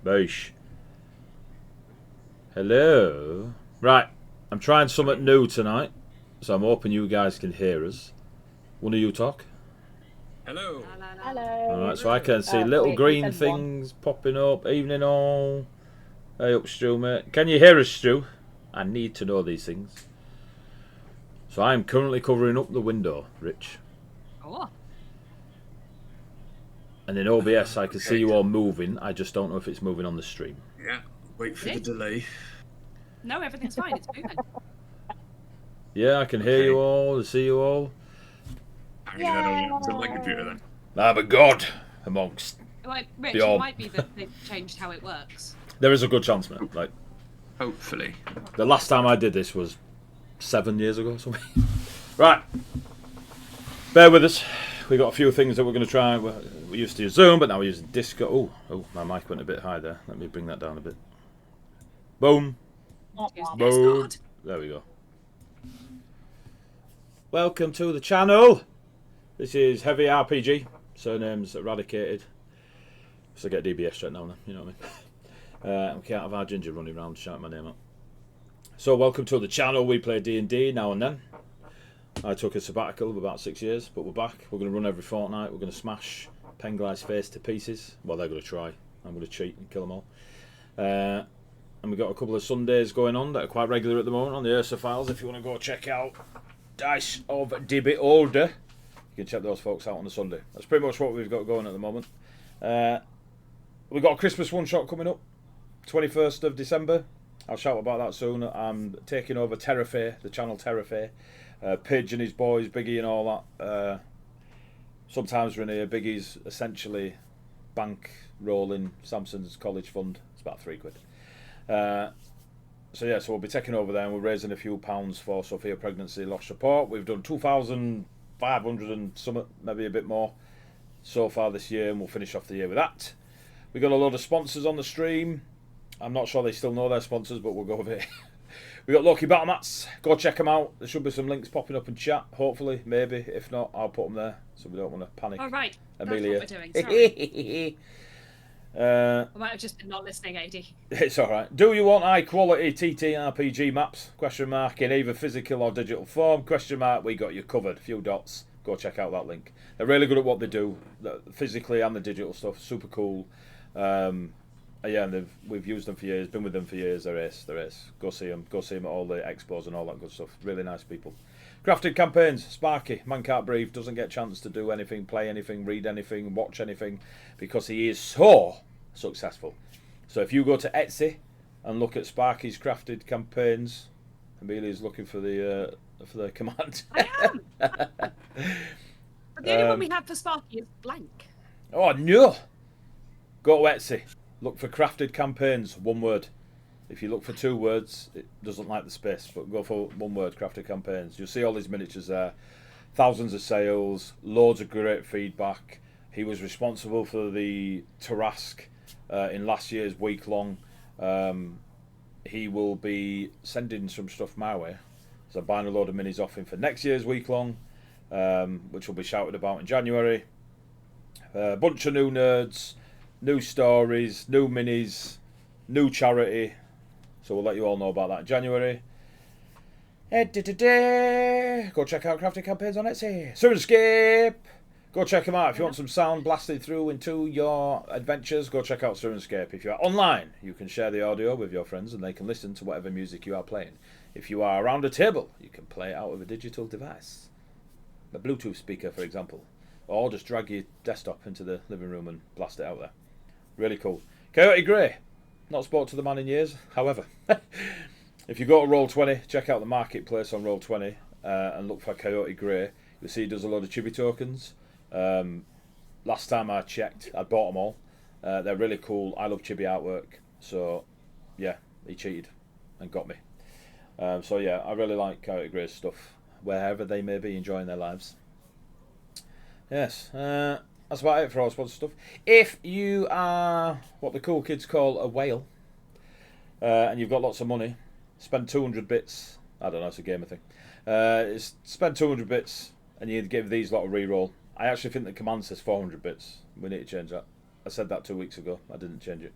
Boosh. Hello. Right, I'm trying something new tonight, so I'm hoping you guys can hear us. One of you talk. Hello. Hello. Alright, so I can see little Wait, who green said one? things popping up. Evening all. Hey up, Stu, mate. Can you hear us, Stu? I need to know these things. So I'm currently covering up the window, Rich. Oh. And in OBS, I can Okay. see you all moving. I just don't know if it's moving on the stream. Yeah, wait for the Did? delay. No, everything's fine. It's moving. Yeah, I can hear you all, I see you all. Apparently that only happens on my computer then. I'm a god amongst. Well, Rich, The it orb. might be that they've changed how it works. There is a good chance, mate. Like Hopefully. the last time I did this was 7 years ago or something. Right. Bear with us. We got a few things that we're going to try. We used to use Zoom, but now we're using Discord. Oh, my mic went a bit high there. Let me bring that down a bit. Boom. Use Boom. Discord. There we go. Welcome to the channel. This is Heavy RPG. Surname's Eradicated. So I get DBS straight now, you know what I mean? We can't have our ginger running around shouting my name out. So welcome to the channel. We play D&D now and then. I took a sabbatical of about 6 years, but we're back. We're going to run every fortnight. We're going to smash Penglai's face to pieces. Well, they're going to try. I'm going to cheat and kill them all. And we've got a couple of Sundays going on that are quite regular at the moment on the Ursa Files. If you want to go check out Dice of Dibby Older, you can check those folks out on the Sunday. That's pretty much what we've got going at the moment. We've got a Christmas one-shot coming up, 21st of December. I'll shout about that soon. I'm taking over Terrafair, the channel Terrafair. Pidge and his boys, Biggie and all that. Sometimes we're in here. Biggie's essentially bank rolling Samson's college fund. It's about £3. So we'll be taking over there and we're raising a few pounds for Sophia Pregnancy Loss Support. We've done 2,500 and something, maybe a bit more so far this year, and we'll finish off the year with that. We got a load of sponsors on the stream. I'm not sure they still know their sponsors, but we'll go with it. We got Loki Battle Mats. Go check them out. There should be some links popping up in chat. Hopefully, maybe. If not, I'll put them there, so we don't want to panic. Oh, right. Amelia. That's what we're doing. Sorry. I might have just been not listening, AD. It's alright. Do you want high quality TTRPG maps? Question mark, in either physical or digital form? Question mark, we got you covered. A few dots. Go check out that link. They're really good at what they do, physically and the digital stuff. Super cool. And we've used them for years, been with them for years. They're ace. Go see them at all the expos and all that good stuff. Really nice people. Crafted campaigns. Sparky, man can't breathe, doesn't get a chance to do anything, play anything, read anything, watch anything, because he is so successful. So if you go to Etsy and look at Sparky's crafted campaigns, Amelia's looking for the command. I am. But the only one we have for Sparky is blank. Oh no! Go to Etsy. Look for crafted campaigns, one word. If you look for 2 words, it doesn't like the space, but go for 1 word, crafted campaigns. You'll see all these miniatures there. Thousands of sales, loads of great feedback. He was responsible for the Tarask in last year's week-long. He will be sending some stuff my way. So buying a load of minis off him for next year's week-long, which will be shouted about in January. A bunch of new nerds. New stories, new minis, new charity. So we'll let you all know about that in January. Go check out Crafted Campaigns on Etsy. Sirenscape! Go check them out. If you want some sound blasted through into your adventures, go check out Sirenscape. If you are online, you can share the audio with your friends and they can listen to whatever music you are playing. If you are around a table, you can play it out of a digital device. A Bluetooth speaker, for example. Or just drag your desktop into the living room and blast it out there. Really cool. Coyote Grey. Not spoke to the man in years. However, if you go to Roll20, check out the marketplace on Roll20 and look for Coyote Grey. You'll see he does a load of chibi tokens. Last time I checked, I bought them all. They're really cool. I love chibi artwork. So, yeah, he cheated and got me. I really like Coyote Grey's stuff, wherever they may be enjoying their lives. Yes. That's about it for all sponsor stuff. If you are what the cool kids call a whale, and you've got lots of money, spend 200 bits. I don't know, it's a gamer thing. Spend 200 bits and you give these lot a reroll. I actually think the command says 400 bits. We need to change that. I said that 2 weeks ago. I didn't change it.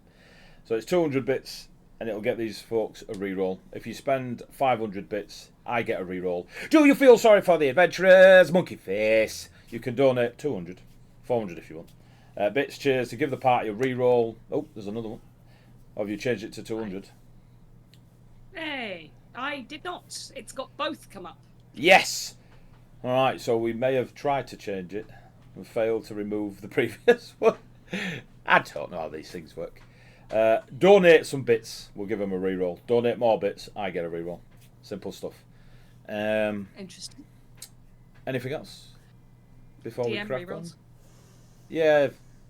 So it's 200 bits, and it'll get these folks a reroll. If you spend 500 bits, I get a reroll. Do you feel sorry for the adventurers? Monkey face. You can donate 200, 400 if you want. Bits, cheers, to give the party a reroll. Oh, there's another one. Or have you changed it to 200? Hey, I did not. It's got both come up. Yes! Alright, so we may have tried to change it and failed to remove the previous one. I don't know how these things work. Donate some bits, we'll give them a reroll. Donate more bits, I get a reroll. Simple stuff. Interesting. Anything else before we DM crack rerolls. on? Yeah,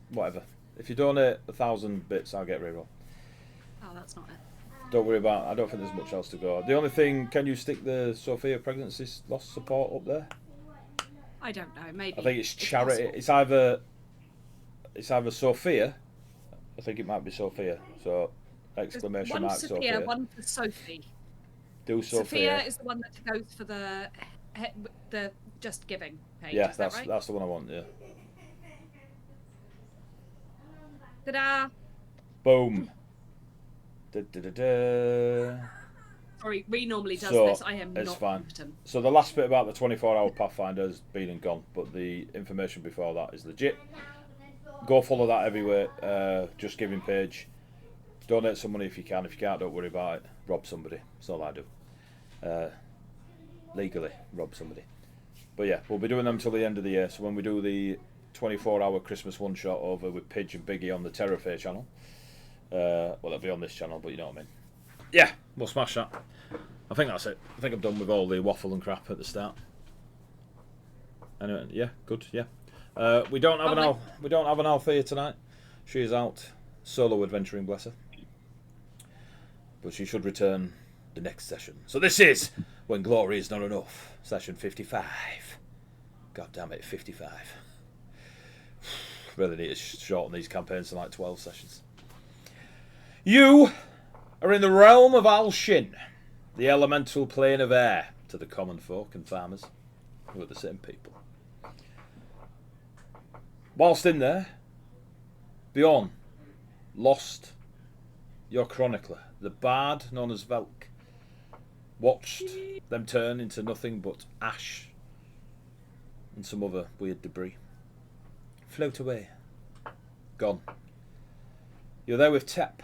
whatever. If you donate 1,000 bits, I'll get a reroll. Oh, that's not it. Don't worry about. I don't think there's much else to go. The only thing, can you stick the Sophia pregnancy loss support up there? I don't know. Maybe. I think it's charity. It's either Sophia. I think it might be Sophia. So exclamation mark Sophia. One for Sophie. Do Sophia. Sophia is the one that goes for the just giving page. Yeah, is that right? that's the one I want. Yeah. Ta-da! Boom. Da, da, da, da. Sorry, Ree normally does So, this. I am it's not fine. competent. So the last bit about the 24-hour Pathfinder has been and gone, but the information before that is legit. Go follow that everywhere. Just giving page. Donate some money if you can. If you can't, don't worry about it. Rob somebody. That's all I do. Legally, rob somebody. But yeah, we'll be doing them till the end of the year. So when we do the 24-hour Christmas one-shot over with Pidge and Biggie on the Terrorface channel, well, it'll be on this channel, but you know what I mean. Yeah, we'll smash that. I think that's it. I think I'm done with all the waffle and crap at the start. Anyway, yeah, good, yeah. We don't have an Althea tonight. She is out solo adventuring, bless her. But she should return the next session. So this is When Glory Is Not Enough, session 55. God damn it, 55. Really need to shorten these campaigns to like 12 sessions. You are in the realm of Al-Shin, the elemental plane of air to the common folk and farmers, who are the same people. Whilst in there, Bjorn lost your chronicler, the bard known as Velk, watched them turn into nothing but ash and some other weird debris. Float away. Gone. You're there with Tep,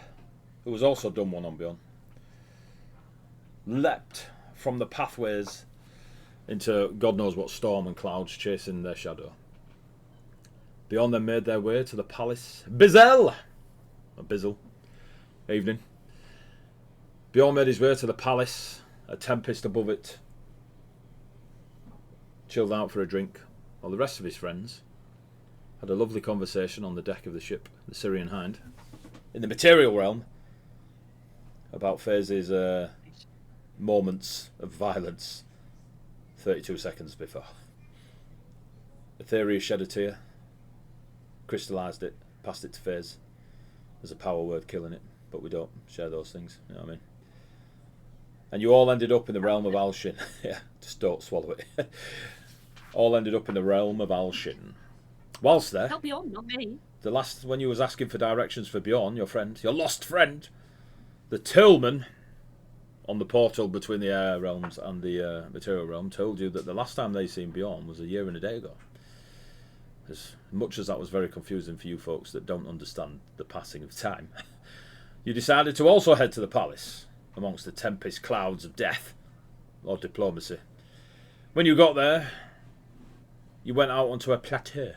who was also done one on Bjorn. Leapt from the pathways into God knows what storm and clouds chasing their shadow. Beyond them made their way to the palace. Bizel! Or Bizzle. Evening. Bjorn made his way to the palace, a tempest above it. Chilled out for a drink, while the rest of his friends had a lovely conversation on the deck of the ship, the Syrian Hind, in the material realm, about Faze's moments of violence 32 seconds before. Etheria shed a tear, crystallised it, passed it to Faze. There's a power word killing it, but we don't share those things, you know what I mean? And you all ended up in the realm of Al-Shin. Yeah, just don't swallow it. All ended up in the realm of Al-Shin. Whilst there, Help me on, not me. the last, when you was asking for directions for Bjorn, your friend, your lost friend, the Tillman on the portal between the air realms and the material realm told you that the last time they seen Bjorn was a year and a day ago. As much as that was very confusing for you folks that don't understand the passing of time, you decided to also head to the palace amongst the tempest clouds of death, or diplomacy. When you got there, you went out onto a plateau.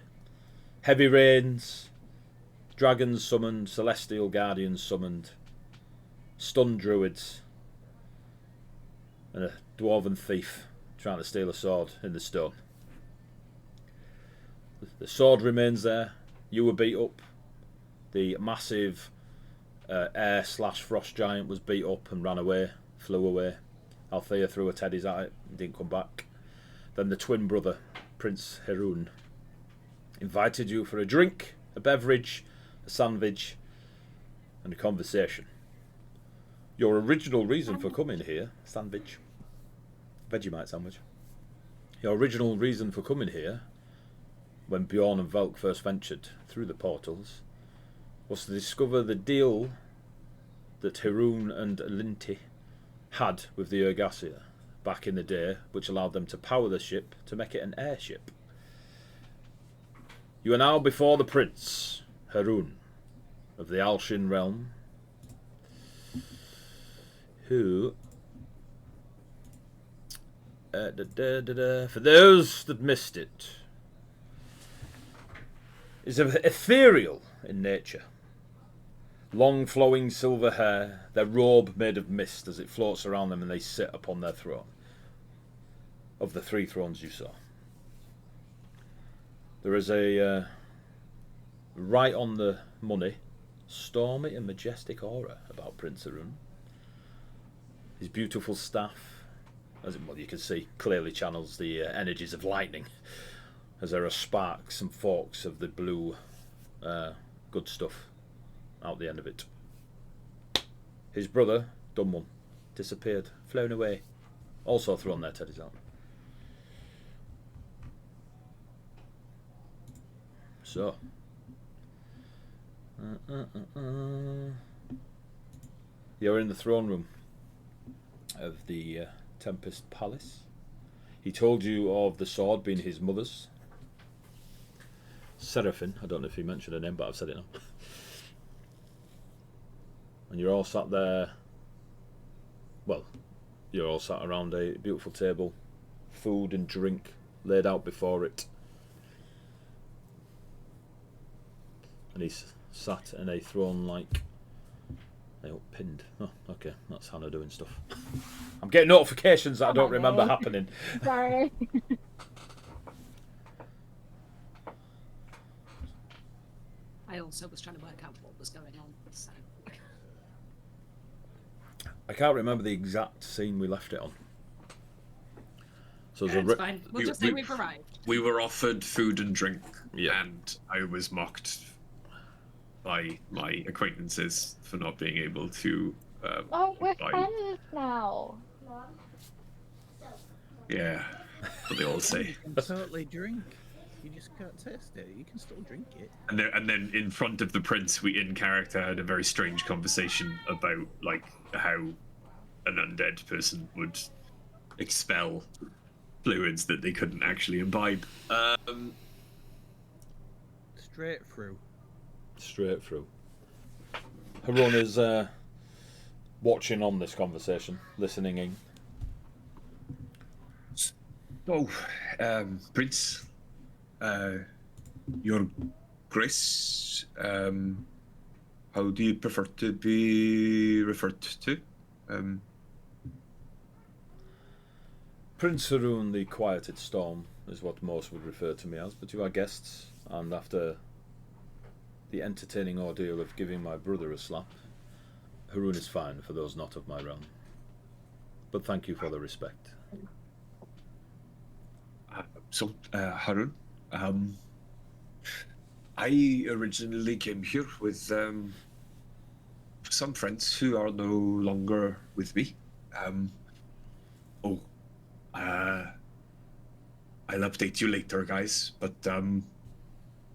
Heavy rains, dragons summoned, celestial guardians summoned, stunned druids, and a dwarven thief trying to steal a sword in the stone. The sword remains there. You were beat up. The massive air/frost giant was beat up and ran away, flew away. Althea threw her teddies at it and didn't come back. Then the twin brother, Prince Herun, invited you for a drink, a beverage, a sandwich, and a conversation. Your original reason for coming here, sandwich, Vegemite sandwich. Your original reason for coming here, when Bjorn and Velk first ventured through the portals, was to discover the deal that Haroon and Linty had with the Ergasia back in the day, which allowed them to power the ship to make it an airship. You are now before the Prince, Haroon, of the Alshin realm, who, for those that missed it, is ethereal in nature. Long flowing silver hair, their robe made of mist as it floats around them and they sit upon their throne. Of the 3 thrones you saw. There is a, right on the money, stormy and majestic aura about Prince Haroon. His beautiful staff, you can see, clearly channels the energies of lightning, as there are sparks and forks of the blue good stuff out the end of it. His brother, Dunmon, disappeared, flown away, also thrown their teddies out. So, you're in the throne room of the Tempest Palace. He told you of the sword being his mother's. Seraphine, I don't know if he mentioned her name, but I've said it now. And you're all sat there, well, you're all sat around a beautiful table, food and drink laid out before it. And he's sat in a throne like, pinned. Oh, okay, that's Hannah doing stuff. I'm getting notifications that I don't remember happening. Sorry. I also was trying to work out what was going on, so. I can't remember the exact scene we left it on. So It's fine. We'll just say we've arrived. We were offered food and drink, yeah. And I was mocked by my acquaintances for not being able to. Oh, we're buy. friends now. Yeah, what they all say. You can totally drink. You just can't taste it. You can still drink it. And then in front of the prince, we in character had a very strange conversation about like how an undead person would expel fluids that they couldn't actually imbibe. Straight through. Straight through. Haroon is watching on this conversation, listening in. Oh, Prince, Your Grace, how do you prefer to be referred to? Prince Haroon, the Quieted Storm, is what most would refer to me as, but you are guests, and after the entertaining ordeal of giving my brother a slap, Haroon is fine for those not of my realm. But thank you for the respect. Haroon, I originally came here with some friends who are no longer with me. I'll update you later, guys, but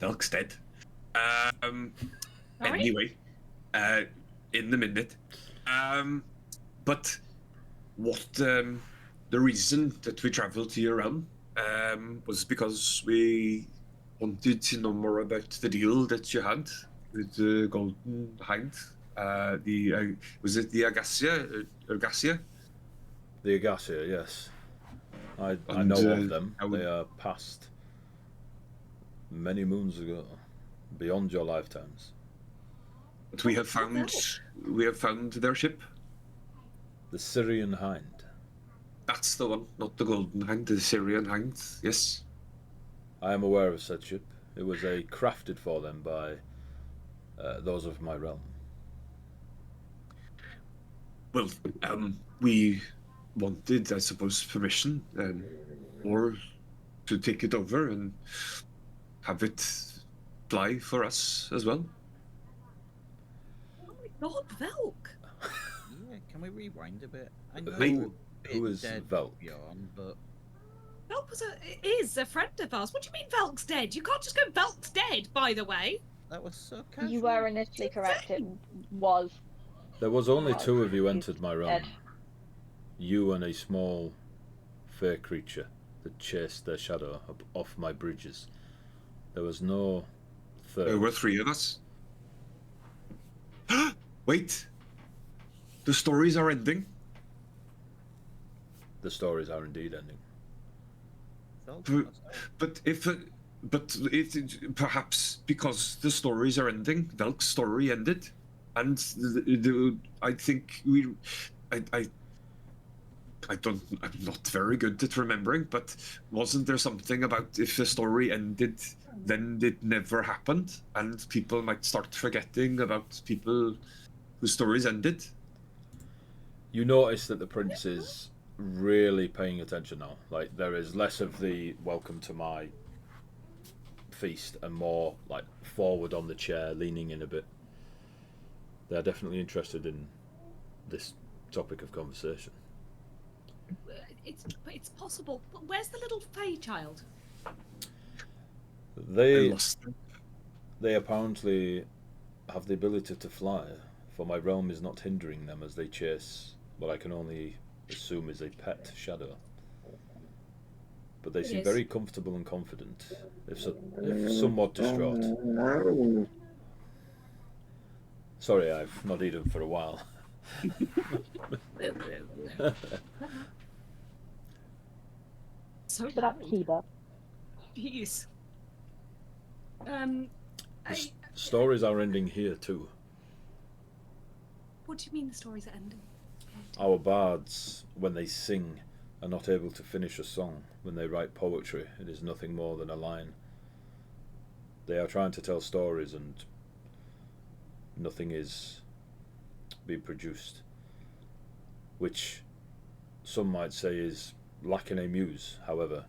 Velk's dead. Anyway, in the minute. But what the reason that we traveled to your realm was because we wanted to know more about the deal that you had with the Golden Hind. Was it the Ergasia? The Ergasia, yes. I know of them. They are past many moons ago, beyond your lifetimes. But we have found their ship. The Syrian Hind. That's the one, not the Golden Hind, the Syrian Hind. Yes. I am aware of said ship. It was crafted for them by those of my realm. Well, we wanted, I suppose, permission, or to take it over and have it fly for us as well. Oh my god, Velk! Yeah, can we rewind a bit? I know Who is dead, Velk? Bjorn, but Velk is a friend of ours. What do you mean Velk's dead? You can't just go Velk's dead, by the way. that was so casual. You were initially correct. It was. There was only Oh, two of you he's entered my dead. realm. You and a small fey creature that chased their shadow up off my bridges. There was no third. There were 3 of us. Wait. The stories are ending. The stories are indeed ending. But perhaps because the stories are ending, Velk's story ended, and I think I'm not very good at remembering, but wasn't there something about if the story ended, then it never happened, and people might start forgetting about people whose stories ended? You notice that the prince is really paying attention now. Like, there is less of the welcome to my feast and more like forward on the chair, leaning in a bit. They're definitely interested in this topic of conversation. It's possible. But where's the little fey child? I They lost them. they apparently have the ability to fly, for my realm is not hindering them as they chase what I can only assume is a pet shadow. But they seem Yes. very comfortable and confident, if somewhat distraught. Sorry, I've not eaten for a while. So Shut up, Kiba. Jeez. Stories are ending here too. What do you mean the stories are ending? Our bards, when they sing, are not able to finish a song. When they write poetry, it is nothing more than a line. They are trying to tell stories and nothing is being produced, which some might say is lacking a muse. However,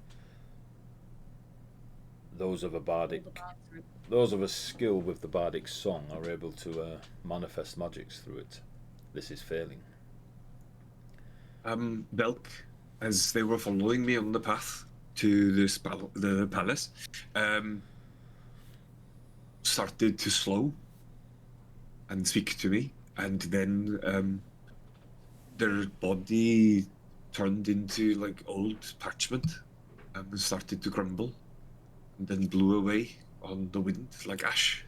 those of a skill with the bardic song are able to manifest magics through it. This is failing. Belk, as they were following me on the path to the palace, started to slow and speak to me, and then their body turned into like old parchment and started to crumble, and then blew away on the wind like ash.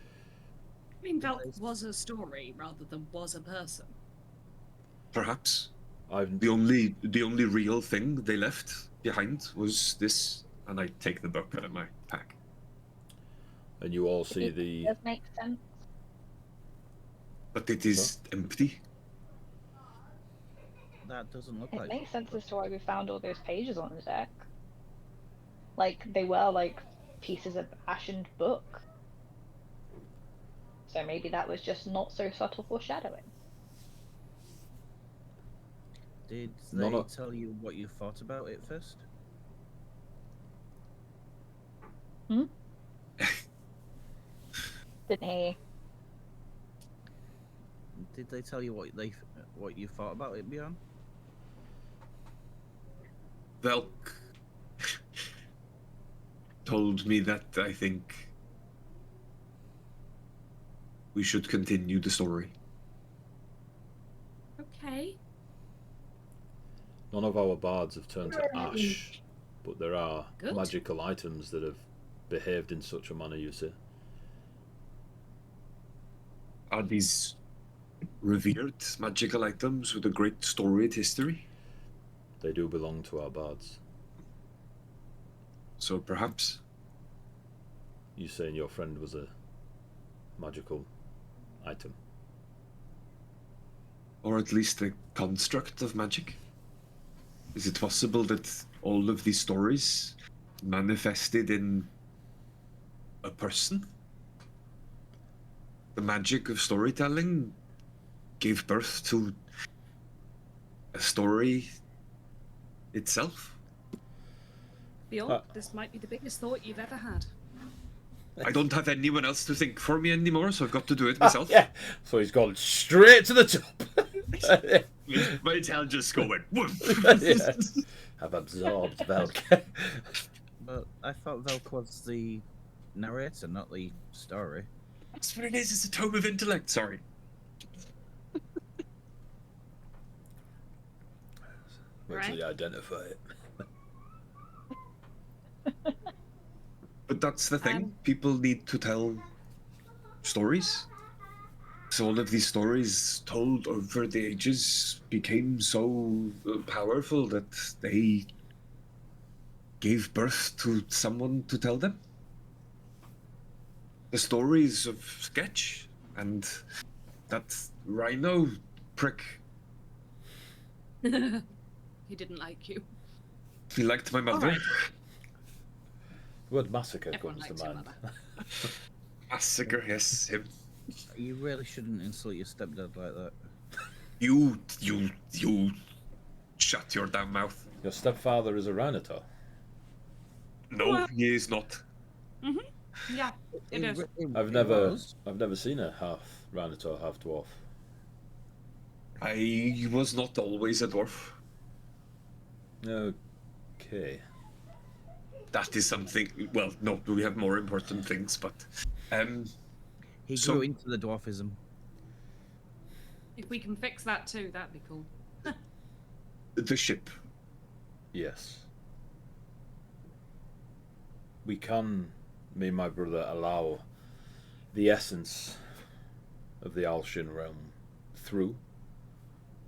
I mean, Velk was a story rather than was a person. Perhaps I've the only real thing they left behind was this, and I take the book out of my pack. and you all see the Does make sense. But it is empty. That doesn't look It like. makes sense as to why we found all those pages on the deck. Like, they were like pieces of ashened book. So maybe that was just not so subtle foreshadowing. Did No, they no. tell you what you thought about it first? Didn't he? Did they tell you what you thought about it, Bjorn? Velk told me that I think we should continue the story. Okay. none of our bards have turned to ash, but there are Good. magical items that have behaved in such a manner, you see. Are these revered magical items with a great storied history? They do belong to our bards. So perhaps You saying your friend was a magical item? or at least a construct of magic? Is it possible that all of these stories manifested in a person? The magic of storytelling gave birth to a story itself? Bjorn, this might be the biggest thought you've ever had. I don't have anyone else to think for me anymore, so I've got to do it myself. Yeah, so he's gone straight to the top. My tail just going, woof. Yeah. I've absorbed Velk. But I thought Velk was the narrator, not the story. That's what it is, it's a tome of intellect, sorry. Wait till you identify it. But that's the thing. People need to tell stories. So all of these stories told over the ages became so powerful that they gave birth to someone to tell them. The stories of Sketch and that rhino prick. He didn't like you. He liked my mother. Alright. The word massacre Everyone comes to likes your mind. mother. Massacre, yes, him. You really shouldn't insult your stepdad like that. You shut your damn mouth. Your stepfather is a rhinotaur. No, he is not. Yeah, it is. I've never seen a half rhinotaur, half dwarf. I was not always a dwarf. Okay. That is something. Well, no, we have more important things, but He so- grew into the dwarfism. If we can fix that too, that'd be cool. the ship. Yes. We can, me and my brother, allow the essence of the Alshin realm through.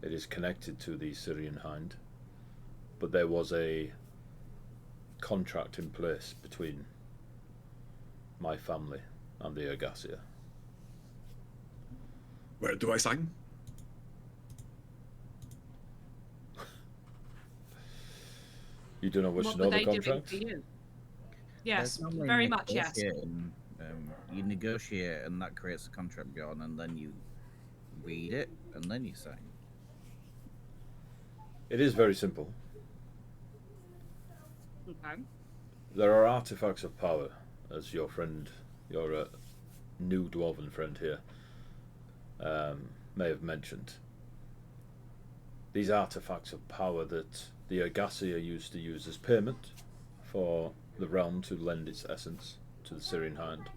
It is connected to the Syrian Hind. But there was a contract in place between my family and the Ergasia. Where do I sign? You do not wish What to know were the they doing contract? for you? Yes, There's normally very much yes. negotiating, you negotiate, and that creates a contract, Bjorn, and then you read it, and then you sign. It is very simple. Okay. There are artifacts of power, as your friend, your new dwarven friend here, may have mentioned. These artifacts of power that the Ergasia used to use as payment for the realm to lend its essence to the Syrian Hind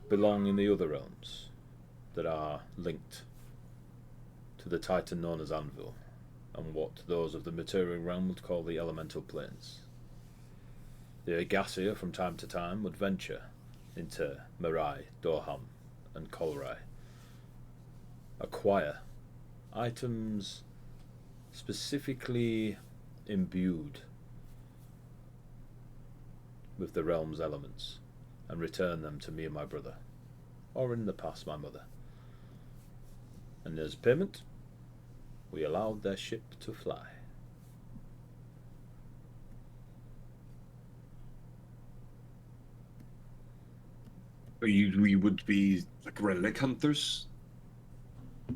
belong in the other realms that are linked to the titan known as Anvil and what those of the material realm would call the elemental planes. The Ergasia from time to time would venture into Mirai, Doham and Kolrai, acquire items specifically imbued with the realm's elements and return them to me and my brother, or in the past my mother. And as payment, we allowed their ship to fly. We would be like relic hunters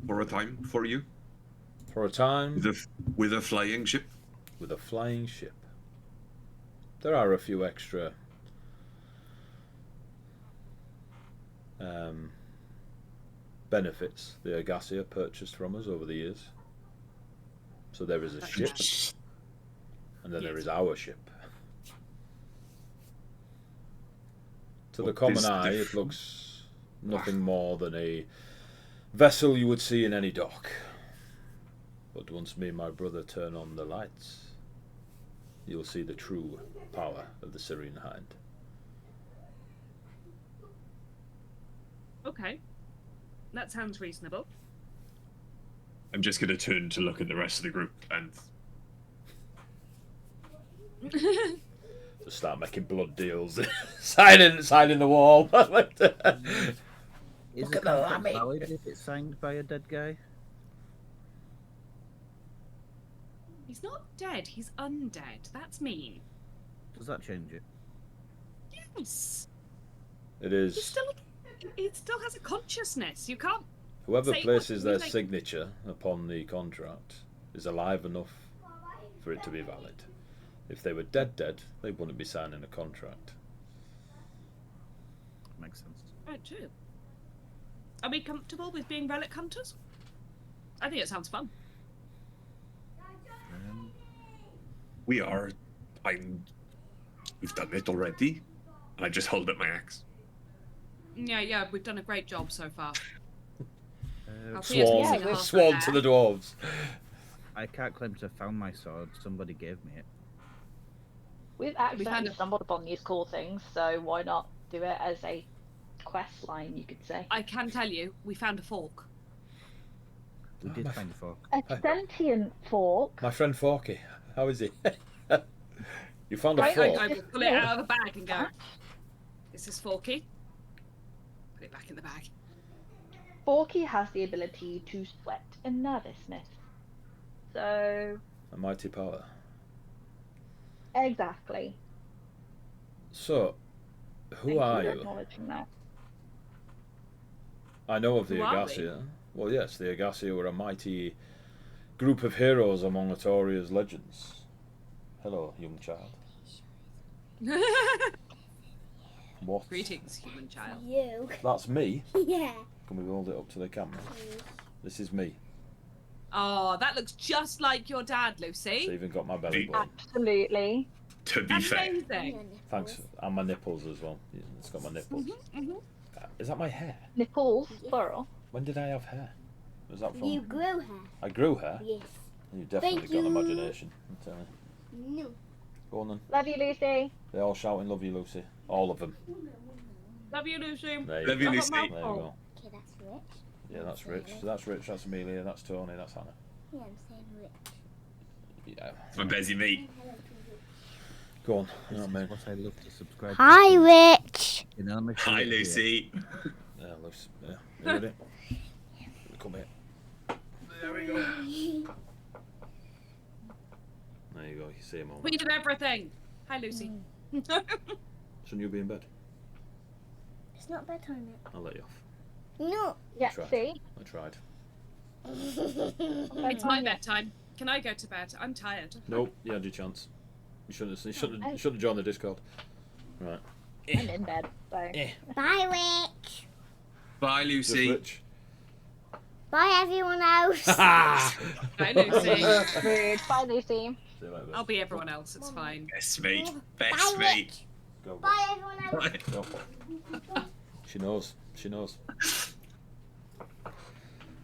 for a time for you For a time, with a flying ship. with a flying ship. There are a few extra benefits the Ergasia purchased from us over the years. So there is a ship, and then there is our ship. To the What common is eye, it different? looks nothing more than a vessel you would see in any dock. But once me and my brother turn on the lights, you'll see the true power of the Syrian Hind. Okay. That sounds reasonable. I'm just gonna turn to look at the rest of the group and Just start making blood deals, signing the wall. Is Look the at the contract lammy. valid if it's signed by a dead guy? He's not dead, he's undead. That's mean. Does that change it? Yes. It He's is still he still has a consciousness. You can't whoever say places what their you like. signature upon the contract is alive enough for it to be valid. If they were dead, they wouldn't be signing a contract. Makes sense. Right, true. Are we comfortable with being relic hunters? I think it sounds fun. we are. We've done it already, and I just hold up my axe. Yeah, we've done a great job so far. Uh, Althea's missing Yeah, half of Sworn that. to the dwarves. I can't claim to have found my sword. Somebody gave me it. We've found accidentally a- stumbled upon these cool things, so why not do it as a quest line, you could say. I can tell you, we found a fork. We Oh, did my find a fork. A sentient fork. My friend Forky, how is he? You found a Right, fork? I will pull it out of the bag and go, "This is Forky." Put it back in the bag. Forky has the ability to sweat in nervousness. So, A mighty power. exactly. So, who Thank are you for you? acknowledging that. I know of the Who are we? Agassia. Well, yes, the Agassia were a mighty group of heroes among Atoria's legends. Hello, young child. What? Greetings, human child. You. That's me. Yeah. Can we hold it up to the camera? This is me. Oh, that looks just like your dad, It's Lucy. even got my belly button. Absolutely. To be fair, Amazing. Thanks. And my nipples as well. Yeah, it's got my nipples. Is that my hair? Nipples, plural. When did I have hair? Was that from? You grew her. I grew hair? Yes. You definitely Thank got an you. imagination. I'm telling you. No. Go on then. Love you, Lucy. They're all shouting, "Love you, Lucy." All of them. Love you, Lucy. There Love you you, go. Lucy. There you go. Okay, that's rich. Yeah, that's Rich. That's Rich. That's Amelia. That's Tony. That's Hannah. Yeah, I'm saying rich. Yeah. it's my busy mate. Go on. You know what I mean? What I love to subscribe. Hi, to. Rich. You know, make Hi, it here. Lucy. Yeah, Lucy. Yeah. You ready? Come here. There we go. There you go. You see him all. We did everything. Hi, Lucy. Shouldn't you be in bed? It's not bedtime yet. I'll let you off. No. Yeah, Try. see? I tried. It's my bedtime. Can I go to bed? I'm tired. Nope. You had your chance. You shouldn't have joined the Discord. Right. I'm in bed, so. Bye, Rich. Bye, Just Lucy. Rich. Bye, everyone else. Hi, Lucy. Rude. Bye, Lucy. See you later. I'll be everyone else. It's fine. Best mate. Bye, Best mate. Rich. Go. Bye, everyone else. Go. She knows. She knows.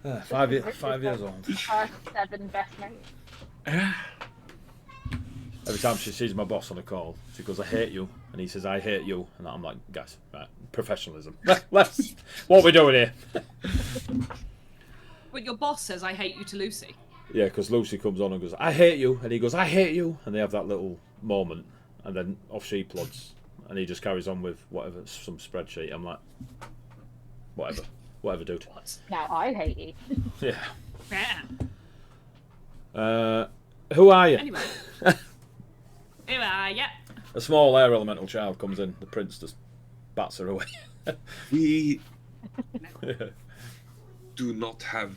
5 years old. First 7 best mates. Every time she sees my boss on a call, she goes, "I hate you," and he says, "I hate you," and I'm like, "Guys, right, professionalism. Let's. What are we doing here?" But your boss says I hate you to Lucy. Yeah, because Lucy comes on and goes, "I hate you," and he goes, "I hate you," and they have that little moment, and then off she plods, and he just carries on with whatever, some spreadsheet. I'm like, whatever, dude. What? Now I hate you. Yeah. Yeah. Who are you? Anyway. Here I yeah. A small air elemental child comes in. The prince just bats her away. We do not have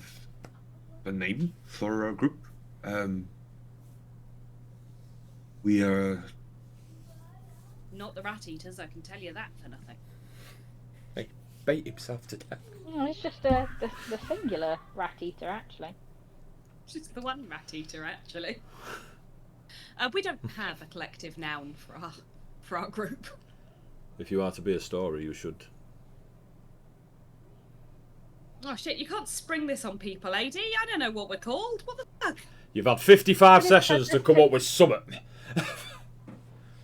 a name for our group. We are Not the rat eaters, I can tell you that for nothing. He bait himself to death. No, it's just the singular rat eater, actually. She's the one rat eater, actually. We don't have a collective noun for our group. If you are to be a story, you should. Oh shit! You can't spring this on people, AD. I don't know what we're called. What the fuck? You've had 55 sessions to come up with something.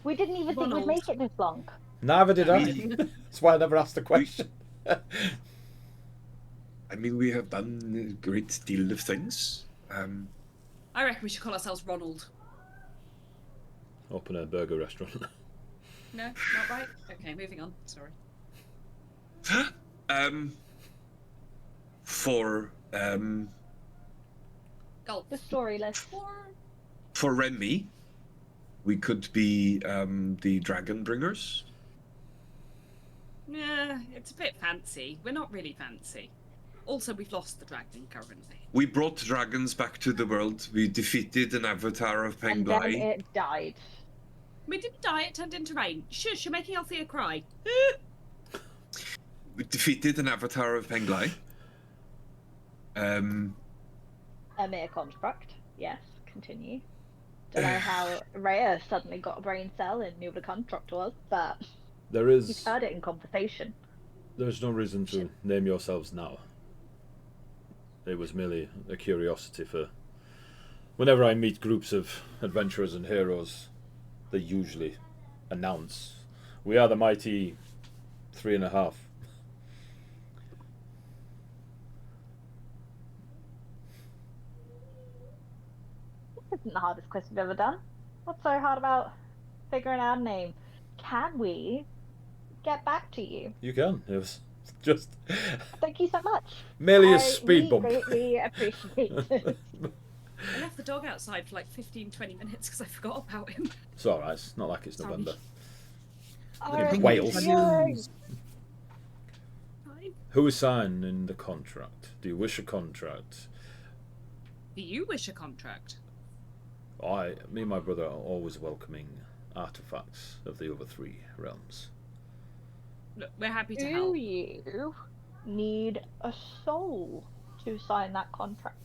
We didn't even think we'd Ronald. make it this long. Neither did I. That's why I never asked the question. I mean, we have done a great deal of things. I reckon we should call ourselves Ronald. Open a burger restaurant. No, not right. Okay, moving on. Sorry. For Gulp. The story list. for Remy, we could be the Dragon Bringers. Yeah, it's a bit fancy. We're not really fancy. Also, we've lost the dragon currently. We brought dragons back to the world. We defeated an avatar of And then Penglai. it died. We didn't die, it turned into rain. Shush, you're making Althea cry. We defeated an avatar of Penglai. A mere construct. Yes, continue. Don't know how Rhea suddenly got a brain cell and knew what a construct was, but There you've is heard it in conversation. no reason to name yourselves now. It was merely a curiosity for Whenever I meet groups of adventurers and heroes, they usually announce, "We are the mighty 3.5." This isn't the hardest quest we've ever done. What's so hard about figuring out a name? Can we get back to you? You can. It was just Thank you so much. merely a speed we bump. greatly appreciate it. I left the dog outside for like 15-20 minutes because I forgot about him. It's alright, it's not like it's Sorry. November. Alright, Wales. yay. Fine. Who is signing the contract? Do you wish a contract? Do you wish a contract? Me and my brother are always welcoming artifacts of the other 3 realms. Look, we're happy to Do help. you need a soul to sign that contract?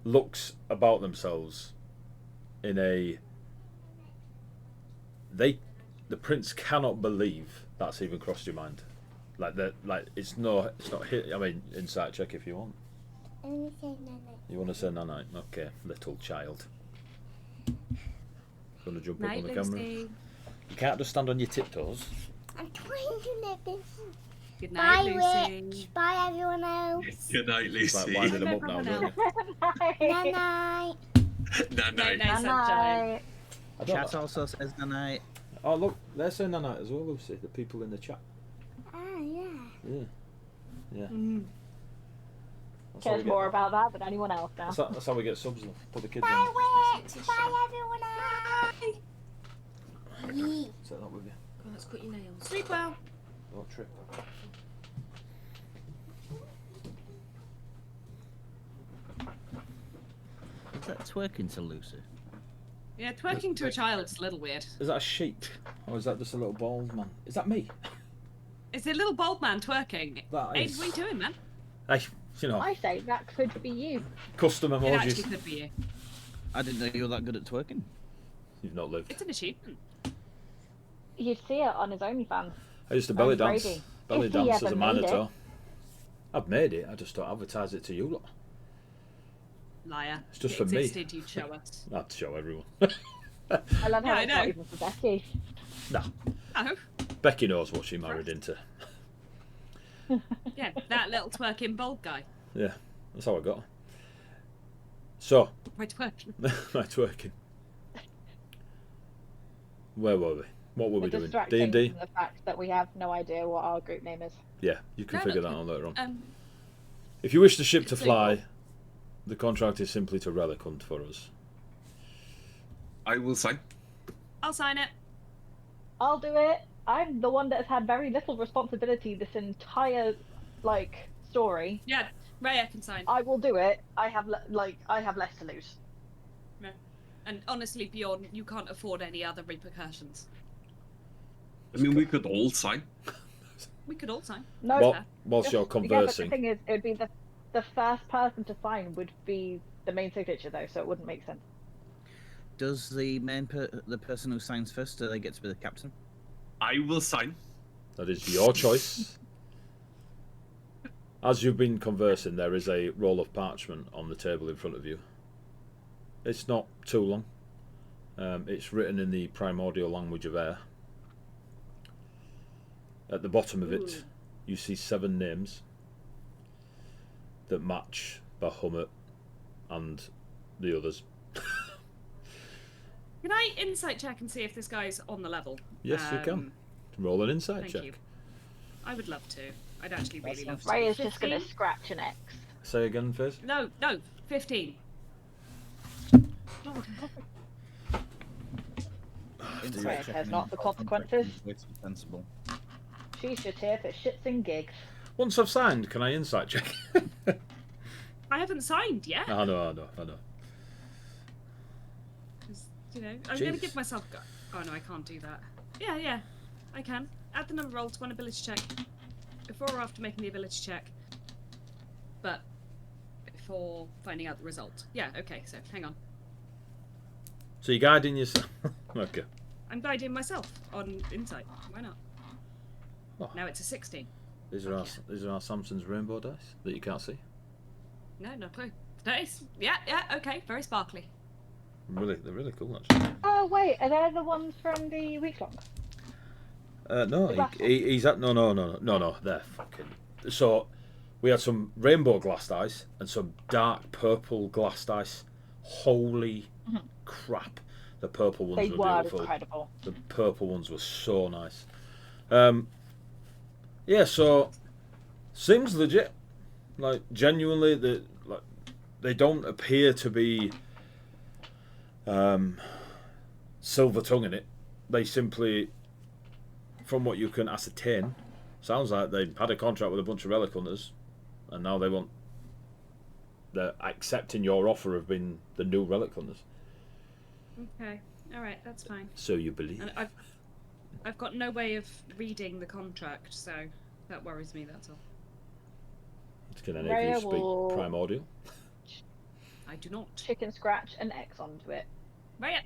Looks about themselves in a... The prince cannot believe that's even crossed your mind. It's not hit. I mean, insight check if you want. You want to say nanite? Okay, little child. Gonna jump up on Night, the camera. Lucy. You can't just stand on your tiptoes. I'm trying to listen. Good Bye, night, Lucy. Witch. Bye, everyone else. Good night, It's like Lucy. winding them No up now, problem don't now. you? Night night. Night, Night, night. night, sunshine. I don't Chat know. also says the night. Oh look, they're saying nanite as well, Lucy. The people in the chat. Ah, yeah. Yeah. Mm. That's how we Cares get- more about that than anyone else now. That's how we get subs. Though. Put the kids Bye, on. Witch. Bye, everyone else. Yee. Set that with you. Go on, let's cut your nails. Sleep well. Don't trip. Is that twerking to Lucy? Yeah, twerking to a child's a little weird. Is that a sheep? Or is that just a little bald man? Is that me? It's a little bald man twerking. That Hey, is. what are you doing, man? Hey, you know, I say that could be you. custom It actually emojis. could be you. I didn't know you were that good at twerking. You've not lived. It's an achievement. You'd see it on his OnlyFans. I used to belly Sounds dance. crazy. Belly If he dance as ever a made it. minotaur. I've made it. I just don't advertise it to you lot. Liar. It's just If for it me. existed, you'd show us. I'd show everyone. I love how Yeah, I it's know. not even for Becky. Nah, Oh, Becky knows what she married into. yeah, that little twerking bald guy. Yeah, that's how I got her. So, By twerking. my twerking. Where were we? What were we We're doing? distracting D&D? from the fact that we have no idea what our group name is. Yeah, you can No, figure that's that out later on. Um, If you wish the ship to so- fly, the contract is simply to relic hunt for us. I will sign. I'll sign it. I'll do it. I'm the one that has had very little responsibility this entire, story. Yeah, Raya can sign. I will do it. I have less to lose. And honestly, Bjorn, you can't afford any other repercussions. I mean, we could all sign. We could all sign. No, Whilst you're Yeah, but the conversing, thing is, it would be the first person to sign would be the main signature though, so it wouldn't make sense. Does the the person who signs first, do they get to be the captain? I will sign. that is your choice. As you've been conversing, there is a roll of parchment on the table in front of you. It's not too long. It's written in the primordial language of air. At the bottom of it, Ooh. you see 7 names that match Bahamut and the others. Can I insight check and see if this guy's on the level? Yes, you can. Roll an insight Thank check. you. I would love to. I'd actually really love to. Ray is just gonna 15? scratch an X. Say again, Fizz. No, 15. Lord. Right, has not the consequences. Way too sensible. She's just here for shits and gigs. Once I've signed, can I insight check? I haven't signed yet. I know. 'Cause, I'm going to Jeez. give myself. Oh no, I can't do that. Yeah, I can. Add the number roll to one ability check. Before or after making the ability check. But before finding out the result. Yeah, okay, so hang on. So you're guiding yourself. Okay. I'm guiding myself on insight. Why not? Oh. Now it's a 16. These are our Samson's rainbow dice that you can't see. No clue. Nice. Yeah, yeah, okay. Very sparkly. They're really cool actually. Oh wait, are they the ones from the week long? No, The glass he's at no. They're fucking. So we had some rainbow glassed ice and some dark purple glassed ice. Holy Mhm. crap! The purple ones They were were beautiful. incredible. The purple ones were so nice. Yeah, so seems legit. Like genuinely, they don't appear to be silver tonguing it. They simply, from what you can ascertain, sounds like they've had a contract with a bunch of relic hunters, and now they're accepting your offer of being the new relic hunters. Okay. All right, that's fine. So you believe? And I've got no way of reading the contract, so that worries me. That's all. Can any of Rhea you speak will primordial? I do not. chicken scratch an X onto it. Right.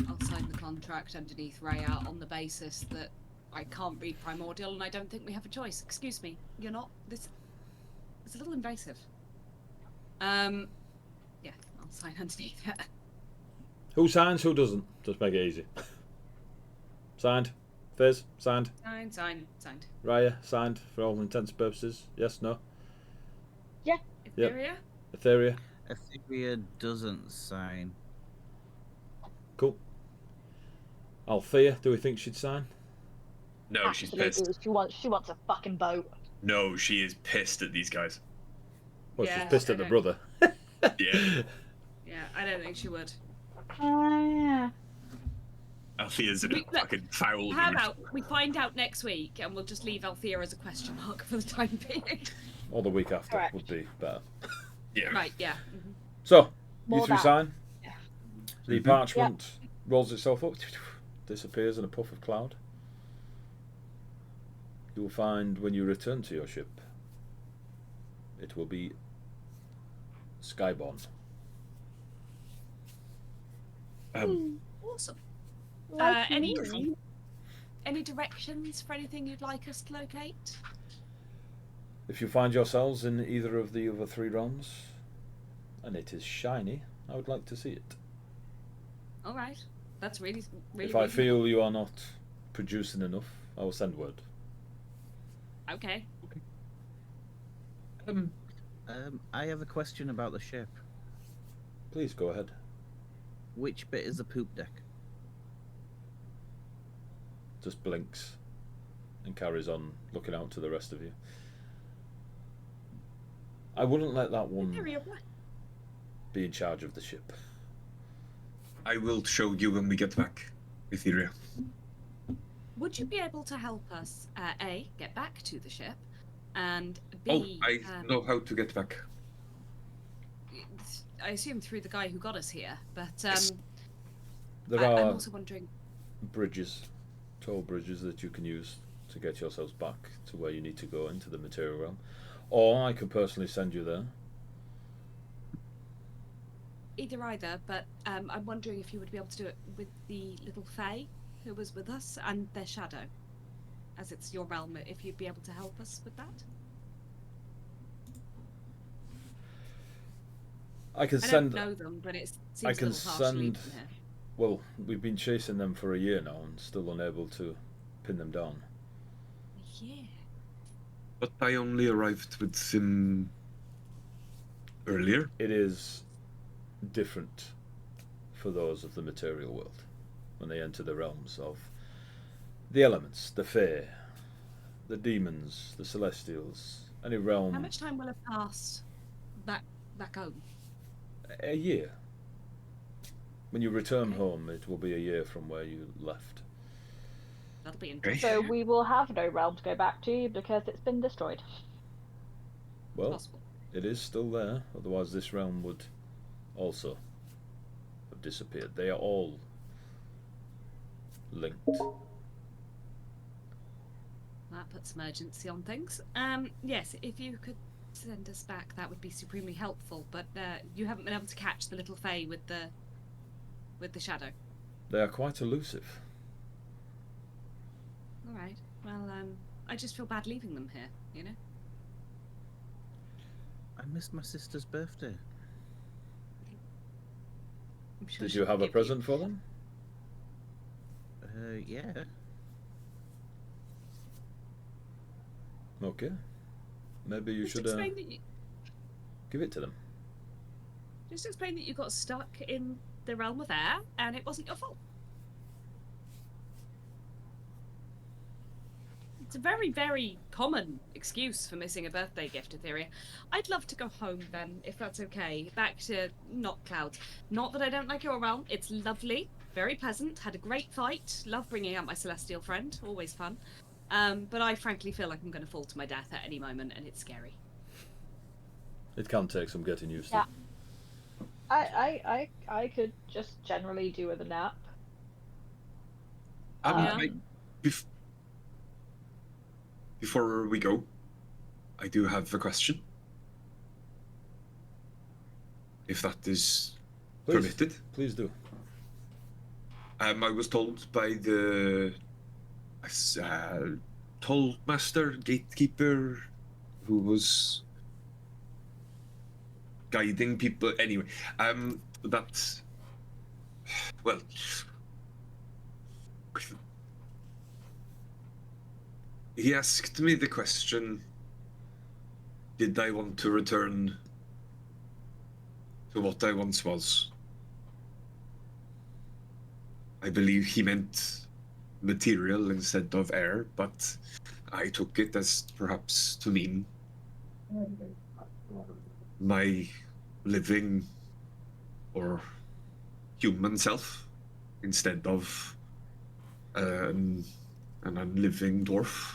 I'll sign the contract underneath Raya on the basis that I can't read primordial and I don't think we have a choice. Excuse me, you're not. This. It's a little invasive. Yeah, I'll sign underneath it. Who signs? Who doesn't? Just make it easy. Signed. Fizz, signed. Signed. Raya, signed for all intents and purposes. Yes, no? Yeah. Etheria? Etheria, Etheria doesn't sign. cool. Althea, do we think she'd sign? No, she's Absolutely. pissed. She wants a fucking boat. No, she is pissed at these guys. Well, Yeah, she's pissed at I the know. brother. Yeah. Yeah, I don't think she would. Yeah. Althea's in a Look, fucking foul How mood. about we find out next week and we'll just leave Althea as a question mark for the time being? Or the week after Correct. would be better. Yeah. Right, yeah. So, More you two that. sign. Yeah. The parchment rolls itself up, disappears in a puff of cloud. You will find when you return to your ship, it will be skyborne. Awesome. Like Any you. directions for anything you'd like us to locate? If you find yourselves in either of the other three realms, and it is shiny, I would like to see it. All right. That's really If I reasonable. feel you are not producing enough, I will send word. Okay. I have a question about the ship. Please go ahead. Which bit is the poop deck? Just blinks and carries on looking out to the rest of you. I wouldn't let that one Etheria, what? be in charge of the ship. I will show you when we get back, Etheria. Would you be able to help us, A, get back to the ship, and Oh, B, I know how to get back. I assume through the guy who got us here, but Yes. There I'm are also wondering. bridges, toll bridges that you can use to get yourselves back to where you need to go into the material realm. Or I could personally send you there. Either, but I'm wondering if you would be able to do it with the little fae who was with us and their shadow, as it's your realm. If you'd be able to help us with that. I can I send. don't know them, but it seems I can a little harsh to leave send- them here. Well, we've been chasing them for a year now and still unable to pin them down. Yeah. But I only arrived with them earlier. It is different for those of the material world when they enter the realms of the elements, the fae, the demons, the celestials, any realm. How much time will have passed back home? A year. When you return Okay. home, it will be a year from where you left. That'll be Okay. interesting. So we will have no realm to go back to because it's been destroyed. Well, Possible. it is still there, otherwise this realm would also have disappeared. They are all linked. That puts some urgency on things. Yes, if you could send us back, that would be supremely helpful. But you haven't been able to catch the little fae with the shadow. They are quite elusive. All right. Well, I just feel bad leaving them here, you know? I missed my sister's birthday. I'm sure Did she'll you have a forgive present for them? Yeah. Okay. Maybe you Just should explain that you, give it to them. just explain that you got stuck in the realm of air and it wasn't your fault. It's a very, very common excuse for missing a birthday gift, Etheria. I'd love to go home then, if that's okay. Back to not clouds. Not that I don't like your realm. It's lovely, very pleasant. Had a great fight. Love bringing out my celestial friend. Always fun. But I frankly feel like I'm going to fall to my death at any moment, and it's scary. It can take some getting used to. Yeah. I could just generally do with a nap. Yeah. Before we go, I do have a question. If that is Please, permitted. please do. I was told by the toll master, gatekeeper, who was guiding people. Anyway, that, well, he asked me the question, did I want to return to what I once was? I believe he meant material instead of air, but I took it as perhaps to mean my living or human self instead of an unliving dwarf.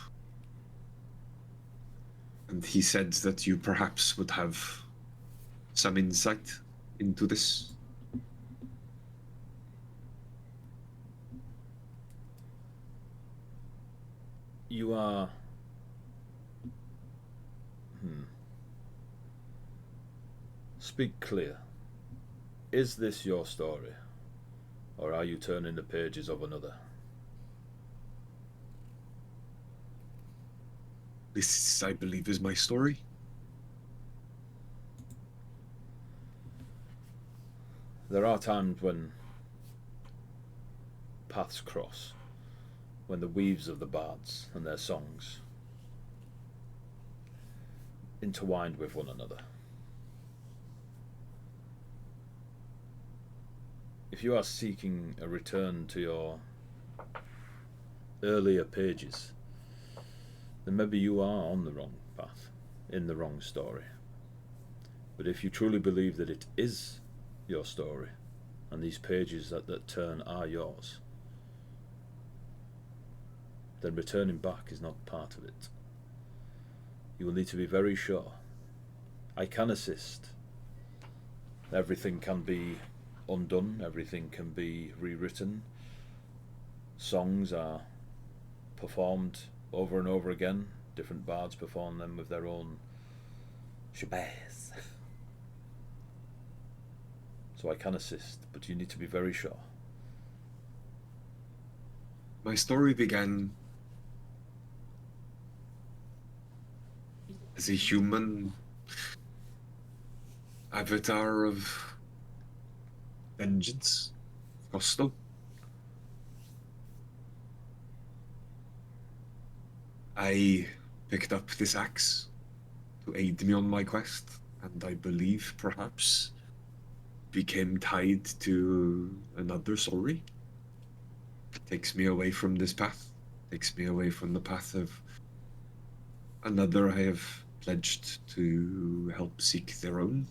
And he said that you perhaps would have some insight into this. You are... Speak clear. Is this your story? Or are you turning the pages of another? This, I believe, is my story. There are times when paths cross, when the weaves of the bards and their songs intertwined with one another. If you are seeking a return to your earlier pages, then maybe you are on the wrong path, in the wrong story. But if you truly believe that it is your story, and these pages that turn are yours, then returning back is not part of it. You will need to be very sure. I can assist. Everything can be undone, everything can be rewritten. Songs are performed over and over again. Different bards perform them with their own shabazz. So I can assist, but you need to be very sure. My story began as a human avatar of vengeance, Costo. I picked up this axe to aid me on my quest, and I believe perhaps became tied to another story. Takes me away from this path, takes me away from the path of another I have pledged to help seek their own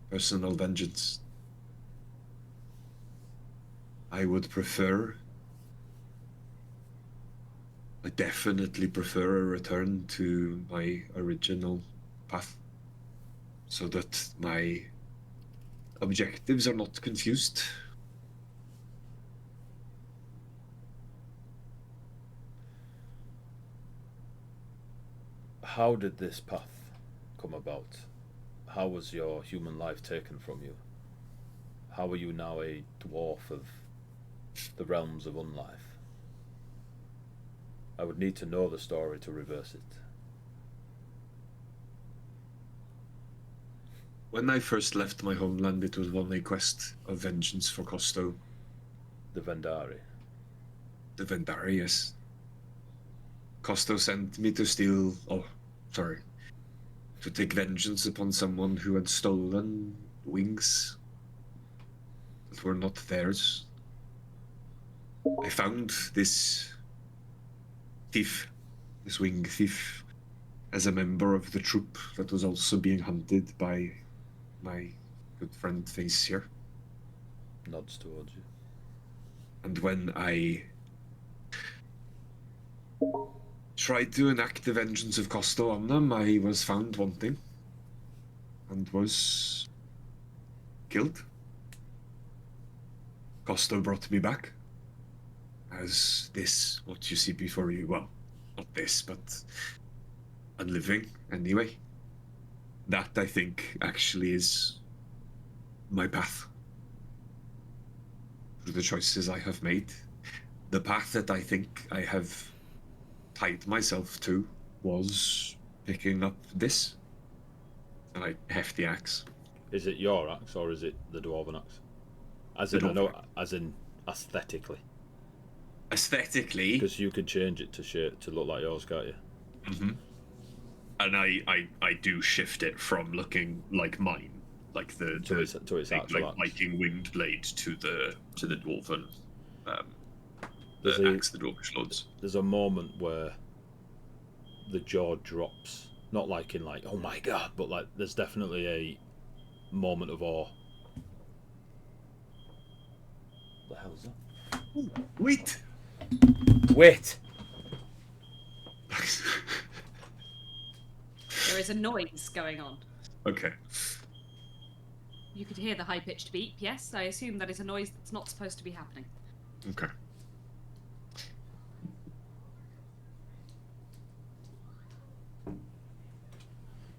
personal vengeance. I would prefer, I definitely prefer a return to my original path, so that my objectives are not confused. How did this path come about? How was your human life taken from you? How are you now a dwarf of the realms of unlife? I would need to know the story to reverse it. When I first left my homeland, it was on a quest of vengeance for Costo, The Vendari. the Vendari, yes. Costo sent me to steal. Oh, sorry. To take vengeance upon someone who had stolen wings that were not theirs. I found this thief, this wing thief, as a member of the troop that was also being hunted by my good friend Face here. Nods towards you. And when I tried to enact the vengeance of Costo on them, I was found wanting and was killed. Costo brought me back as this, what you see before you. Well, not this, but unliving anyway. That, I think, actually is my path. Through the choices I have made. The path that I think I have tied myself to was picking up this. And I heft the axe. Is it your axe or is it the dwarven axe? As The in, I dwarven know, axe. as in aesthetically, Aesthetically, because you could change it to look like yours, can't you? mhm. And I do shift it from looking like mine, like the To its like, actual like axe. Viking winged blade to the dwarven There's the a- axe, the dwarvish lords. There's a moment where the jaw drops, not like in like, oh my god, but like there's definitely a moment of awe. What the hell is that? Wait. Wait. There is a noise going on. Okay. You could hear the high-pitched beep, yes? I assume that is a noise that's not supposed to be happening. Okay.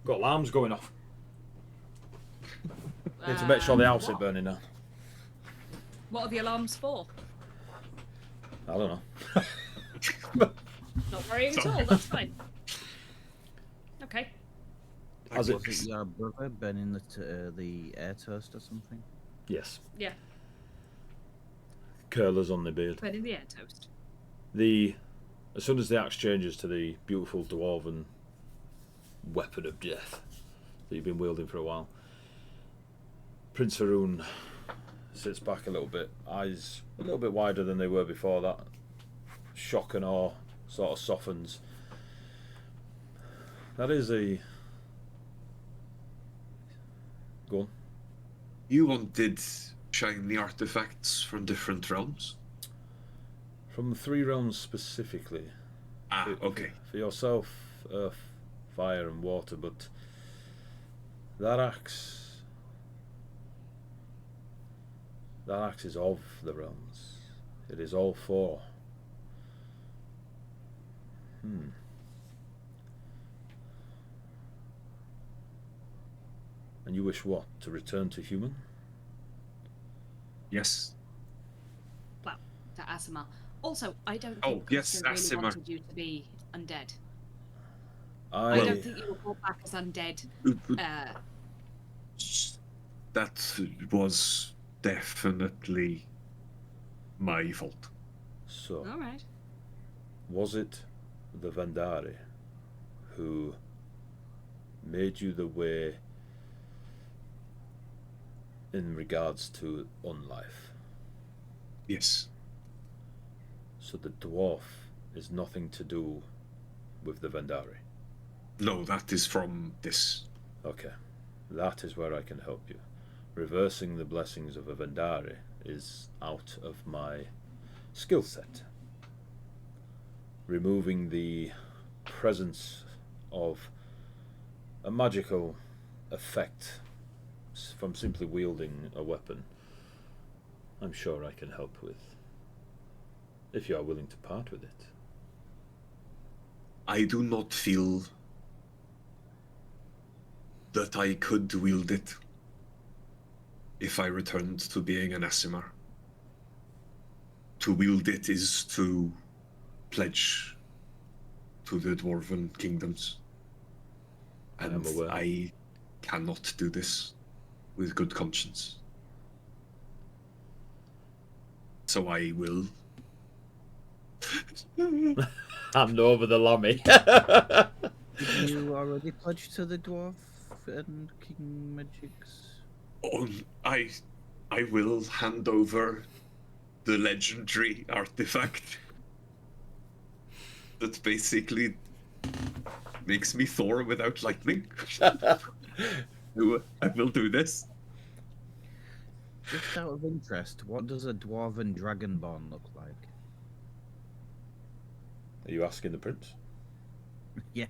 Got alarms going off. Need to make sure the house is What? burning down. What are the alarms for? I don't know. Not worrying at all, that's fine. Okay. As Was it, it your brother burning the air toast or something? yes, Yeah, curlers on the beard. burning the air toast. As soon as the axe changes to the beautiful dwarven weapon of death that you've been wielding for a while, Prince Haroon sits back a little bit, eyes a little bit wider than they were before that. Shock and awe sort of softens. That is a... Go on. You wanted shiny artifacts from different realms? From the three realms specifically. Ah, For- okay. For yourself, earth, fire and water, but that axe is of the realms. It is all four. And you wish what? To return to human? Yes. Well, to Asimar. Also, I don't Oh, think yes, Costa really Asimar. wanted you to be undead. I I don't think you were brought back as undead. That was definitely my fault. So, Alright. was it the Vandari who made you the way in regards to unlife? Yes. So the dwarf is nothing to do with the Vandari. No, that is from this. Okay, that is where I can help you. Reversing the blessings of a Vandari is out of my skill set. Removing the presence of a magical effect from simply wielding a weapon, I'm sure I can help with, if you are willing to part with it. I do not feel that I could wield it if I returned to being an Asimar. To wield it is to pledge to the dwarven kingdoms. And I'm aware. I cannot do this with good conscience. So I will. Hand over the lammy. Did you already pledge to the dwarf and king magics? Oh, I will hand over the legendary artifact that basically makes me Thor without lightning. I will do this. Just out of interest, what does a dwarven dragonborn look like? Are you asking the prince? Yeah.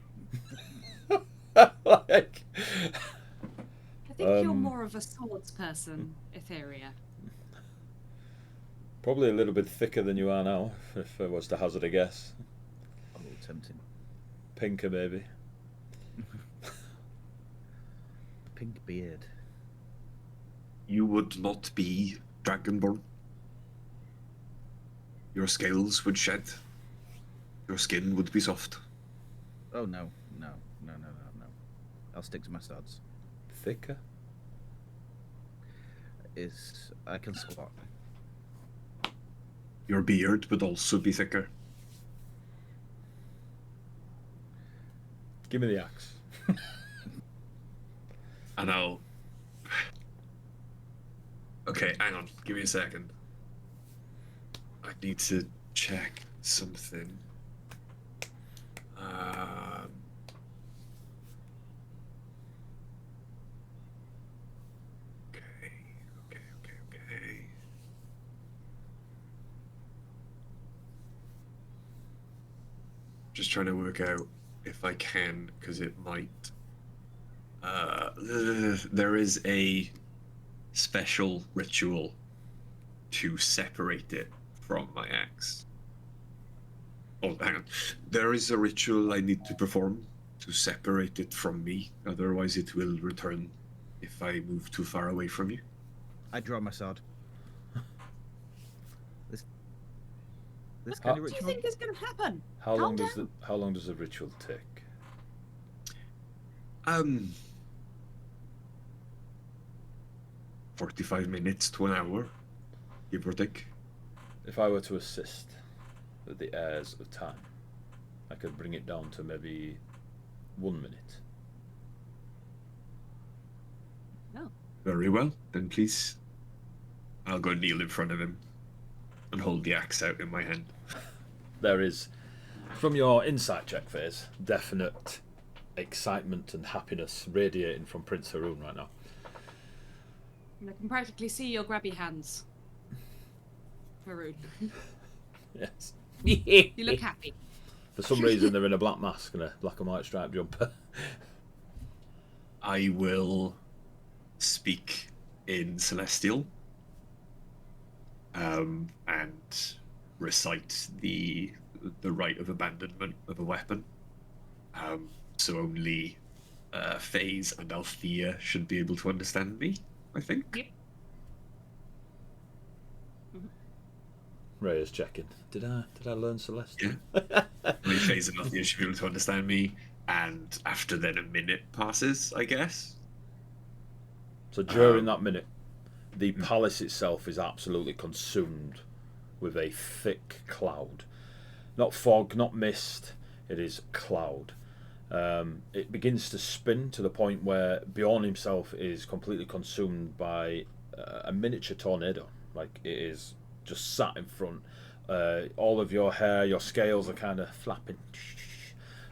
Like, I think you're more of a swords person, Etheria. probably a little bit thicker than you are now, if I was to hazard a guess. Oh, tempting. Pinker, maybe. Pink beard. You would not be dragonborn. Your scales would shed. Your skin would be soft. Oh no. I'll stick to my swords. Thicker? I can squat. Your beard would also be thicker. Give me the axe. And I'll... Okay, hang on. Give me a second. I need to check something. Okay. Just trying to work out if I can, because it might. There is a special ritual to separate it from my axe. Oh, hang on. There is a ritual I need to perform to separate it from me. Otherwise, it will return if I move too far away from you. I draw my sword. This What kind of do you ritual. think is going to happen? How Calm long does down. how long does the ritual take? 45 minutes to an hour, give or take. If I were to assist with the heirs of time, I could bring it down to maybe 1 minute. No. Very well, then please. I'll go kneel in front of him and hold the axe out in my hand. There is, from your insight check phase, definite excitement and happiness radiating from Prince Haroon right now. I can practically see your grabby hands. Haroon. Yes. You look happy. For some reason, they're in a black mask and a black and white striped jumper. I will speak in Celestial and recite the right of abandonment of a weapon. So only Faze and Althea should be able to understand me, I think. Yep. Ray is checking. Did I learn Celeste? Yeah. Only Faze and Althea should be able to understand me, and after then a minute passes, I guess. So during that minute, the palace itself is absolutely consumed with a thick cloud. Not fog, not mist, it is cloud. It begins to spin to the point where Bjorn himself is completely consumed by a miniature tornado. Like, it is just sat in front. All of your hair, your scales are kind of flapping.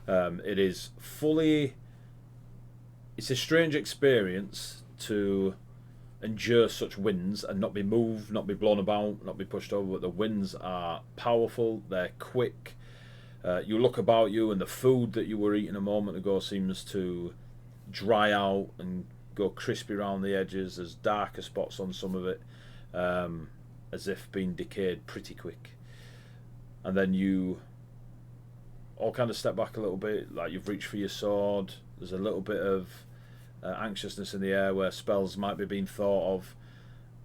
It is fully... It's a strange experience to endure such winds and not be moved, not be blown about, not be pushed over, but the winds are powerful, they're quick. You look about you and the food that you were eating a moment ago seems to dry out and go crispy around the edges. There's darker spots on some of it, as if being decayed pretty quick. And then you all kind of step back a little bit, like you've reached for your sword. There's a little bit of anxiousness in the air where spells might be being thought of.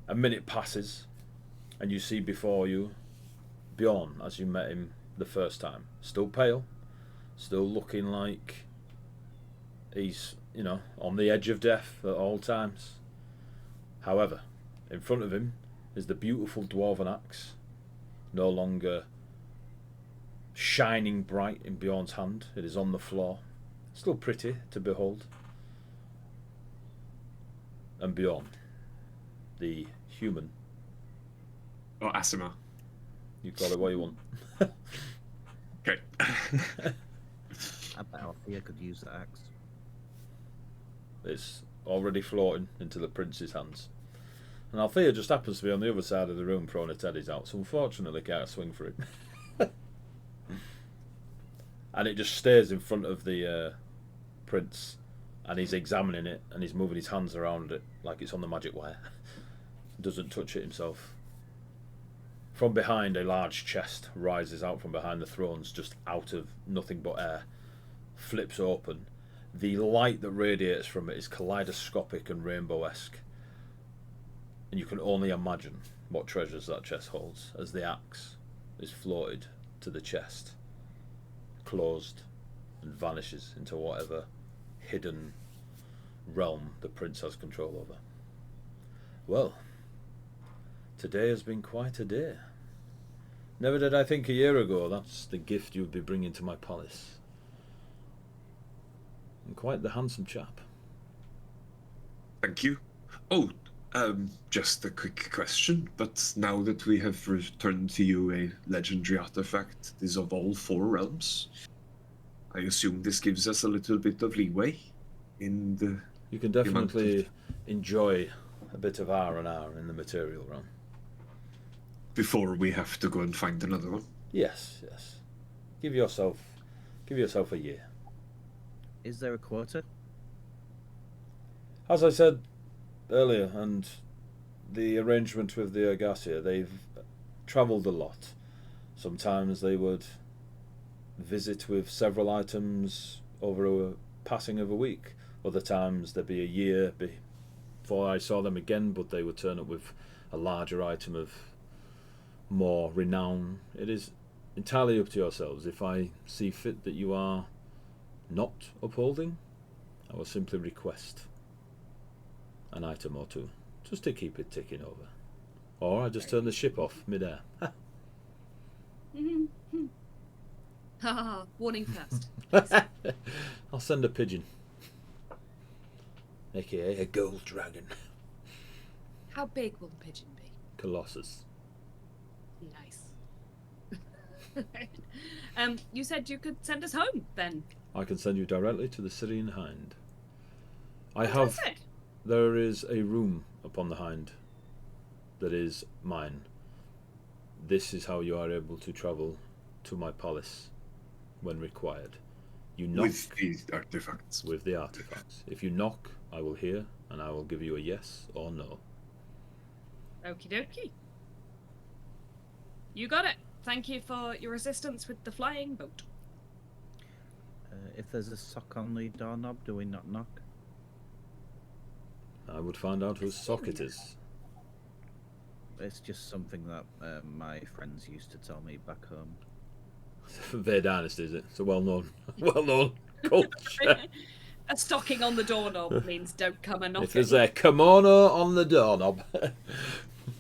A minute passes and you see before you Bjorn as you met him the first time. Still pale, still looking like he's, you know, on the edge of death at all times. However, in front of him is the beautiful dwarven axe, no longer shining bright in Bjorn's hand. It is on the floor, still pretty to behold. And Bjorn, the human. Or Asima. You call it what you want. Okay. I bet Althea could use the axe. It's already floating into the prince's hands. And Althea just happens to be on the other side of the room throwing her teddies out, so unfortunately can't swing for it. And it just stays in front of the prince, and he's examining it, and he's moving his hands around it like it's on the magic wire. Doesn't touch it himself. From behind, a large chest rises out from behind the thrones, just out of nothing but air. Flips open. The light that radiates from it is kaleidoscopic and rainbow-esque. And you can only imagine what treasures that chest holds as the axe is floated to the chest, closed, and vanishes into whatever hidden realm the prince has control over. Well, today has been quite a day. Never did I think a year ago that's the gift you'd be bringing to my palace. And quite the handsome chap. Thank you. Oh, just a quick question. But now that we have returned to you a legendary artifact, this of all 4 realms, I assume this gives us a little bit of leeway in the... You can definitely enjoy a bit of R&R in the material realm. Before we have to go and find another one. Yes, yes. Give yourself a year. Is there a quota? As I said earlier, and the arrangement with the Ergasia, they've travelled a lot. Sometimes they would visit with several items over a passing of a week. Other times there'd be a year before I saw them again, but they would turn up with a larger item of more renown. It is entirely up to yourselves. If I see fit that you are not upholding, I will simply request an item or two, just to keep it ticking over. Or I just turn the ship off mid-air. Haha, warning first. I'll send a pigeon, aka a gold dragon. How big will the pigeon be? Colossus. Nice. You said you could send us home, then. I can send you directly to the Syrian Hind. Fantastic. There is a room upon the Hind that is mine. This is how you are able to travel to my palace when required. You knock With these artifacts. with the artifacts. If you knock, I will hear, and I will give you a yes or no. Okie dokie. You got it. Thank you for your assistance with the flying boat. If there's a sock on the doorknob, do we not knock? I would find out whose sock it is. It's just something that my friends used to tell me back home. Their dynasty, is it? It's a well-known culture. A stocking on the doorknob means don't come and knock If there's it. a kimono on the doorknob.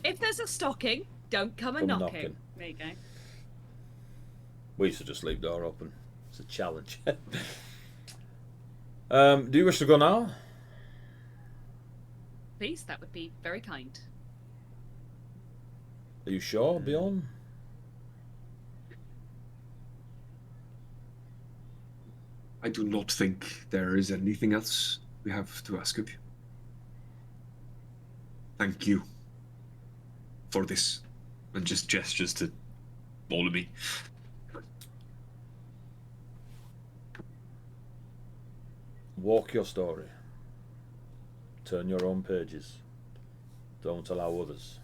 If there's a stocking, don't come and knock it. There you go. We used to just leave door open. It's a challenge. Do you wish to go now? Please, that would be very kind. Are you sure, Bjorn? I do not think there is anything else we have to ask of you. Thank you for this. And just gestures to all of me. Walk your story. Turn your own pages. Don't allow others.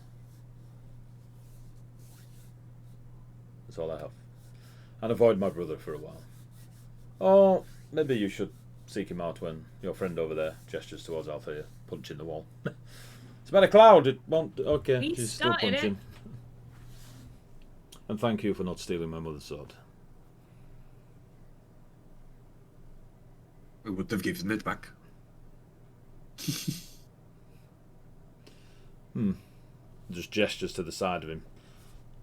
That's all I have. And avoid my brother for a while. Oh, maybe you should seek him out when your friend over there gestures towards Althea, punching the wall. It's about a cloud. It won't. Okay, He she's still started it. punching. And thank you for not stealing my mother's sword. I would have given it back. Just gestures to the side of him,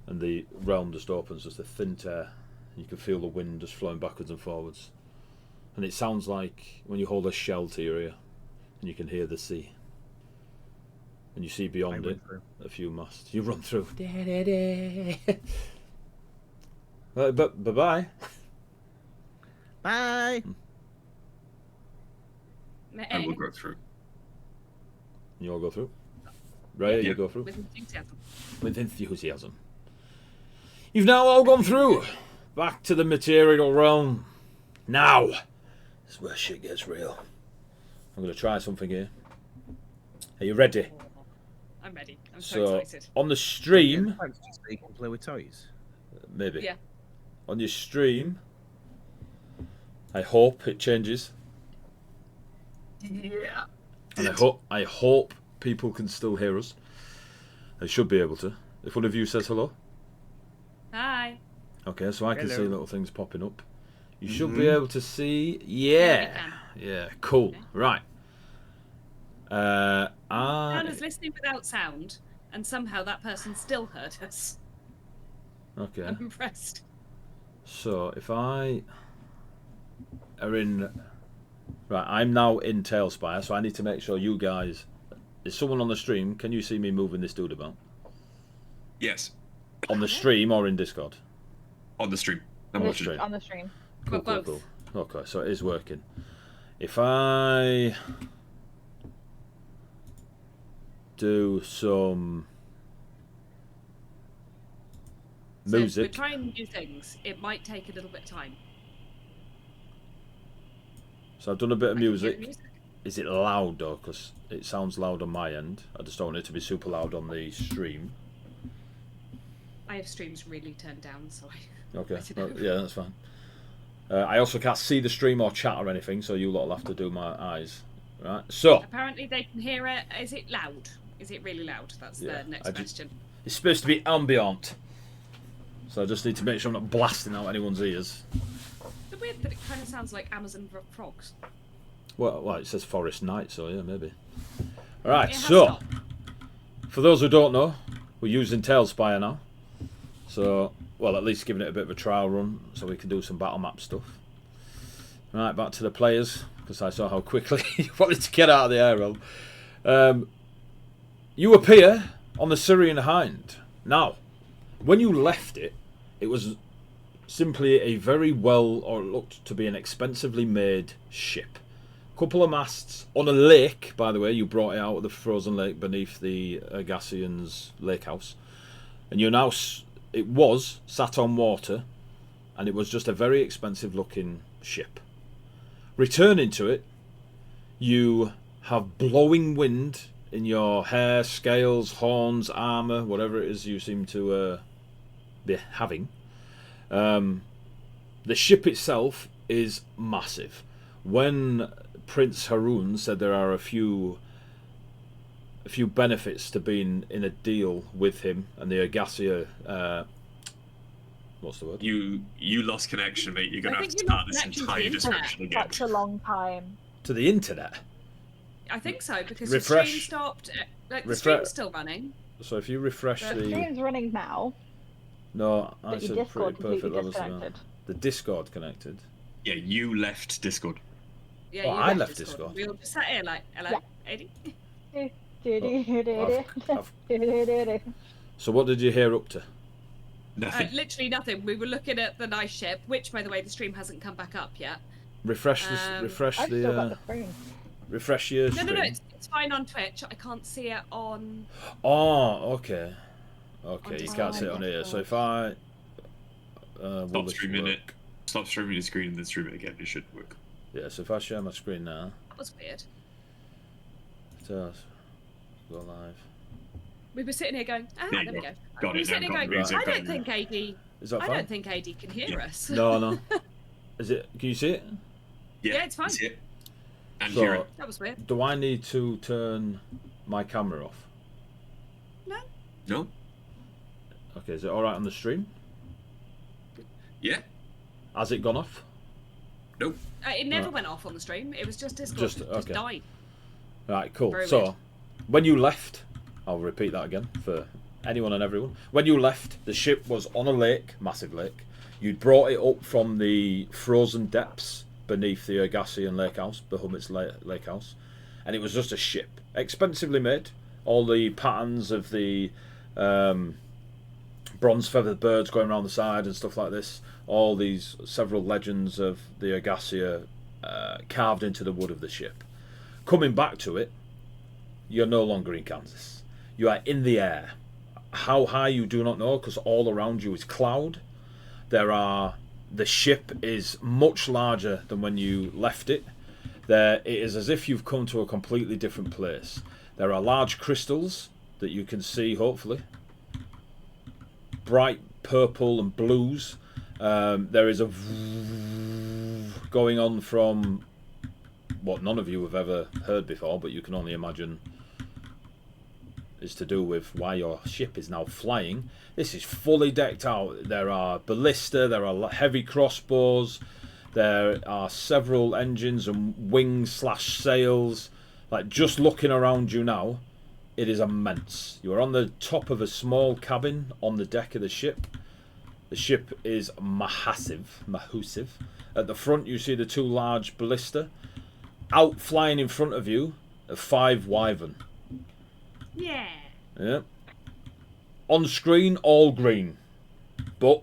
and the realm just opens, just a thin tear. You can feel the wind just flowing backwards and forwards, and it sounds like when you hold a shell to your ear, and you can hear the sea, and you see beyond it a few masts. You run through. But bye. Bye. I will go through. You all go through. Right, you Yeah. go through. With enthusiasm. With enthusiasm. You've now all gone through. Back to the material realm. Now, this is where shit gets real. I'm going to try something here. Are you ready? I'm ready. I'm so excited. on the stream, So you can play with toys. maybe. Yeah. On your stream, I hope it changes. Yeah. And I hope people can still hear us. They should be able to. If one of you says hello. Hi. Okay, so I can see Hello. little things popping up. You should be able to see. Yeah. Yeah, cool. Okay. Right. Anna's listening without sound, and somehow that person still heard us. Okay. I'm impressed. So if I are in. Right, I'm now in Tailspire, so I need to make sure you guys. Is someone on the stream? Can you see me moving this dude about? Yes. On the stream or in Discord? On the stream. I'm On the watching. stream. On the stream. Cool, But cool, both. cool. Okay, so it is working. If I do some So music. we're trying new things. It might take a little bit of time. So I've done a bit of I can hear music. the music. Is it loud though? Because it sounds loud on my end. I just don't want it to be super loud on the stream. I have streams really turned down, so I. Okay. I don't know. Yeah, that's fine. I also can't see the stream or chat or anything, so you lot will have to do my eyes. Right. So Apparently they can hear it. Is it loud? Is it really loud? That's Yeah, the next I just- question. it's supposed to be ambient. So I just need to make sure I'm not blasting out anyone's ears. It's weird that it kind of sounds like Amazon frogs. Well, it says Forest Night, so yeah, maybe. All right. It has So stopped. for those who don't know, we're using Tailspire now. So, well, at least giving it a bit of a trial run so we can do some battle map stuff. Right, back to the players, because I saw how quickly you wanted to get out of the air realm. You appear on the Syrian Hind. Now, when you left it, it was simply a very well, or it looked to be an expensively made ship. Couple of masts on a lake, by the way. You brought it out of the frozen lake beneath the Agassians' lake house. And you're now... It was sat on water, and it was just a very expensive looking ship. Returning to it, you have blowing wind in your hair, scales, horns, armour, whatever it is you seem to be having. The ship itself is massive. When Prince Haroun said there are a few benefits to being in a deal with him and the Agassia. What's the word? You lost connection, mate. You're gonna I have to think you start lost this connection to entire the internet. description again. Such a long time. To the internet. I think so because Refresh. the stream stopped. Like the Refresh. stream's still running. So if you refresh But The the. stream's running now, No, I but your said Discord pretty perfect completely levels. disconnected. The Discord connected. Yeah, you left Discord. Yeah, Oh, you I left Discord. We all just sat here like, hello, Yeah. Eddie. I've- So what did you hear up to? Nothing. Literally nothing. We were looking at the nice ship, which, by the way, the stream hasn't come back up yet. Refresh the. Refresh I've still got the. the screen. Refresh your No, stream. it's fine on Twitch. I can't see it on. Oh, okay. Okay, you Discord. can't see it on here. So if I. Will Stop this streaming work? it. Stop streaming the screen and then stream it again. It should work. Yeah, so if I share my screen now, That was weird. it does. Go live. We were sitting here going, There there you we go. go. Got we were it, sitting now here got going, the I music, don't got think AD. Is that I fine? don't think AD can hear Yeah. us. No, no. Is it? Can you see it? Yeah, it's fine. it. And So- hear it. That was weird. Do I need to turn my camera off? No. No? Okay, is it all right on the stream? Yeah. Has it gone off? Nope. It never Right. went off on the stream. It was just Discord. Just- It just okay. died. Right, cool. Very So, weird. when you left, I'll repeat that again for anyone and everyone. When you left, the ship was on a lake, massive lake. You'd brought it up from the frozen depths beneath the Ergassian lake house, Bahamut's lake house, and it was just a ship, expensively made. All the patterns of the bronze feathered birds going around the side and stuff like this. All these several legends of the Ergassia carved into the wood of the ship. Coming back to it, you're no longer in Kansas. You are in the air. How high you do not know, because all around you is cloud. The ship is much larger than when you left it. It is as if you've come to a completely different place. There are large crystals that you can see, hopefully. Bright purple and blues. There is a going on from what none of you have ever heard before, but you can only imagine is to do with why your ship is now flying. This is fully decked out. There are ballista, there are heavy crossbows, there are several engines and wings / sails. Like, just looking around you now, it is immense. You are on the top of a small cabin on the deck of the ship. The ship is massive. At the front you see the 2 large ballista. Out flying in front of you are 5 wyvern. Yeah. Yeah. On screen, all green. But,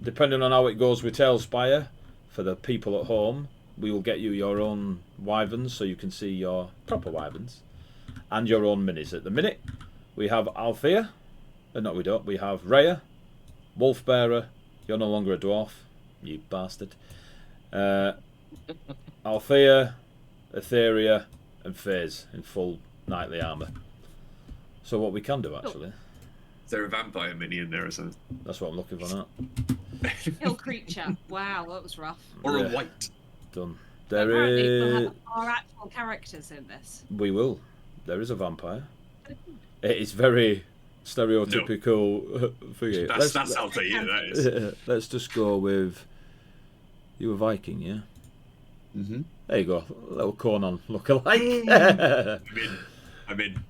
depending on how it goes with Tailspire, for the people at home, we will get you your own wyverns so you can see your proper wyverns. And your own minis. At the minute, we have Althea. No, we don't. We have Rhea, Wolfbearer. You're no longer a dwarf, you bastard. Althea, Etheria, and Faze in full knightly armour. So what we can do, actually, Is there a vampire mini in there or something? that's what I'm looking for now. Hill creature. Wow, that was rough. Or Yeah. a white? Done. Apparently, There we'll is... have our actual characters in this. We will. There is a vampire. It is very stereotypical thingy. That's Althea, that is. Let's just go with... You a Viking, yeah? Mm-hmm. There you go. A little Conan look-alike. I'm in.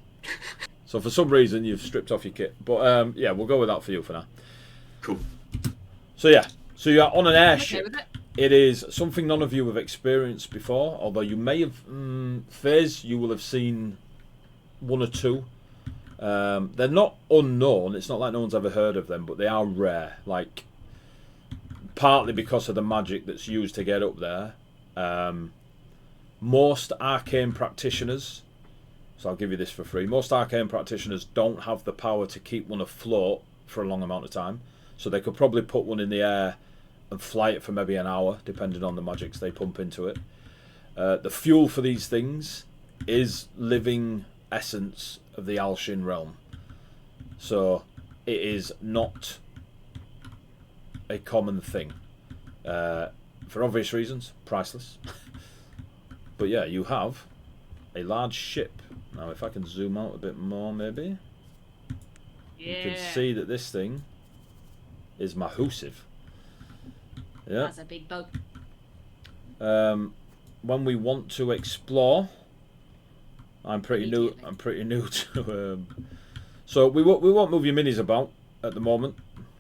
So for some reason you've stripped off your kit. But yeah, we'll go with that for you for now. Cool. So yeah. So you're on an Okay airship. with it. It is something none of you have experienced before, although you may have... Fizz, you will have seen 1 or 2. They're not unknown. It's not like no one's ever heard of them, but they are rare. Like, partly because of the magic that's used to get up there. Most arcane practitioners, so I'll give you this for free, most arcane practitioners don't have the power to keep one afloat for a long amount of time. So they could probably put one in the air and fly it for maybe an hour, depending on the magics they pump into it. The fuel for these things is living essence of the Alshin realm. So it is not a common thing. For obvious reasons, priceless. But yeah, you have a large ship. Now if I can zoom out a bit more maybe, Yeah. you can see that this thing is massive. Yeah. That's a big boat. When we want to explore, I'm pretty new. Immediately. I'm pretty new to. So we won't move your minis about at the moment.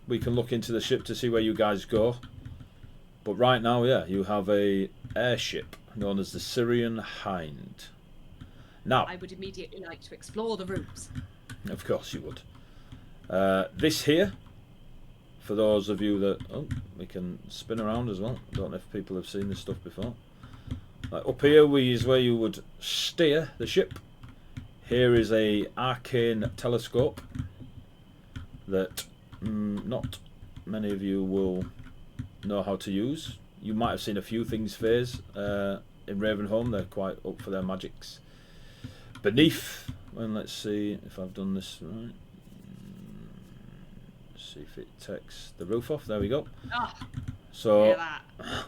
We can look into the ship to see where you guys go. But right now, yeah, you have a airship known as the Syrian Hind. Now, I would immediately like to explore the rooms. of course you would. This here, for those of you that... Oh, we can spin around as well. I don't know if people have seen this stuff before. Up here is where you would steer the ship. Here is a arcane telescope that not many of you will know how to use. You might have seen a few things phase in Ravenholm. They're quite up for their magics. Beneath, and let's see if I've done this right. See if it takes the roof off. There we go. Ah, So hear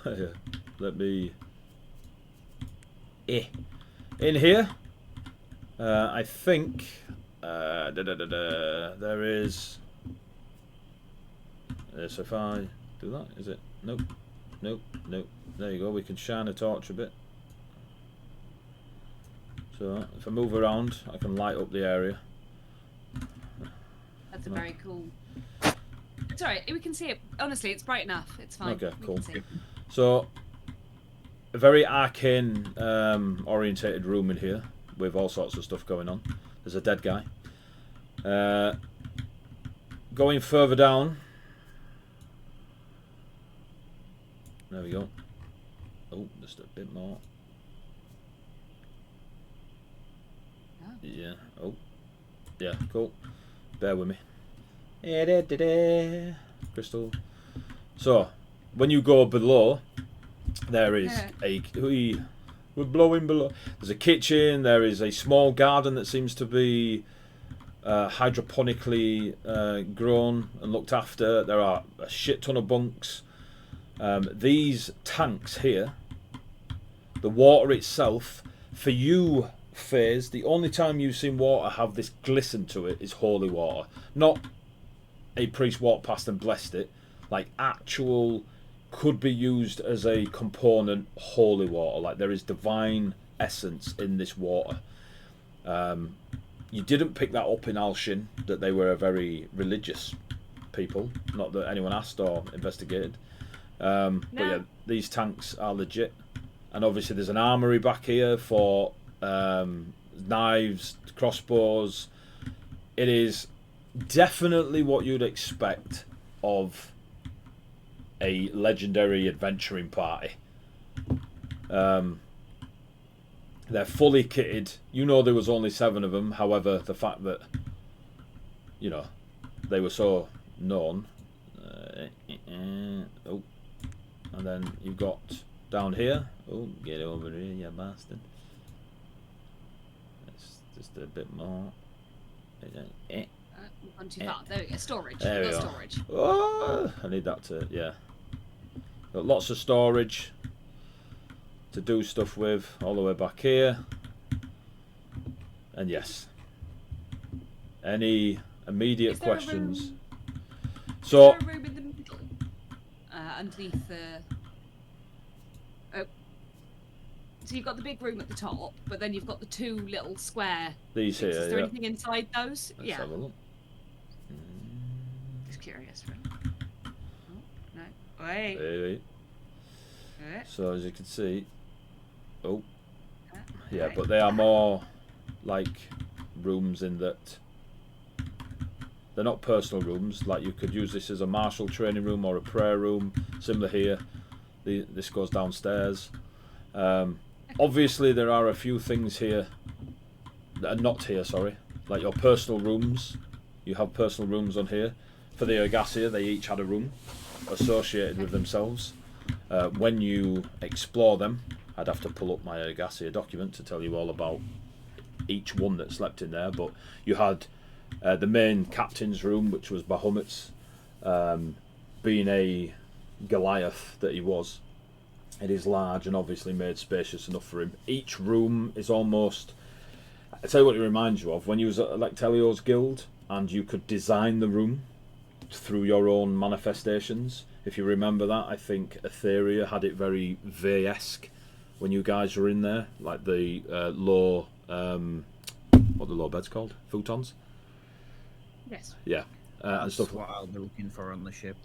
that. let me in here. I think there is. So if I do that, is it? Nope. nope, nope. There you go. We can shine a torch a bit. So if I move around, I can light up the area. That's a very cool. It's alright. We can see it. Honestly, it's bright enough. It's fine. Okay, We cool. can see. So a very arcane orientated room in here with all sorts of stuff going on. There's a dead guy. Going further down. There we go. Oh, just a bit more. Oh. Yeah. Oh. Yeah, cool. Bear with me. Crystal. So, when you go below, there is we're blowing below. There's a kitchen. There is a small garden that seems to be hydroponically grown and looked after. There are a shit ton of bunks. These tanks here, the water itself, for you, Faze, the only time you've seen water have this glisten to it is holy water. Not a priest walked past and blessed it. Like actual, could be used as a component holy water. Like there is divine essence in this water. You didn't pick that up in Alshin, that they were a very religious people. Not that anyone asked or investigated. But yeah, these tanks are legit. And obviously there's an armory back here for knives, crossbows. It is definitely what you'd expect of a legendary adventuring party. They're fully kitted. You know there was only 7 of them. However, the fact that, you know, they were so known. Oh, and then you've got down here. Oh, get over here, you bastard. It's just a bit more. Gone too far. There we go. Storage. There we go. Storage. Oh, I need that to, yeah. Got lots of storage to do stuff with all the way back here. And yes. Any immediate questions? Is So, there a room in the middle? Underneath the... Oh. So you've got the big room at the top, but then you've got the 2 little square these things. here, Is there yeah. anything inside those? Let's Yeah. have a look. Just curious. Really. Oh, no. Wait. Wait. So as you can see, oh, yeah, Okay. but they are more like rooms in that they're not personal rooms. Like you could use this as a martial training room or a prayer room. Similar here. This goes downstairs. Obviously, there are a few things here that are not here. Sorry, like your personal rooms. You have personal rooms on here. For the Ergasia, they each had a room associated with themselves. When you explore them, I'd have to pull up my Ergasia document to tell you all about each one that slept in there. But you had the main captain's room, which was Bahamut's, being a Goliath that he was. It is large and obviously made spacious enough for him. Each room is almost... I'll tell you what it reminds you of. When you was at Lectelio's guild and you could design the room through your own manifestations. If you remember that, I think Etheria had it very Vey-esque when you guys were in there. Like the low... what are the low beds called? Futons? Yes. Yeah. And That's stuff. what I'll be looking for on the ship.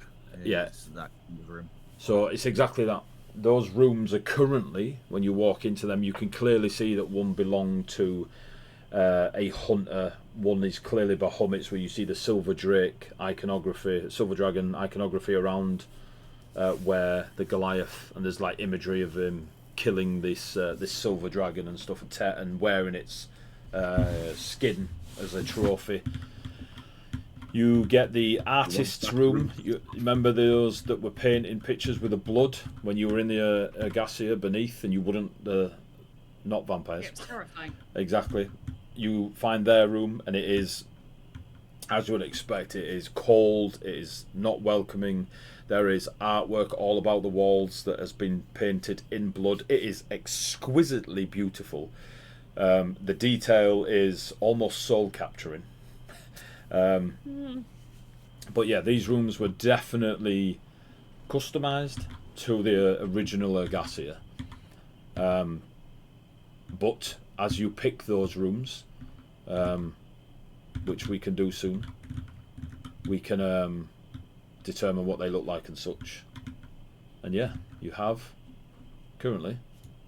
Yeah. That kind of room. So it's exactly that. Those rooms are currently, when you walk into them, you can clearly see that one belonged to a hunter. One is clearly Bahamut's, where you see the silver drake iconography, silver dragon iconography around where the Goliath, and there's like imagery of him killing this this silver dragon and stuff, and wearing its skin as a trophy. You get the artist's room. You remember those that were painting pictures with the blood when you were in the Ergasia beneath, and you wouldn't, not vampires. It was terrifying. Exactly. You find their room, and it is, as you would expect, it is cold. It is not welcoming. There is artwork all about the walls that has been painted in blood. It is exquisitely beautiful. The detail is almost soul capturing. But yeah, these rooms were definitely customized to the original Ergasia. But as you pick those rooms, which we can do soon, we can determine what they look like and such. And yeah, you have currently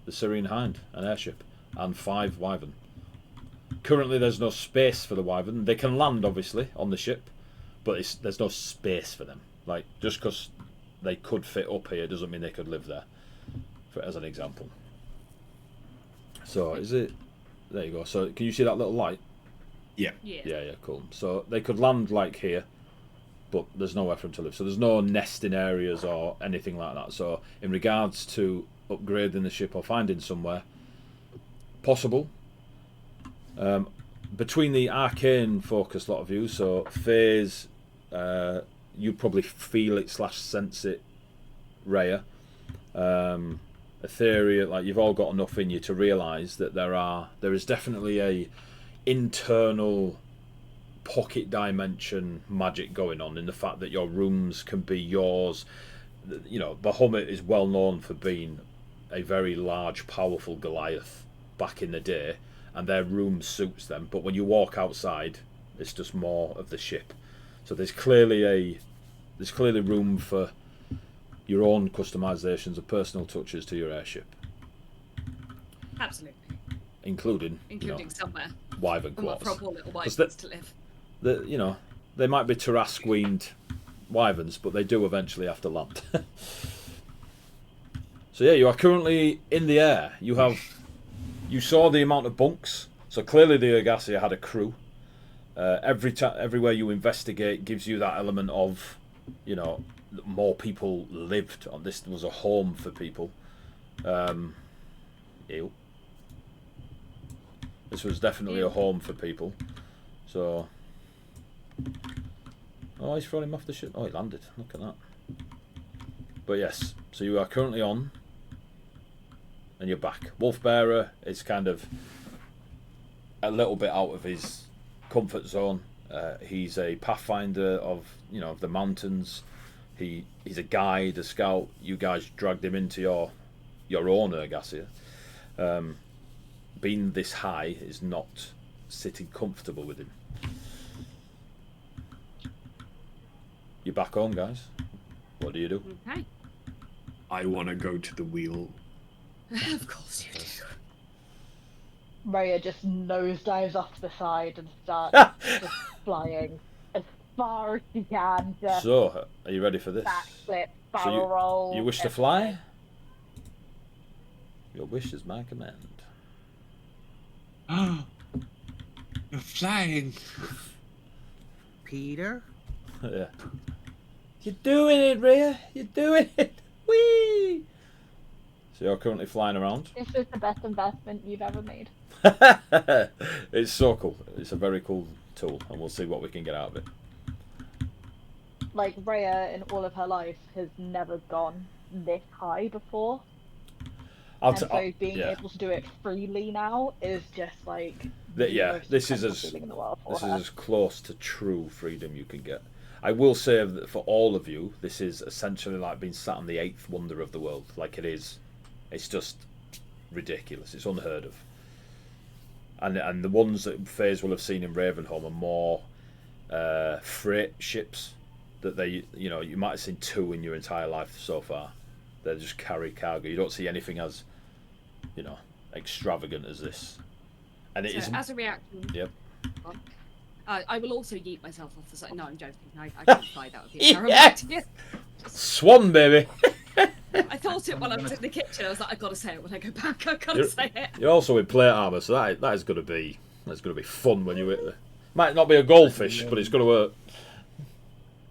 the Syrian Hind, an airship, and 5 Wyvern. Currently there's no space for the Wyvern. They can land obviously on the ship, but there's no space for them. Like, just because they could fit up here doesn't mean they could live there, as an example. So is it, there you go. So can you see that little light? Yeah. Yeah, cool. So they could land like here, but there's nowhere for them to live. So there's no nesting areas or anything like that. So in regards to upgrading the ship or finding somewhere, possible. Between the arcane focus lot of you, so phase, you probably feel it / sense it, Rhea. Etheria, like, you've all got enough in you to realise that there is definitely a internal pocket dimension magic going on in the fact that your rooms can be yours. You know, Bahamut is well known for being a very large, powerful Goliath back in the day, and their room suits them. But when you walk outside, it's just more of the ship. So there's clearly room for your own customizations of personal touches to your airship, Absolutely. including somewhere. Wyvern For quarters. poor little Wyverns to live. They might be Tarask-weaned Wyverns, but they do eventually have to land. So yeah, you are currently in the air. You saw the amount of bunks, so clearly the Ergasia had a crew. Everywhere you investigate gives you that element of, more people lived on this. Was a home for people. Ew. This was definitely a home for people. So, oh, he's thrown him off the ship. Oh, he landed. Look at that. But yes, so you are currently on, and you're back. Wolfbearer is kind of a little bit out of his comfort zone. He's a pathfinder of the mountains. He's a guide, a scout. You guys dragged him into your own Ergasia. Being this high is not sitting comfortable with him. You're back home, guys. What do you do? Okay. I want to go to the wheel. Of course you do. Rhea just nosedives off the side and starts just flying as far as she can. Just So, are you ready for this? backflip, barrel roll. You wish to fly? Your wish is my command. You're flying. Peter? Yeah. You're doing it, Rhea. You're doing it. Whee! So you're currently flying around. This is the best investment you've ever made. It's so cool. It's a very cool tool, and we'll see what we can get out of it. Like, Rhea in all of her life has never gone this high before. So being able to do it freely now is just like this is as close to true freedom you can get. I will say that for all of you, this is essentially like being sat on the 8th wonder of the world. Like, it is. It's just ridiculous. It's unheard of. And the ones that FaZe will have seen in Ravenholm are more freight ships that you might have seen 2 in your entire life so far. They just carry cargo. You don't see anything as extravagant as this. And it isn't. As a reaction. Yep. I will also yeet myself off the side. No, I'm joking. I can't fly. That would be a terrible Yes! idea. Swan, baby. I thought it while I was in the kitchen. I was like, I gotta say it when I go back. I gotta say it. You're also in plate armor, so that is going to be fun when you hit there. Might not be a goldfish, but it's going to work.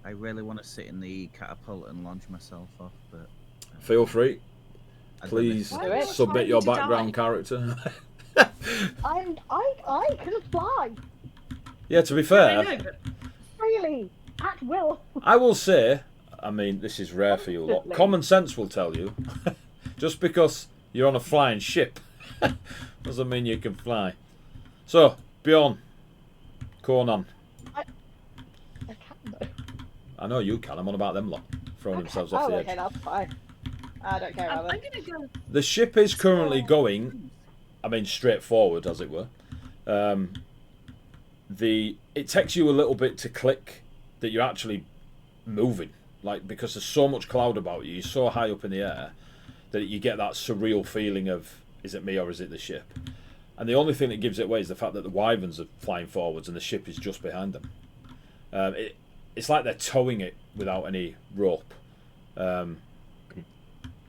I really want to sit in the catapult and launch myself off, but Feel free. I don't Please know. submit your Trying to background die. character. I can fly Yeah, to be I fair, know, but freely at will. I will say, I mean, this is rare for you lot. Constantly. Common sense will tell you, just because you're on a flying ship doesn't mean you can fly. So, Bjorn, Conan. I can though. I know you can. I'm on about them lot throwing themselves off the edge. Okay, that's fine. I don't care I'm about gonna go. The ship is currently going, I mean, straight forward, as it were. It takes you a little bit to click that you're actually moving, like, because there's so much cloud about you. You're so high up in the air that you get that surreal feeling of, is it me or is it the ship? And the only thing that gives it away is the fact that the wyverns are flying forwards and the ship is just behind them. It's like they're towing it without any rope. It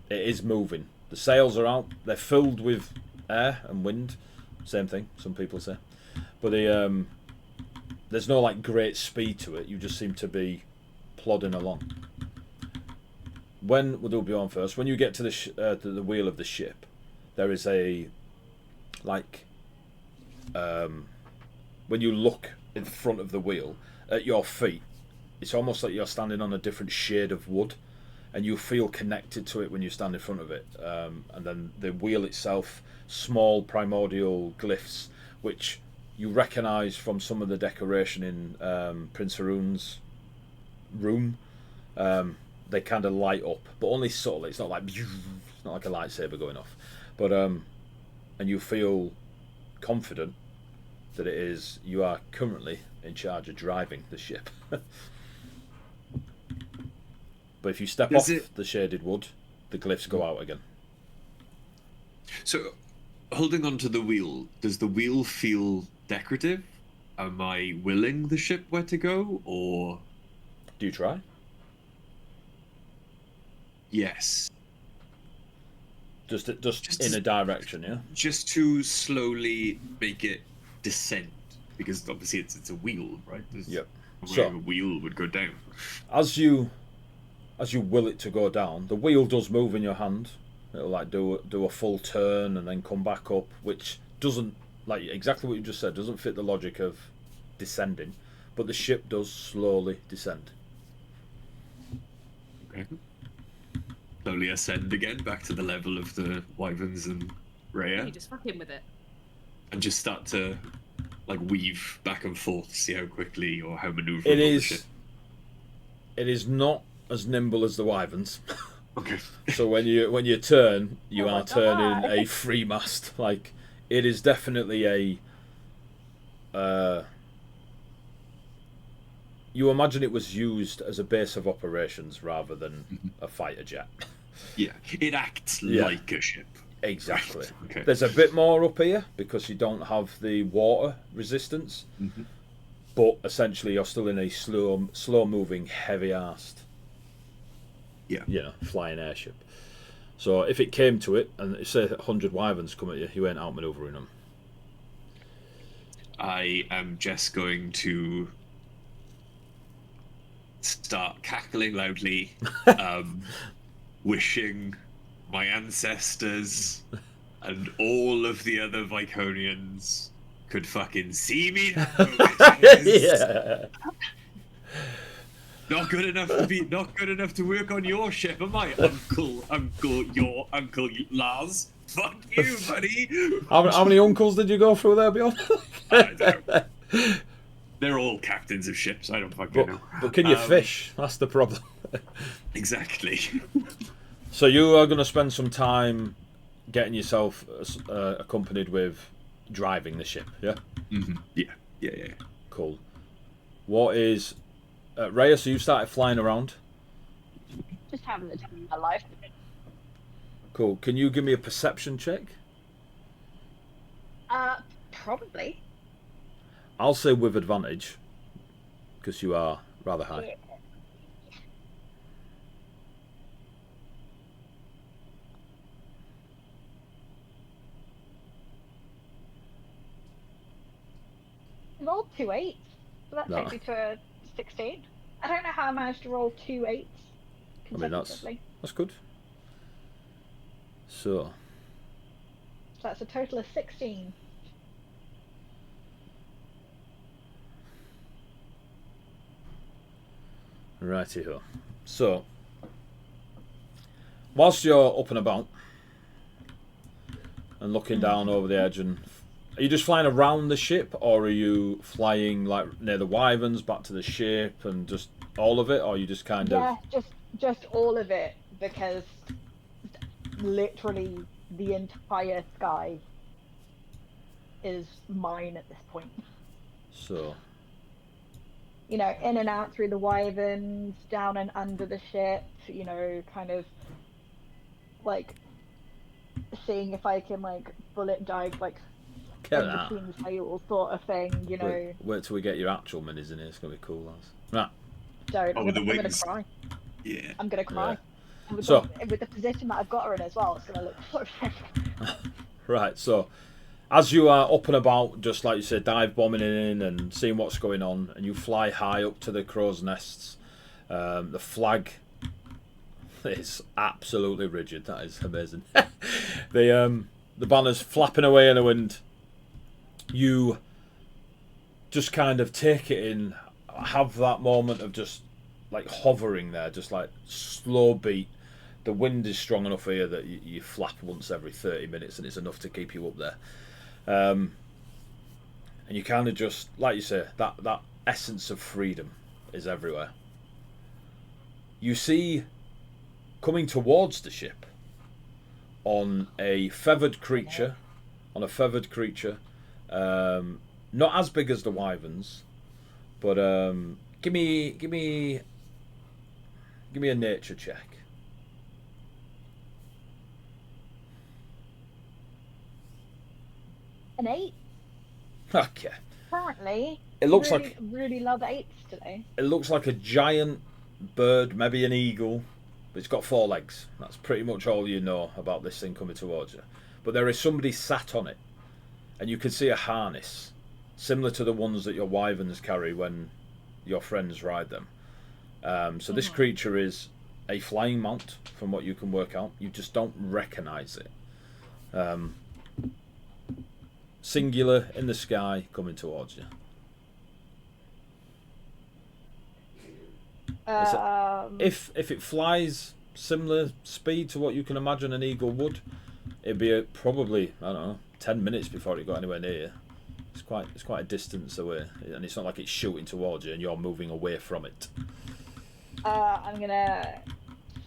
is moving. The sails are out. They're filled with air and wind. Same thing, some people say. But there's no like great speed to it. You just seem to be plodding along. We'll do Bjorn first. When you get to the wheel of the ship, there is a when you look in front of the wheel at your feet, it's almost like you're standing on a different shade of wood, and you feel connected to it when you stand in front of it. And then the wheel itself, small primordial glyphs, which you recognise from some of the decoration in Prince Haroon's room. They kind of light up, but only subtly. It's not like a lightsaber going off, but and you feel confident that you are currently in charge of driving the ship. But if you step off the shaded wood, the glyphs go out again. So, holding onto the wheel, does the wheel feel decorative? Am I willing the ship where to go, or do you try? Yes. Just in a direction, yeah. Just to slowly make it descend, because obviously it's a wheel, right? Yep. So a wheel would go down. As you will it to go down, the wheel does move in your hand. It'll like do a full turn and then come back up, which doesn't, like exactly what you just said, doesn't fit the logic of descending, but the ship does slowly descend. Okay. Slowly ascend again back to the level of the wyverns and Rhea. You just fuck him with it. And just start to like weave back and forth to see how quickly or how maneuverable It the is. ship. It is not as nimble as the wyverns. Okay. So when you turn, you Oh my are turning God. a free mast. Like it is definitely a. You imagine it was used as a base of operations rather than a fighter jet. Yeah, it acts Yeah. like a ship. Exactly. Right, okay. There's a bit more up here because you don't have the water resistance, but essentially you're still in a slow moving, heavy-arsed, flying airship. So if it came to it, and say 100 wyverns come at you, you ain't outmanoeuvring them. I am just going to start cackling loudly, wishing my ancestors and all of the other Viconians could fucking see me now. Yeah. Not good enough to work on your ship, am I, your Uncle Lars? Fuck you, buddy. How many uncles did you go through there, Bjorn? I don't know. They're all captains of ships. I don't fucking know. But can you fish? That's the problem. Exactly. So you are going to spend some time getting yourself accompanied with driving the ship, yeah? Mm-hmm. Yeah. Cool. What is... Rhea, so you started flying around. Just having the time of my life. Cool. Can you give me a perception check? Probably. I'll say with advantage, because you are rather high. Yeah. I rolled 2 8s, so that No. takes me to a 16. I don't know how I managed to roll 2 8s I mean, consecutively. that's good. So, So that's a total of 16. righty-ho. So, whilst you're up and about and looking down over the edge, and are you just flying around the ship, or are you flying like near the wyverns back to the ship and just all of it, or are you just kind Yeah, of... just all of it, because literally the entire sky is mine at this point. So, You know, in and out through the wyverns, down and under the ship, you know, kind of like seeing if I can like bullet dive like get in that. between the sails sort of thing, you know. Wait till we get your actual minis in here. It's gonna be cool, lads. Right. Don't. Oh, I'm with gonna, the I'm gonna wings. cry. Yeah. I'm gonna cry. Yeah. And with, So- with the position that I've got her in as well, it's gonna look horrific. Right. So, as you are up and about, just like you said, dive bombing in and seeing what's going on, and you fly high up to the crow's nests, the flag is absolutely rigid. That is amazing. The banner's flapping away in the wind. You just kind of take it in, have that moment of just like hovering there, just like slow beat. The wind is strong enough here that you flap once every 30 minutes and it's enough to keep you up there. And you kind of just, like you say, that essence of freedom is everywhere. You see coming towards the ship on a feathered creature, not as big as the wyverns, but give me a nature check. An 8. Okay. Currently, It looks really, like really love 8s today. it looks like a giant bird, maybe an eagle, but it's got 4 legs. That's pretty much all you know about this thing coming towards you. But there is somebody sat on it, and you can see a harness similar to the ones that your wyverns carry when your friends ride them. So this creature is a flying mount, from what you can work out. You just don't recognise it. Singular in the sky, coming towards you. If it flies similar speed to what you can imagine an eagle would, it'd be probably, I don't know, 10 minutes before it got anywhere near you. It's quite a distance away, and it's not like it's shooting towards you and you're moving away from it. I'm gonna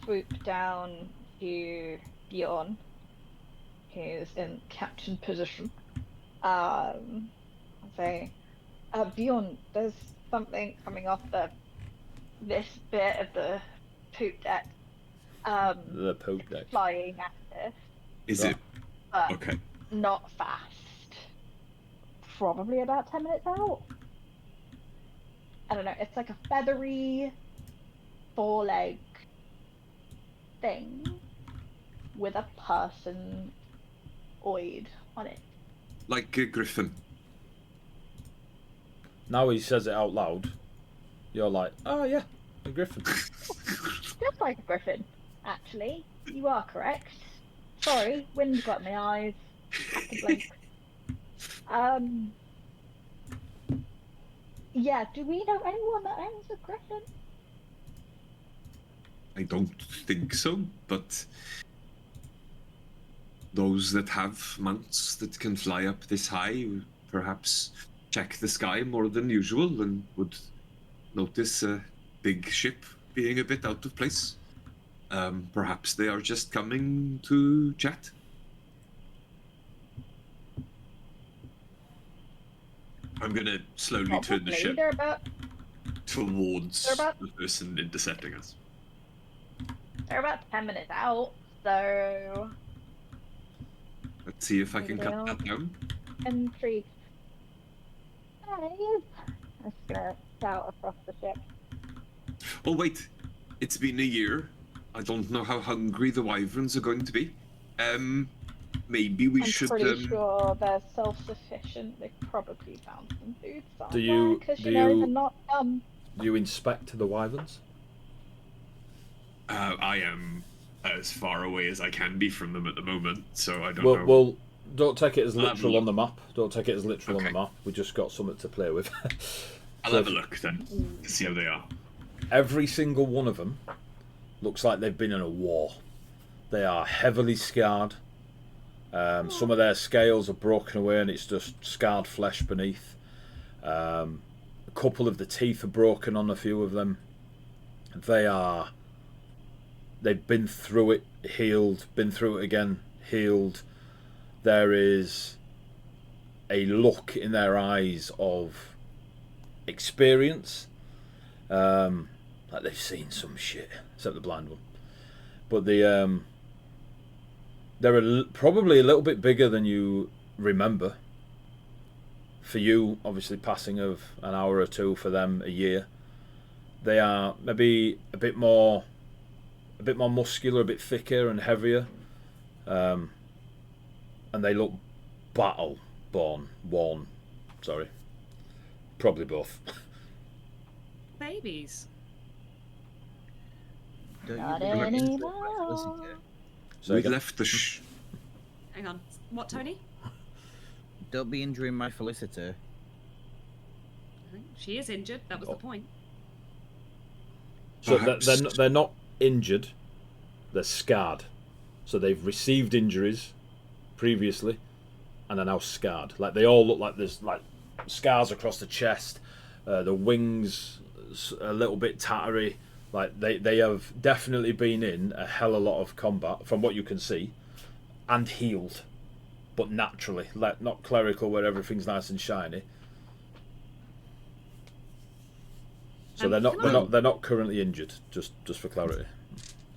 swoop down to Bjorn, who's in captain position. I'll say, Bjorn, there's something coming off this bit of the poop deck. The poop deck. Flying at us. Is it? But Okay. not fast. Probably about 10 minutes out. I don't know, it's like a feathery 4-leg thing with a person-oid on it. Like a griffin. Now he says it out loud, you're like, oh yeah, a griffin. Just like a griffin, actually. You are correct. Sorry, wind got in my eyes. Had to blink. Yeah, do we know anyone that owns a griffin? I don't think so, but those that have mounts that can fly up this high would perhaps check the sky more than usual and would notice a big ship being a bit out of place. Perhaps they are just coming to chat. I'm gonna slowly turn the Probably. ship They're about towards they're about- the person intercepting us. 10 minutes out, so Let's see if I can Maybe cut I'll- that down. intrigued. Hey, I'm just gonna shout across the ship. Oh wait, it's been a year. I don't know how hungry the wyverns are going to be. Maybe we I'm should. pretty sure they're self-sufficient. They've probably found some food somewhere. Do you- Because do you know you- they're not dumb. Do you inspect the wyverns? I am as far away as I can be from them at the moment, so I don't Well, know. well, don't take it as I'll have a literal on look. the map. Don't take it as literal on Okay. the map. We just got something to play with. I'll so have a look then to see how they are. Every single one of them looks like they've been in a war. They are heavily scarred. Some of their scales are broken away and it's just scarred flesh beneath. A couple of the teeth are broken on a few of them. They are they've been through it, healed, been through it again, healed. There is a look in their eyes of experience, like they've seen some shit, except the blind one. But they're probably a little bit bigger than you remember. For you, obviously, passing of an hour or two. For them, a year. They are maybe a bit more muscular, a bit thicker and heavier, and they look worn. Sorry, probably both. Babies. Don't Not you remember anymore. Felicity? So we again, left the Hang on. What, Tony? Don't be injuring my Felicity. She is injured. That was the point. so Perhaps- they're not injured. They're scarred. So they've received injuries previously, and are now scarred. Like they all look like there's like scars across the chest, the wings a little bit tattery. Like they have definitely been in a hell of a lot of combat from what you can see, and healed, but naturally, like not clerical where everything's nice and shiny. So they're not currently injured. Just for clarity.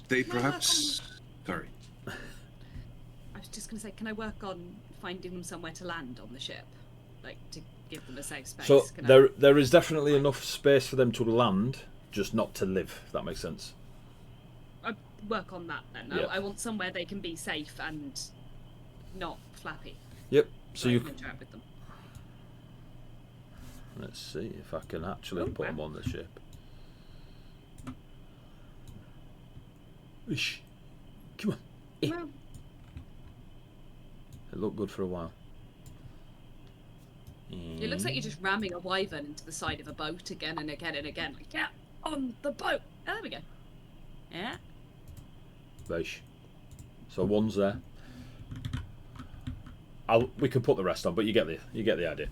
They Can I work perhaps. Sorry. I was just going to say, can I work on finding them somewhere to land on the ship? Like, to give them a safe space? So Can there is definitely enough space for them to land, just not to live. If that makes sense. I work on that then. Yeah. I want somewhere they can be safe and not flappy. Yep. So So I you. can interact with them. Let's see if I can actually Oh, put wow. them on the ship. Ish. Come on. Well, It looked good for a while. it looks like you're just ramming a wyvern into the side of a boat again and again and again. Like, yeah, on the boat. Oh, there we go. Yeah. Beige. So one's there. We can put the rest on, but you get the idea.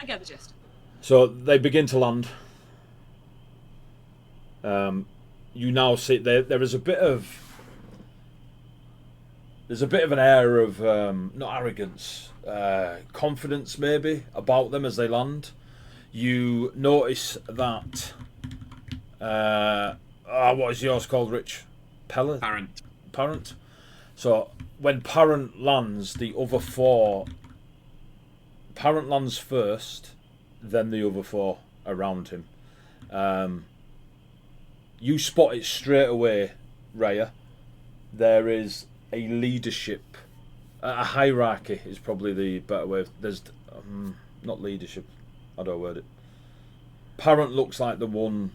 I get the gist. So they begin to land. You now see there is a bit of an air of not arrogance, confidence maybe about them as they land. You notice that what is yours called, Rich? Parent. So when Parent lands, the other four. Parent lands first, then the other four around him. You spot it straight away, Raya. There is a leadership, a hierarchy is probably the better way. There's not leadership. How do I word it? Parent looks like the one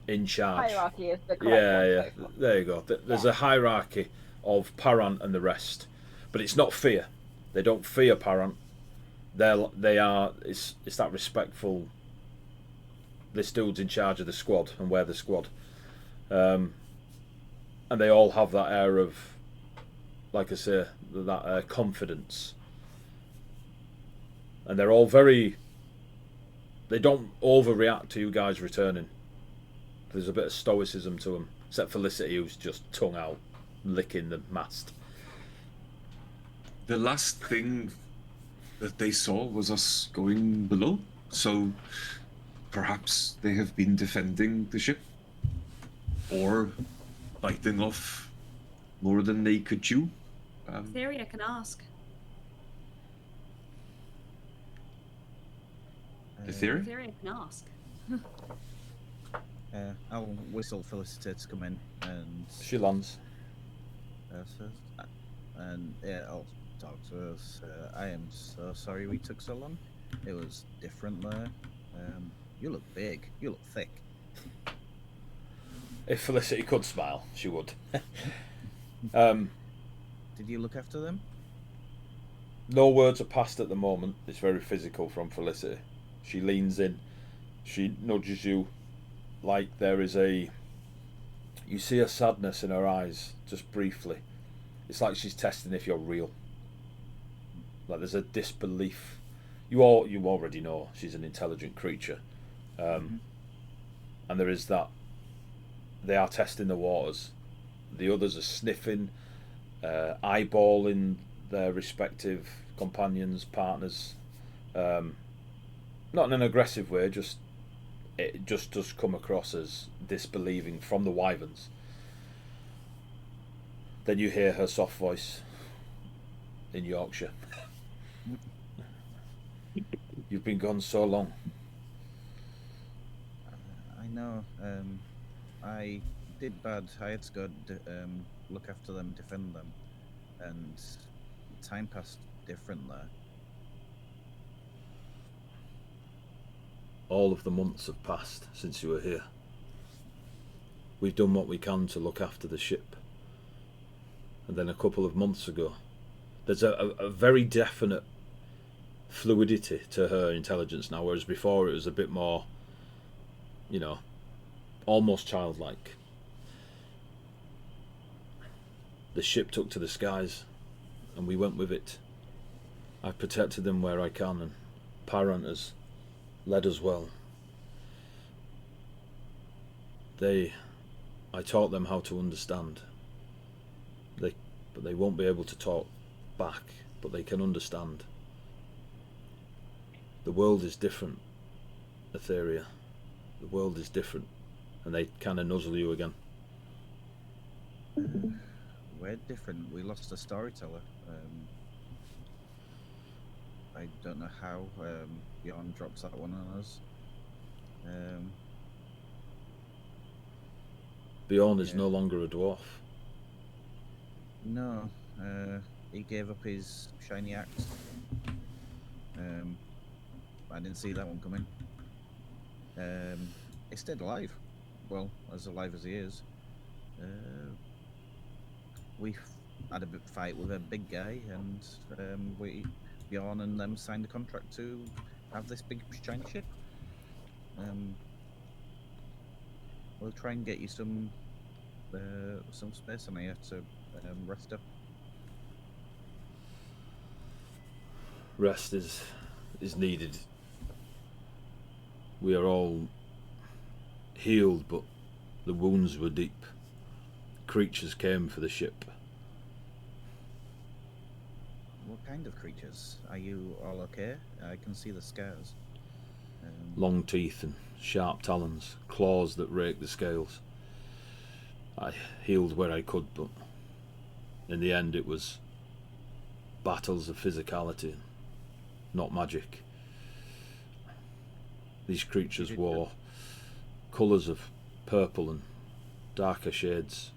in charge. Hierarchy is the correct Yeah. one. So There you go. There's a hierarchy of Parent and the rest, but it's not fear. They don't fear Parent. They are. It's that respectful. This dude's in charge of the squad, and we're the squad. And they all have that air of, like I say, that confidence. And they're all very. They don't overreact to you guys returning. There's a bit of stoicism to them, except Felicity, who's just tongue out, licking the mast. The last thing that they saw was us going below, so perhaps they have been defending the ship or biting off more than they could chew. Theory I can ask. The theory? Theory I can ask. I'll whistle Felicity to come in and She lands. and yeah, I'll talk to us. I am so sorry we took so long. It was different there. You look big. You look thick. If Felicity could smile, she would. Did you look after them? No words are passed at the moment. It's very physical from Felicity. She leans in. She nudges you like there is a... You see a sadness in her eyes, just briefly. It's like she's testing if you're real. Like there's a disbelief. You already know she's an intelligent creature. And there is that... They are testing the waters. The others are sniffing, eyeballing their respective companions, partners. Not in an aggressive way, just it just does come across as disbelieving from the wyverns. Then you hear her soft voice in Yorkshire. You've been gone so long. I know. I did bad. I had to go look after them, defend them, and time passed different there. All of the months have passed since you were here. We've done what we can to look after the ship. And then a couple of months ago, there's a very definite fluidity to her intelligence now, whereas before it was a bit more, you know, almost childlike. The ship took to the skies, and we went with it. I've protected them where I can, and Parent has led us well. I taught them how to understand. But they won't be able to talk back, but they can understand. The world is different, Etheria. The world is different, and they kind of nuzzle you again. We're different. We lost a storyteller. I don't know how Bjorn drops that one on us. Bjorn is Yeah. no longer a dwarf. No, he gave up his shiny axe. I didn't see that one coming. He stayed alive. Well, as alive as he is. We had a bit fight with a big guy, and Bjorn and them signed a contract to have this big shiny ship. We'll try and get you some space on here to rest up. Rest is needed. We are all healed, but the wounds were deep. Creatures came for the ship. What kind of creatures? Are you all okay? I can see the scars. Long teeth and sharp talons, claws that rake the scales. I healed where I could, but in the end it was battles of physicality, not magic. These creatures wore colours of purple and darker shades,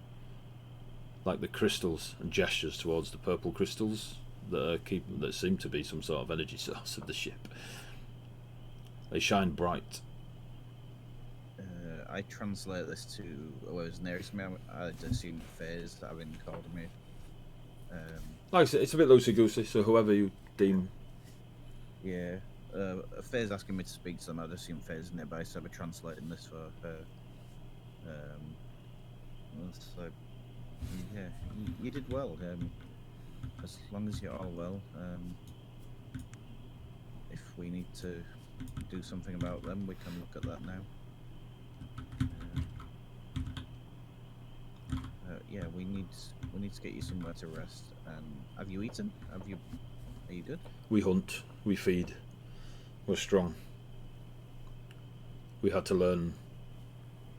like the crystals, and gestures towards the purple crystals that seem to be some sort of energy source of the ship. They shine bright. I translate this to whoever's nearest me. I'd assume Faye's having called me. Like I said, it's a bit loosey-goosey, so whoever you deem. Yeah. Faye's asking me to speak to them. I'd assume Faye's nearby, so I'll be translating this for her. So, yeah, you did well. As long as you're all well. If we need to do something about them, we can look at that now. Yeah, we need to get you somewhere to rest. Have you eaten? Are you good? We hunt, we feed, we're strong. We had to learn,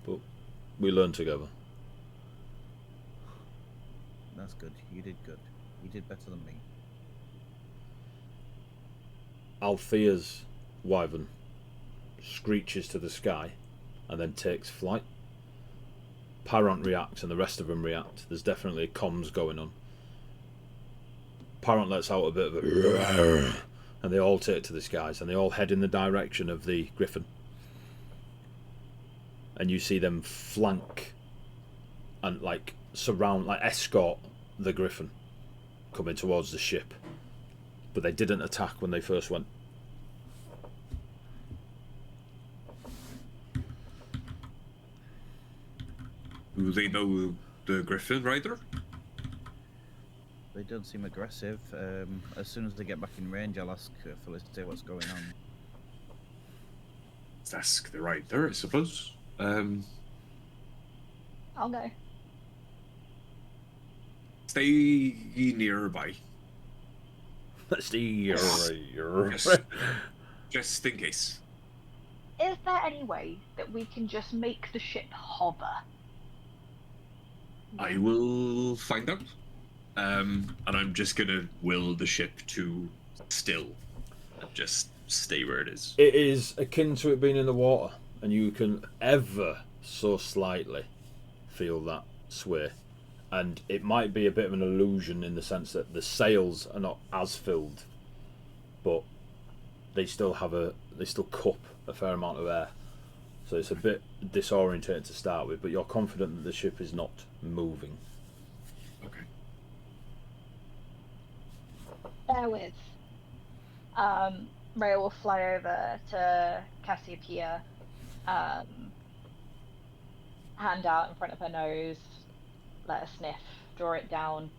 but we learned together. That's good. You did good. You did better than me. Althea's wyvern screeches to the sky and then takes flight. Parent reacts and the rest of them react. There's definitely comms going on. Parent lets out a bit of a and they all take to the skies and they all head in the direction of the griffin. And you see them flank and escort the griffin coming towards the ship. But they didn't attack when they first went. Do they know the Griffin Rider? They don't seem aggressive. As soon as they get back in range, I'll ask Felicity what's going on. Let's ask the Rider, I suppose. I'll go. stay nearby. Stay Just in case. Is there any way that we can just make the ship hover? I will find out. And I'm just gonna will the ship to still and just stay where it is. It is akin to it being in the water, and you can ever so slightly feel that sway. And it might be a bit of an illusion in the sense that the sails are not as filled, but they still cup a fair amount of air. So it's a bit disorientating to start with, but you're confident that the ship is not moving. Okay. Bear with. Ray will fly over to Cassiopeia, hand out in front of her nose, let her sniff, draw it down,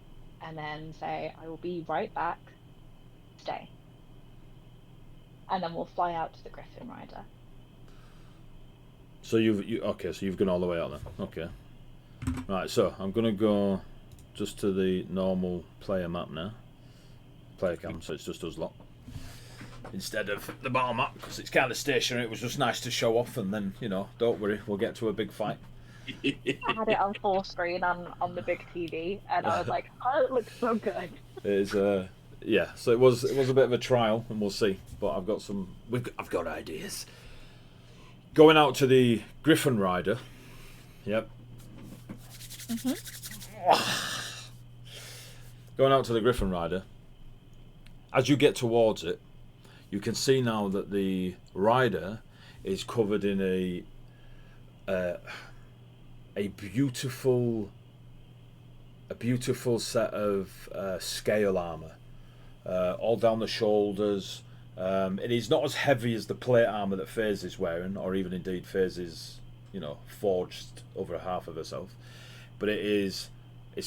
and then say, I will be right back. Stay. And then we'll fly out to the Griffin Rider. So you've gone all the way out then. Okay. Right, so I'm gonna go just to the normal player map now. Player cam, so it's just us lot. Instead of the battle map, because it's kind of stationary. It was just nice to show off, and then, don't worry, we'll get to a big fight. I had it on full screen on the big TV, and I was like, oh, it looks so good. It is, yeah. So it was a bit of a trial, and we'll see. But I've got ideas. Going out to the Griffin Rider. Yep. Going out to the Griffin Rider. As you get towards it, you can see now that the rider is covered in a beautiful set of scale armor, all down the shoulders. It is not as heavy as the plate armor that FaZe is wearing, or even indeed FaZe is, forged over half of herself. But it's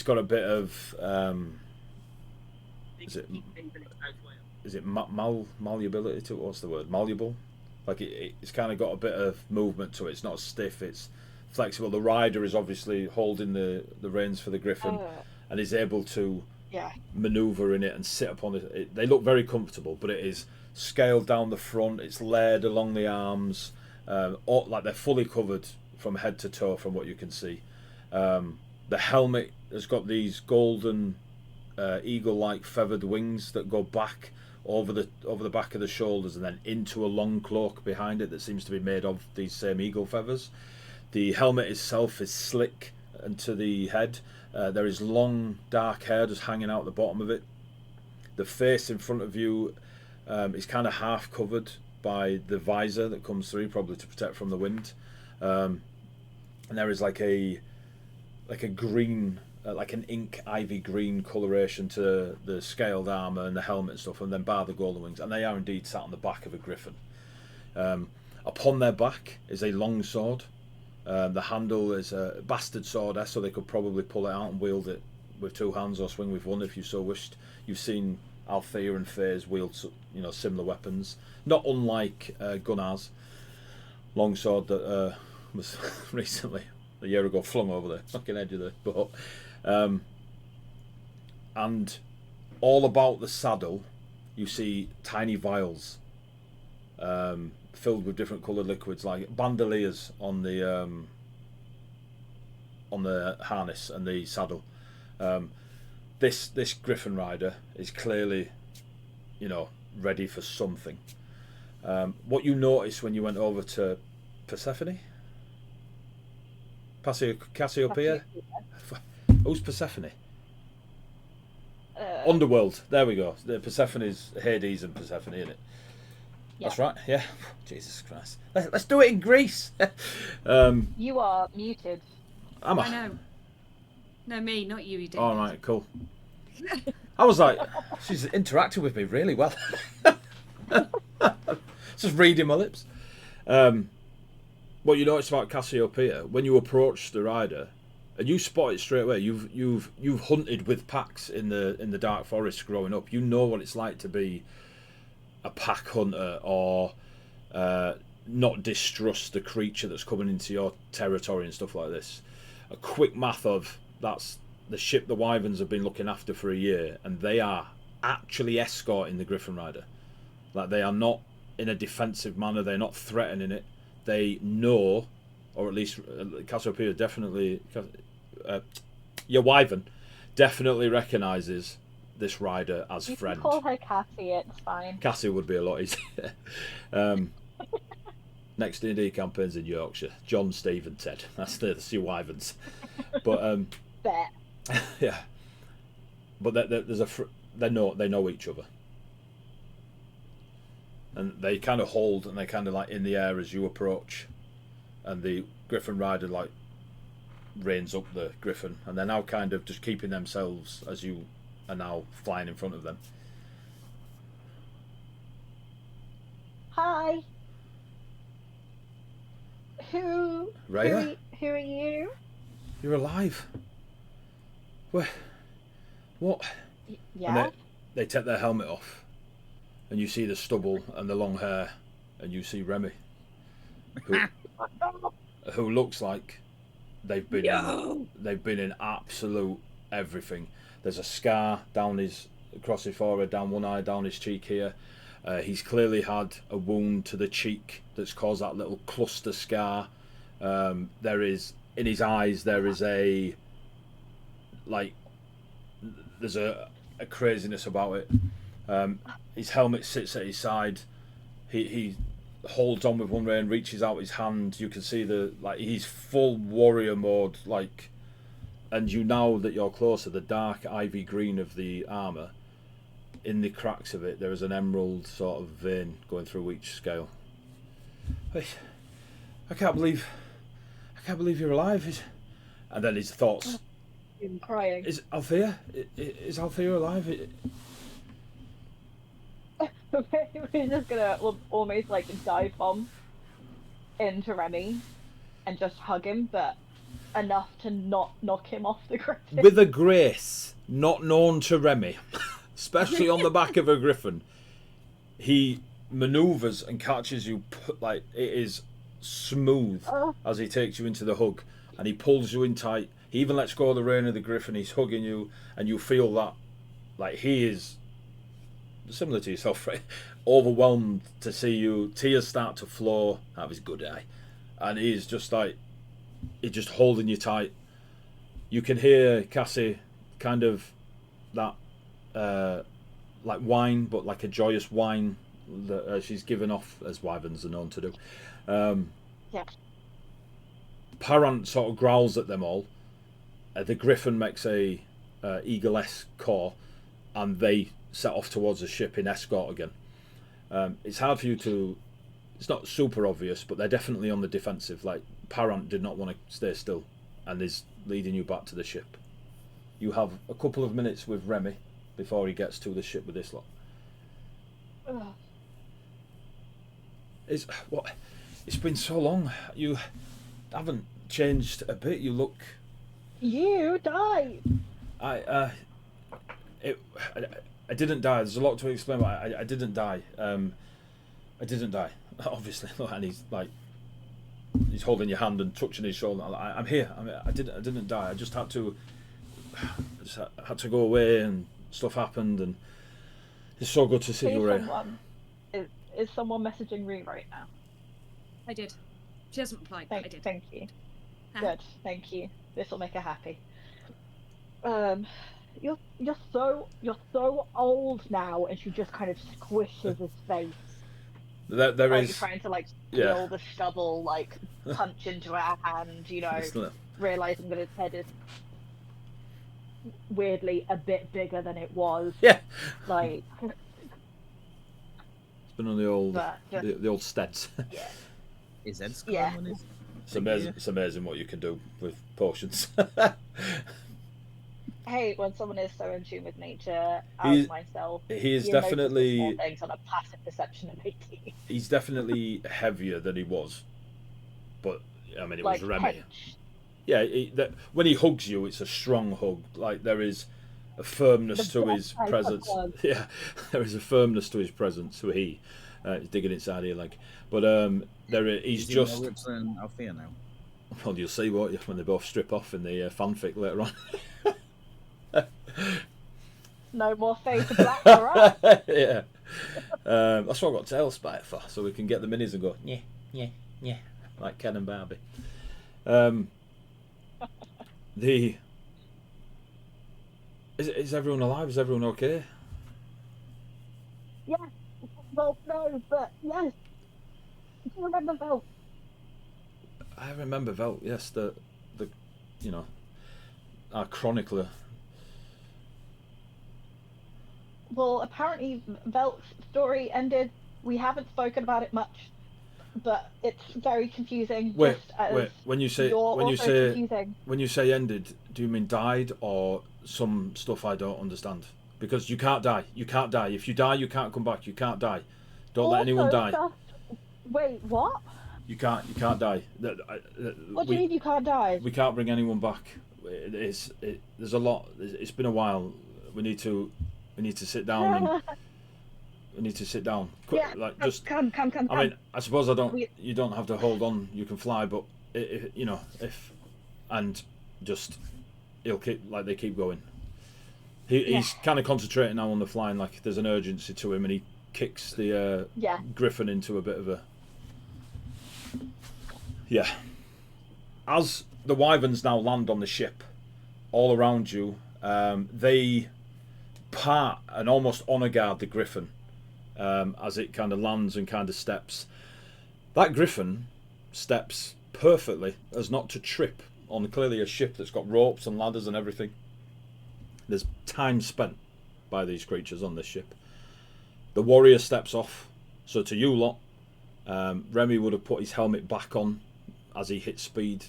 got a bit of is it malleability to it? What's the word? Malleable? Like it's kind of got a bit of movement to it. It's not stiff. It's flexible. The rider is obviously holding the reins for the Griffin and is able to maneuver in it and sit upon it. They look very comfortable, but it is scaled down the front. It's layered along the arms. Like they're fully covered from head to toe from what you can see. The helmet has got these golden eagle-like feathered wings that go back over the back of the shoulders and then into a long cloak behind it that seems to be made of these same eagle feathers. The helmet itself is slick and to the head. There is long dark hair just hanging out the bottom of it. The face in front of you is kind of half covered by the visor that comes through, probably to protect from the wind. And there is like a green, like an ink ivy green coloration to the scaled armor and the helmet and stuff, and then bar the golden wings, and they are indeed sat on the back of a griffin. Upon their back is a long sword. The handle is a bastard sword, so they could probably pull it out and wield it with two hands or swing with one if you so wished. You've seen Althea and FaZe wield, similar weapons, not unlike Gunnar's longsword that was recently, a year ago, flung over the fucking edge of the boat. And all about the saddle, you see tiny vials filled with different coloured liquids, like bandoliers on the harness and the saddle. This Griffin Rider is clearly, ready for something. What you noticed when you went over to Persephone? Cassiopeia? Who's Persephone? Underworld. There we go. The Persephone's Hades and Persephone, isn't it? Yeah. That's right. Yeah. Jesus Christ. Let's do it in Greece. You are muted. Am I? I know. No, me, not you. You did. All right. Cool. I was like, she's interacting with me really well. Just reading my lips. What you noticed about Cassiopeia, when you approach the rider, and you spot it straight away. You've hunted with packs in the dark forest growing up. You know what it's like to be a pack hunter or not distrust the creature that's coming into your territory and stuff like this. A quick math of that's the ship the Wyverns have been looking after for a year, and they are actually escorting the Griffin Rider. Like, they are not in a defensive manner. They're not threatening it. They know, or at least Cassiopeia definitely, your Wyvern definitely recognises this rider as You friend. can call her Cassie, it's fine. Cassie would be a lot easier. Next D&D campaign's in Yorkshire. John, Steve and Ted. That's your Wyverns. But Bet. yeah. But they know each other. And they kind of hold, and they kind of like in the air as you approach, and the Griffin Rider like reins up the Griffin, and they're now kind of just keeping themselves as you are now flying in front of them. Hi. Raya? Who are you? You're alive. What? Yeah. And they take their helmet off, and you see the stubble and the long hair, and you see Remy, who looks like they've been in absolute everything. There's a scar across his forehead, down one eye, down his cheek here. He's clearly had a wound to the cheek that's caused that little cluster scar. There is, in his eyes, there is there's a craziness about it. His helmet sits at his side. He holds on with one rein, reaches out his hand. You can see he's full warrior mode, and you know that you're closer, the dark ivy green of the armour, in the cracks of it, there is an emerald sort of vein going through each scale. I can't believe you're alive. And then his thoughts. I'm crying. Is Althea? Is Althea alive? We're just gonna almost like dive bomb into Remy and just hug him, but enough to not knock him off the griffin. With a grace not known to Remy, especially on the back of a griffin, he manoeuvres and catches you like it is smooth as he takes you into the hug, and he pulls you in tight. He even lets go of the rein of the griffin. He's hugging you, and you feel that like he is similar to yourself, right? Overwhelmed to see you. Tears start to flow out of his good eye, and he's just holding you tight. You can hear Cassie kind of that like whine, but like a joyous whine that she's given off, as wyverns are known to do. Yeah. Parant sort of growls at them all. The griffin makes a eagle-esque caw, and they set off towards the ship in escort again. It's hard for you to... It's not super obvious, but they're definitely on the defensive. Like, Parant did not want to stay still and is leading you back to the ship. You have a couple of minutes with Remy before he gets to the ship with this lot. It's been so long. You haven't changed a bit. You look... You died. I didn't die. There's a lot to explain, but I didn't die. I didn't die, obviously. And he's holding your hand and touching his shoulder. I'm here. I didn't die. I just had to go away, and stuff happened. And it's so good to see you, Ray. Is someone messaging Rue right now? I did. She hasn't replied, but I did. Thank you. Uh-huh. Good. Thank you. This will make her happy. You're so old now, and she just kind of squishes his face. There is trying to feel the stubble punch into her hand, realizing that his head is weirdly a bit bigger than it was. Yeah. Like it's been on the old the old steads. Yeah. His head's Yeah. on his... It's amazing what you can do with potions. Hey, when someone is so in tune with nature, He's- as myself, He is you notice definitely small things on a passive perception of 18. he's definitely heavier than he was, but I mean it was Remy. Punch. Yeah, when he hugs you, it's a strong hug. Like there is a firmness The to best his type of presence. hug. Yeah, there is a firmness to his presence. So he's digging inside here, but he's Is he more just. ripped than Althea now? Well, you'll see, won't you, when they both strip off in the fanfic later on. No more fade to black for us. Yeah. That's what I've got Tail Spite for, so we can get the minis and go, yeah, yeah, yeah, like Ken and Barbie. Is everyone alive? Is everyone okay? Yeah. Well, no, but yes. Do you remember Vel? I remember Velt, yes, the our chronicler. Well, apparently Velt's story ended. We haven't spoken about it much, but it's very confusing. Wait, just as wait. When you say confusing. when you say ended, do you mean died or some stuff I don't understand? Because you can't die. You can't die. If you die, you can't come back. You can't die. Don't let anyone Also, die. Wait, what? You can't die. What do you mean you can't die? We can't bring anyone back. There's a lot. It's been a while. We need to sit down and we need to sit down. Yeah, Like just come. I mean, I suppose you don't have to hold on. You can fly, but he'll keep like they keep going. He's kind of concentrating now on the flying. Like there's an urgency to him, and he kicks the griffin into a bit of a As the wyverns now land on the ship, all around you, they part and almost honour guard the griffin as it kind of lands and kind of steps. That griffin steps perfectly as not to trip on clearly a ship that's got ropes and ladders and everything. There's time spent by these creatures on this ship. The warrior steps off. So to you lot, Remy would have put his helmet back on as he hit speed,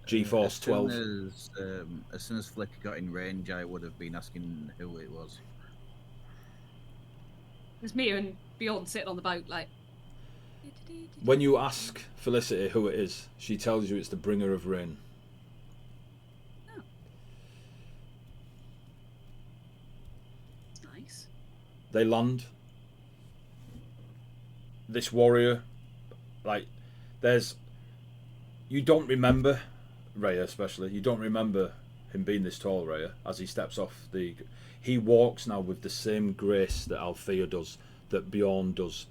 G-force 12. As soon as Flick got in range, I would have been asking who it was. There's me and Bjorn sitting on the boat, like. When you ask Felicity who it is, she tells you it's the bringer of rain. Oh. It's nice. They land. This warrior, you don't remember Raya, especially. You don't remember him being this tall, Raya, as he steps off the. He walks now with the same grace that Althea does, that Bjorn does,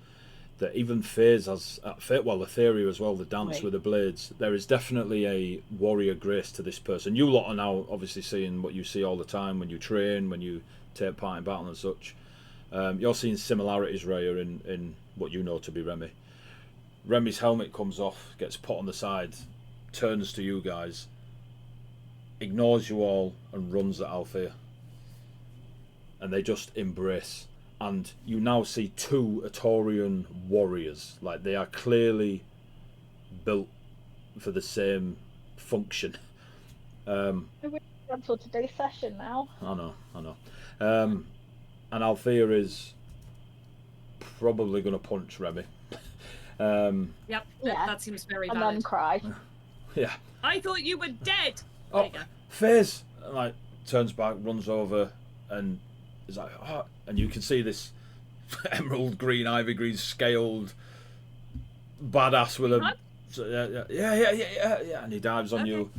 that even Faze has. Etheria as well, the dance with the blades. There is definitely a warrior grace to this person. You lot are now obviously seeing what you see all the time when you train, when you take part in battle and such. You're seeing similarities, Raya, in what you know to be Remy. Remy's helmet comes off, gets put on the side, turns to you guys, ignores you all, and runs at Althea. And they just embrace. And you now see two Atorian warriors. Like, they are clearly built for the same function. We're until today's session now. I know. And Althea is probably going to punch Remy. Yep, Yeah. that seems very And valid. then cry. Yeah. I thought you were dead! Oh, There you go. Faze! Turns back, runs over, and is like, oh, and you can see this emerald green, ivy green scaled badass with a. So, yeah, and he dives on you.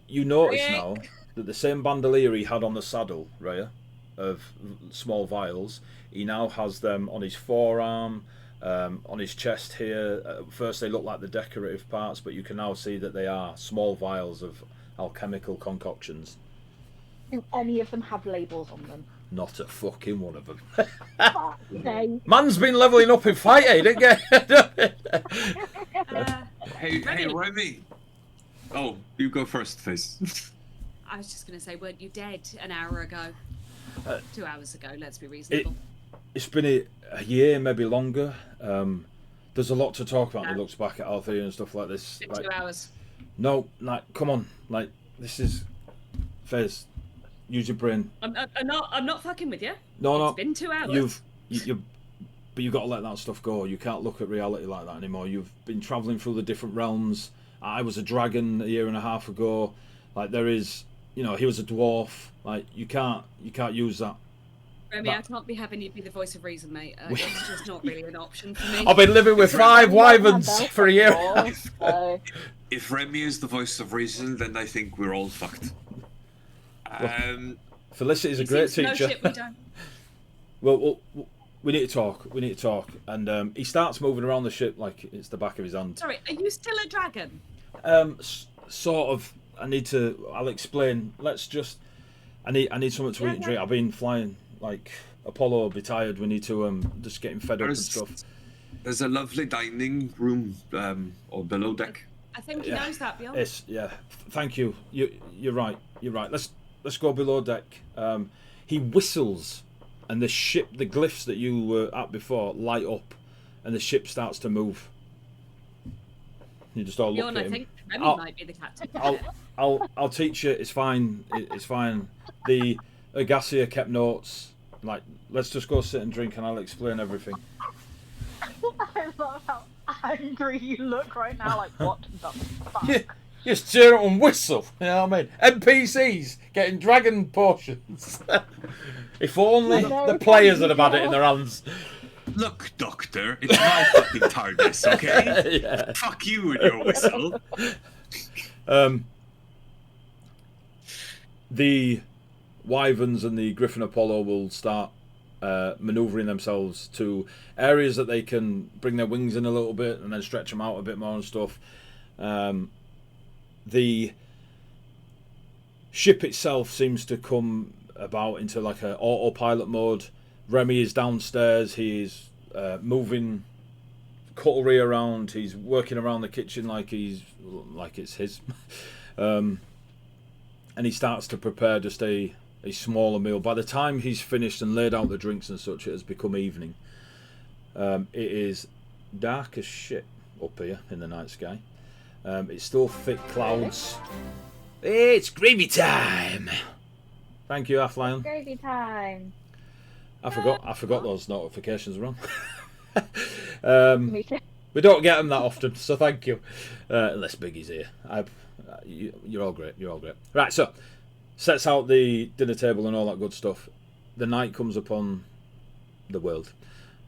You notice now that the same bandolier he had on the saddle, Raya, of small vials, he now has them on his forearm, on his chest here. At first they look like the decorative parts, but you can now see that they are small vials of alchemical concoctions. Do any of them have labels on them? Not a fucking one of them. No. Man's been levelling up in fight aid, didn't Hey, Remy. Oh, you go first, Face. I was just going to say, weren't you dead an hour ago? 2 hours ago, let's be reasonable. It's been a year, maybe longer. There's a lot to talk about. He looks back at Althea and stuff like this. It's been 2 hours. No, come on. This is Fez. Use your brain. I'm not fucking with you. No. It's been 2 hours. But you've got to let that stuff go. You can't look at reality like that anymore. You've been travelling through the different realms. I was a dragon a year and a half ago. There is, he was a dwarf. You can't use that. Remy, I can't be having you be the voice of reason, mate. It's just not really an option for me. I've been living with 5 wyverns for a year. if Remy is the voice of reason, then I think we're all fucked. Felicity's a He great seems to know teacher. shit we don't. Well, we need to talk. We need to talk. And he starts moving around the ship like it's the back of his hand. Sorry, are you still a dragon? Sort of. I'll explain. I need something to eat and drink. I've been flying. Like Apollo will be tired. We need to just get him fed up and stuff. There's a lovely dining room or below deck. I think he knows that, Beyond. Thank you. You're right. You're right. Let's go below deck. He whistles, and the glyphs that you were at before light up, and the ship starts to move. You just all look Bjorn, at I him. think Remy might be the captain. I'll teach you. It's fine. It's fine. The Agassier kept notes. Like, let's just go sit and drink, and I'll explain everything. I love how angry you look right now. Like, what the fuck? Just turn it and whistle. You know what I mean? NPCs getting dragon potions. If only the players had had it in their hands. Look, Doctor, it's my fucking TARDIS, okay? Yeah. Fuck you and your whistle. The Wyverns and the Griffin Apollo will start manoeuvring themselves to areas that they can bring their wings in a little bit and then stretch them out a bit more and stuff. The ship itself seems to come about into like an autopilot mode. Remy is downstairs. He's moving cutlery around. He's working around the kitchen like it's his. And he starts to prepare just a smaller meal. By the time he's finished and laid out the drinks and such, it has become evening. It is dark as shit up here in the night sky. It's still thick clouds. It's gravy time. Thank you, Half-Lion. Gravy time. I forgot those notifications were on. Me too. We don't get them that often, so thank you. Unless Biggie's here. You're all great. You're all great. Right, so sets out the dinner table and all that good stuff. The night comes upon the world.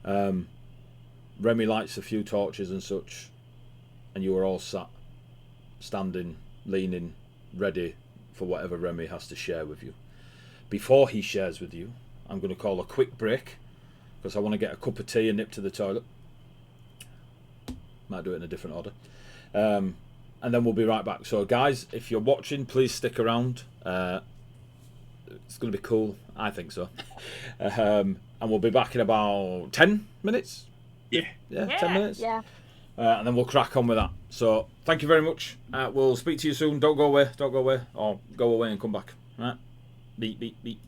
Remy lights a few torches and such, and you are all standing, leaning, ready for whatever Remy has to share with you. Before he shares with you, I'm going to call a quick break because I want to get a cup of tea and nip to the toilet. Might do it in a different order. And then we'll be right back. So guys, if you're watching, please stick around. It's going to be cool. I think so. And we'll be back in about 10 minutes. Yeah. 10 minutes. Yeah. And then we'll crack on with that. So thank you very much. We'll speak to you soon. Don't go away. Don't go away. Or go away and come back. All right. Beep, beep, beep.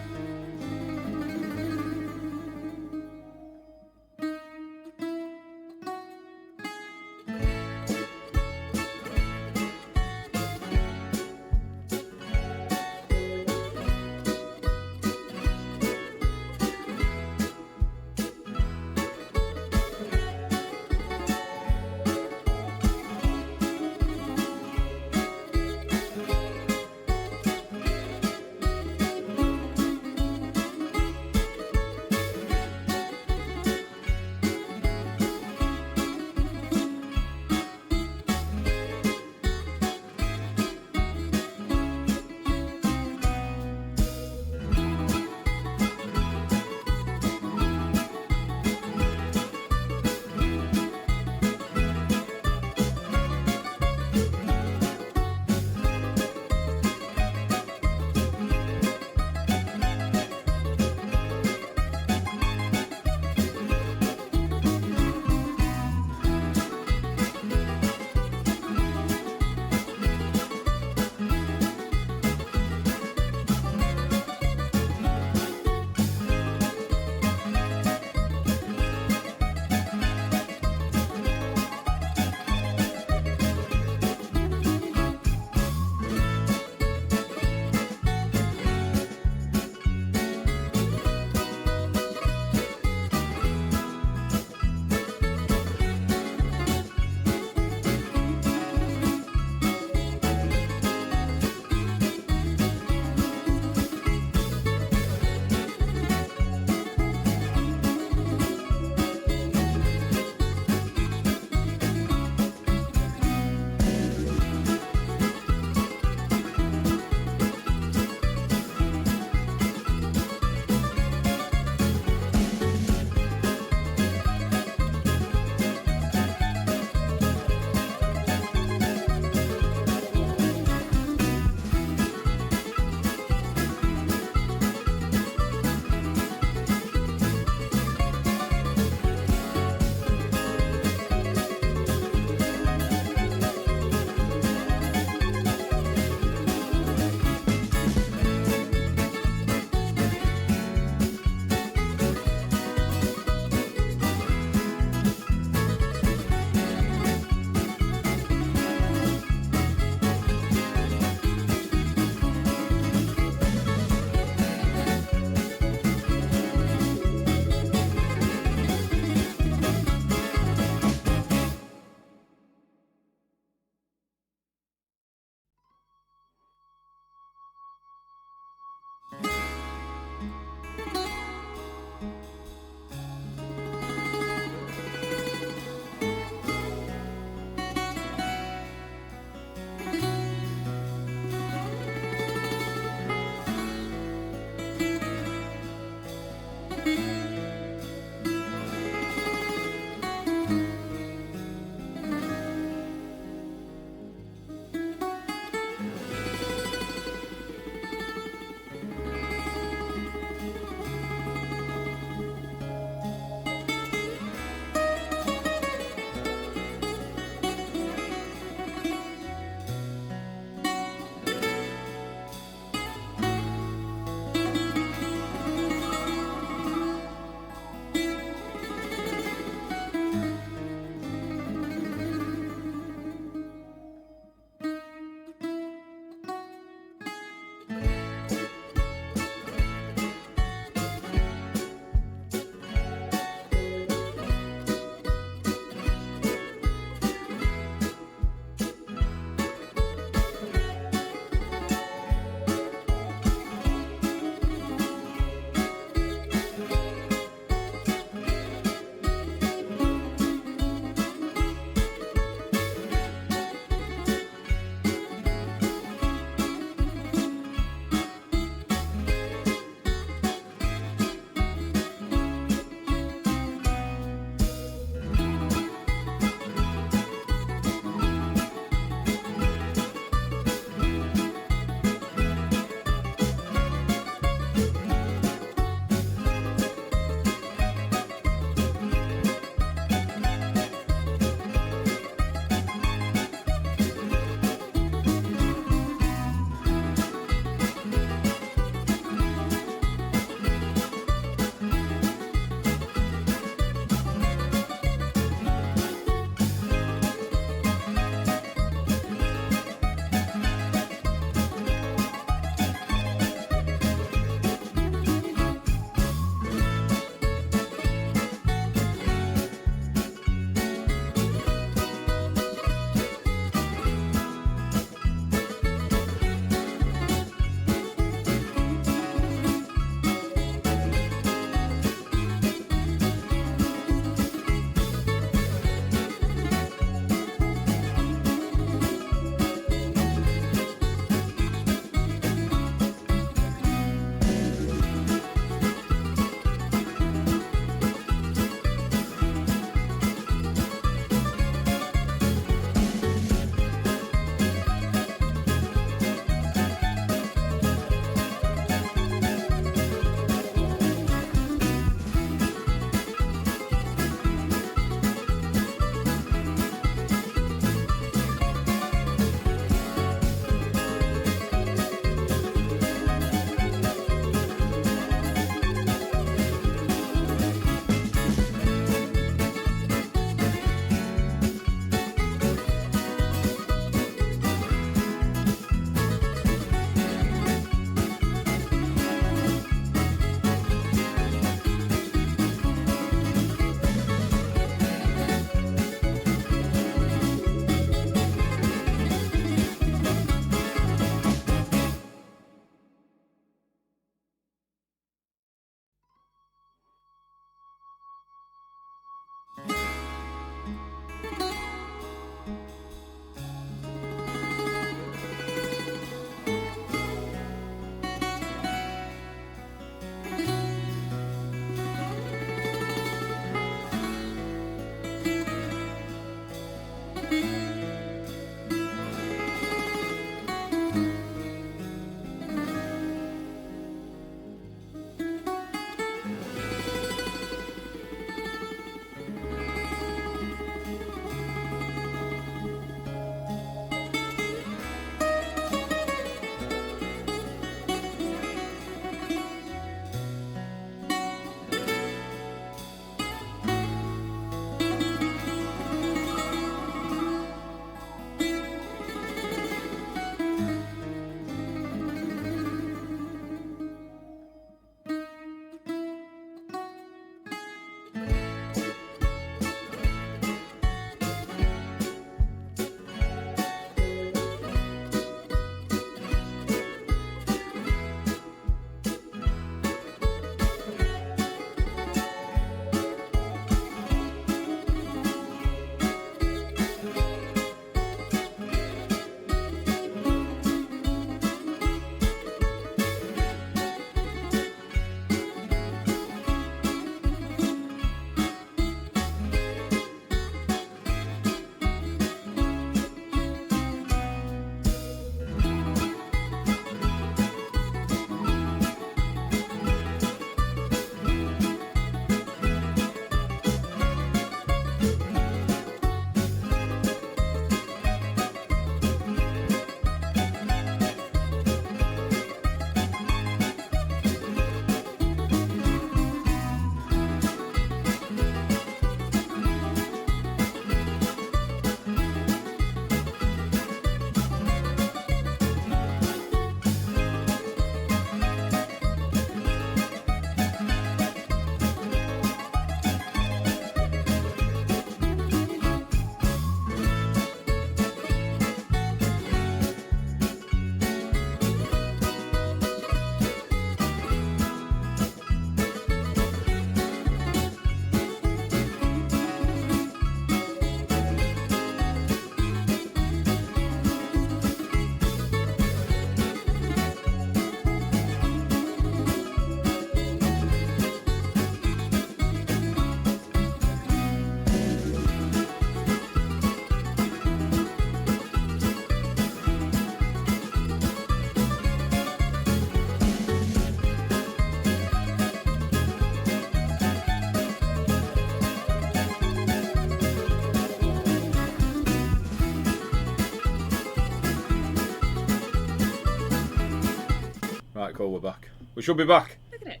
Right, cool, we're back. We should be back. Look at it.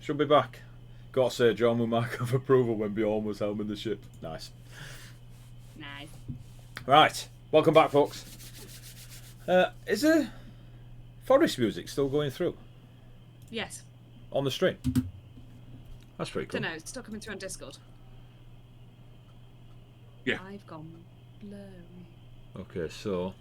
Should be back. Gotta say, John with mark of approval when Bjorn was helming the ship. Nice. Nice. Right, welcome back, folks. Is the forest music still going through Yes. on the stream? That's pretty cool. Don't know. It's still coming through on Discord. Yeah. I've gone blurry. Okay, so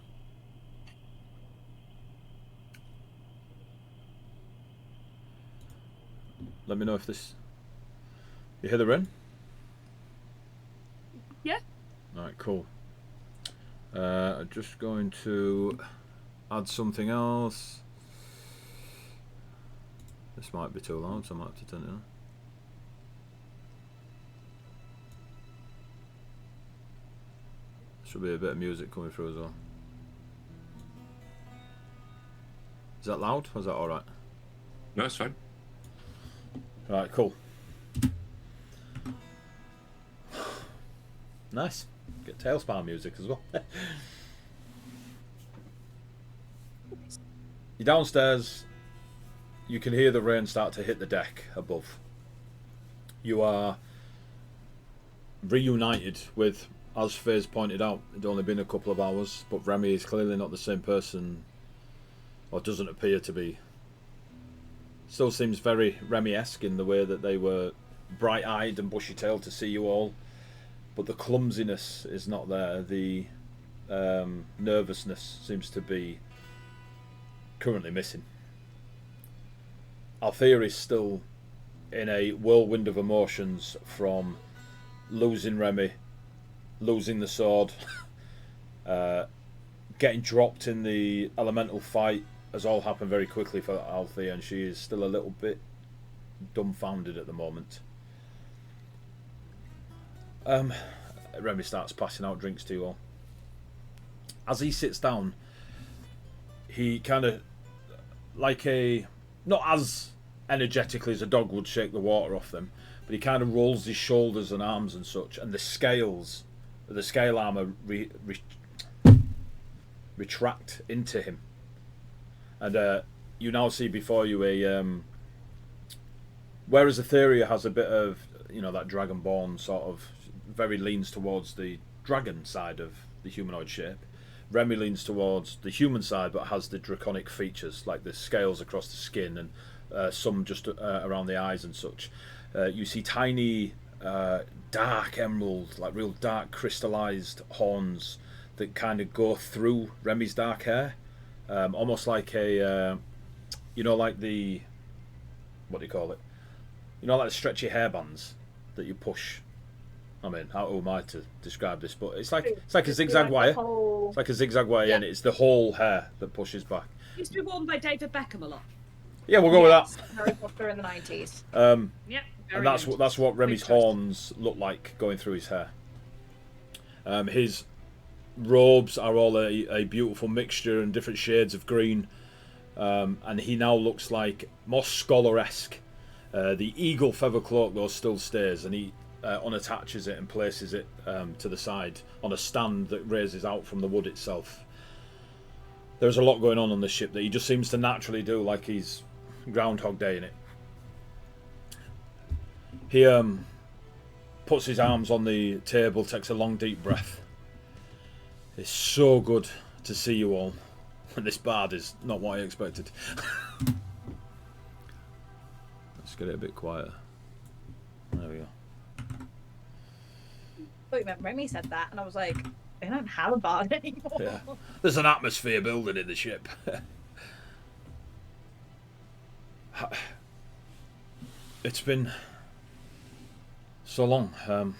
let me know if this. You hear the rain? Yeah. Alright, cool. I'm just going to add something else. This might be too loud, so I might have to turn it on. Should be a bit of music coming through as well. Is that loud or is that alright? No, it's fine. Right, cool. Nice. Get tailspin music as well. You're downstairs. You can hear the rain start to hit the deck above. You are reunited with, as Faze pointed out, it'd only been a couple of hours, but Remy is clearly not the same person, or doesn't appear to be. Still seems very Remy-esque in the way that they were bright-eyed and bushy-tailed to see you all, but the clumsiness is not there. The nervousness seems to be currently missing. Althea is still in a whirlwind of emotions from losing Remy, losing the sword, getting dropped in the elemental fight has all happened very quickly for Althea, and she is still a little bit dumbfounded at the moment. Remy starts passing out drinks to you all. As he sits down, he kind of, like a, not as energetically as a dog would shake the water off them, but he kind of rolls his shoulders and arms and such, and the scales, the scale armor retract into him, and you now see before you a whereas Etheria has a bit of, you know, that dragonborn sort of, very leans towards the dragon side of the humanoid shape. Remy leans towards the human side, but has the draconic features, like the scales across the skin and some just around the eyes and such. You see tiny, dark emerald, like real dark crystallized horns that kind of go through Remy's dark hair, almost like a, you know, like the, what do you call it? You know, like the stretchy hairbands that you push. I mean, how am I to describe this? But it's like a zigzag wire. It's like a zigzag wire, and it's the whole hair that pushes back. Used to be worn by David Beckham a lot. Yeah, we'll go with that. Harry Potter in the 90s. Yeah. And that's what Remy's horns look like going through his hair. His robes are all a beautiful mixture and different shades of green, and he now looks like more scholar-esque. The eagle feather cloak though still stays, and he unattaches it and places it to the side on a stand that raises out from the wood itself. There's a lot going on the ship that he just seems to naturally do, like he's Groundhog Day in it. He puts his arms on the table, takes a long deep breath. It's so good to see you all. And this bard is not what I expected. Let's get it a bit quieter. There we go. I thought you meant Remy said that, and I was like, they don't have a bard anymore. Yeah. There's an atmosphere building in the ship. It's been so long. I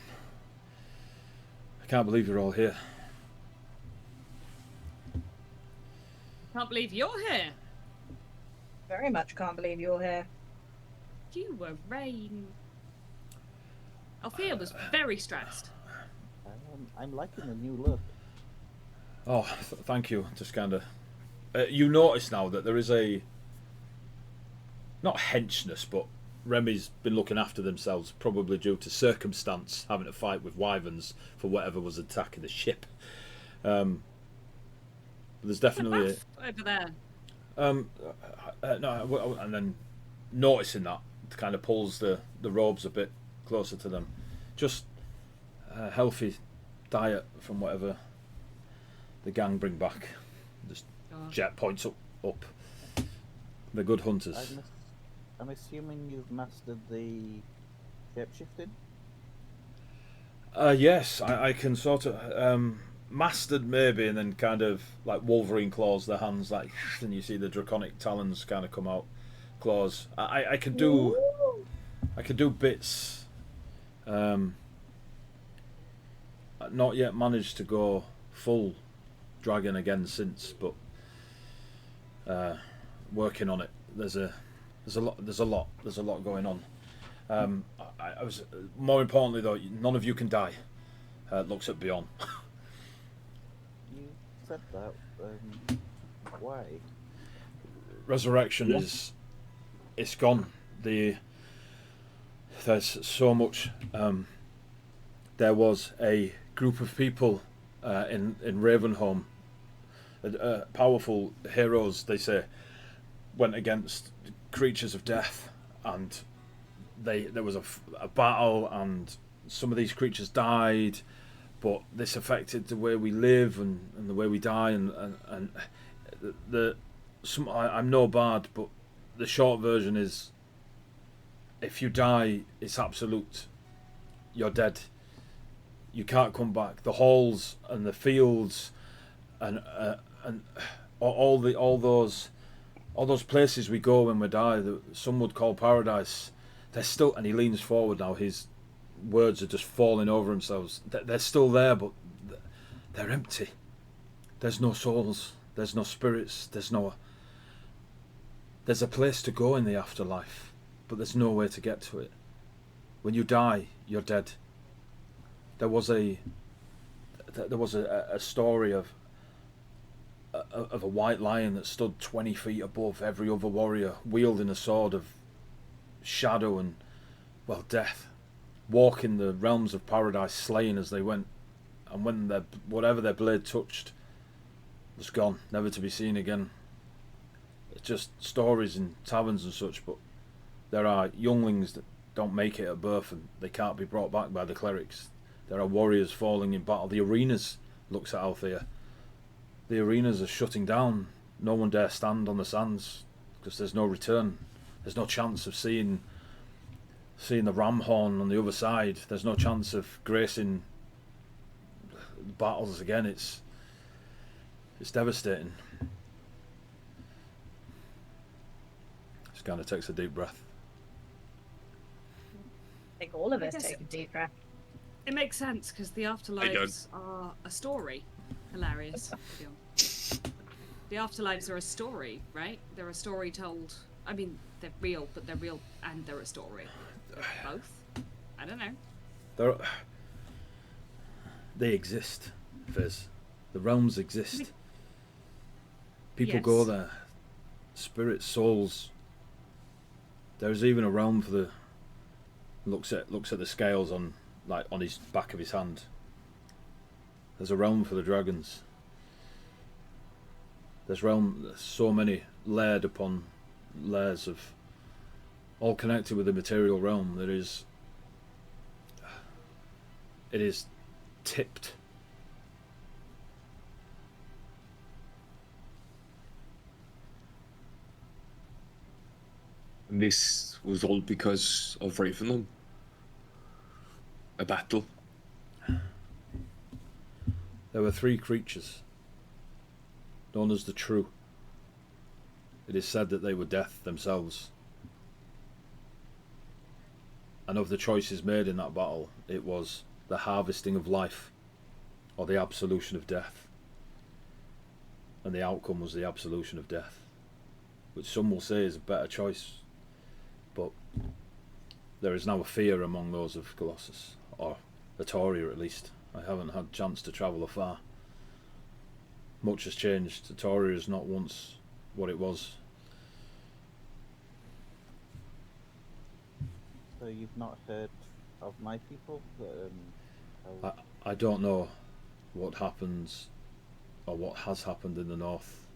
can't believe you're all here. Can't believe you're here. Very much can't believe you're here. You were Rain. Althea was very stressed. I'm liking the new look. Oh, thank you, Tuscanda. You notice now that there is a, not henchness, but Remy's been looking after themselves, probably due to circumstance, having to fight with wyverns for whatever was attacking the ship. There's definitely over there. No, and then noticing that kind of pulls the robes a bit closer to them. Just a healthy diet from whatever the gang bring back. Just Jet points up. They're good hunters. I'm assuming you've mastered the shapeshifting? Yes, I can sort of mastered maybe, and then kind of like Wolverine claws their hands, like, and you see the draconic talons kind of come out, claws. I can do bits. Not yet managed to go full dragon again since, but working on it. There's a lot going on. I was more importantly though, none of you can die. Looks at Beyond. You said that. Why? Resurrection is, it's gone. There's so much. There was a group of people in Ravenholm, powerful heroes, they say, went against creatures of death, and there was a battle, and some of these creatures died, but this affected the way we live and the way we die, and I'm no bard, but the short version is, if you die, it's absolute. You're dead. You can't come back. The halls and the fields, and all those places we go when we die, that some would call paradise, they're still. And he leans forward now. His words are just falling over themselves. They're still there, but they're empty. There's no souls. There's no spirits. There's a place to go in the afterlife, but there's no way to get to it. When you die, you're dead. There was a story of a white lion that stood 20 feet above every other warrior, wielding a sword of shadow and, well, death, walking the realms of paradise, slaying as they went, and when whatever their blade touched was gone, never to be seen again. It's just stories in taverns and such, but there are younglings that don't make it at birth and they can't be brought back by the clerics. There are warriors falling in battle. The arenas, looks at Althea, the arenas are shutting down. No one dare stand on the sands because there's no return. There's no chance of seeing the ram horn on the other side. There's no chance of gracing battles again. It's devastating. Just kind of takes a deep breath. I think all of I us guess take a deep breath. It makes sense because the afterlives are a story. Hilarious. The afterlives are a story, right? They're a story told. I mean, they're real, but they're real and they're a story. They're both. I don't know. They exist, Fizz. The realms exist. People Yes. go there. Spirits, souls. There's even a realm for the. Looks at the scales on his back of his hand. There's a realm for the dragons. There's so many layered upon layers of, all connected with the material realm. It is tipped. And this was all because of Ravenholm. A battle. There were 3 creatures, known as the True. It is said that they were death themselves. And of the choices made in that battle, it was the harvesting of life, or the absolution of death. And the outcome was the absolution of death, which some will say is a better choice. But there is now a fear among those of Colossus, or Atoria at least. I haven't had a chance to travel afar. Much has changed. Atoria is not once what it was. So you've not heard of my people? I don't know what happens or what has happened in the north,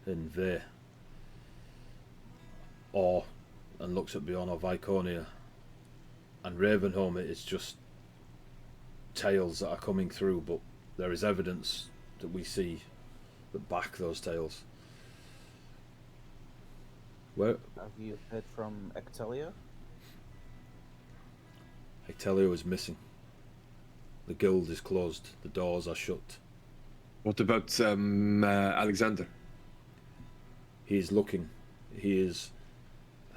in Ve. or and looks at Bjorn or Viconia and Ravenholm. It's just tales that are coming through, but there is evidence that we see that back those tales. Where Have you heard from Ectelia? Ectelio is missing. The guild is closed. The doors are shut. What about Alexander? He is looking. He is.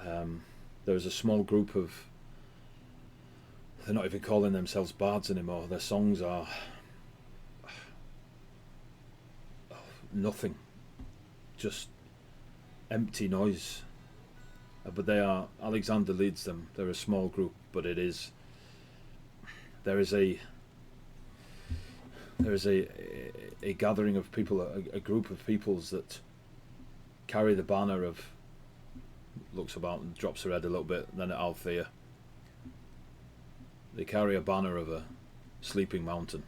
There is a small group of. They're not even calling themselves bards anymore. Their songs are nothing, just empty noise. But they are. Alexander leads them. They're a small group, but it is. There is a gathering of people, a group of peoples that carry the banner of. Looks about and drops her head a little bit, and then at Althea. They carry a banner of a sleeping mountain.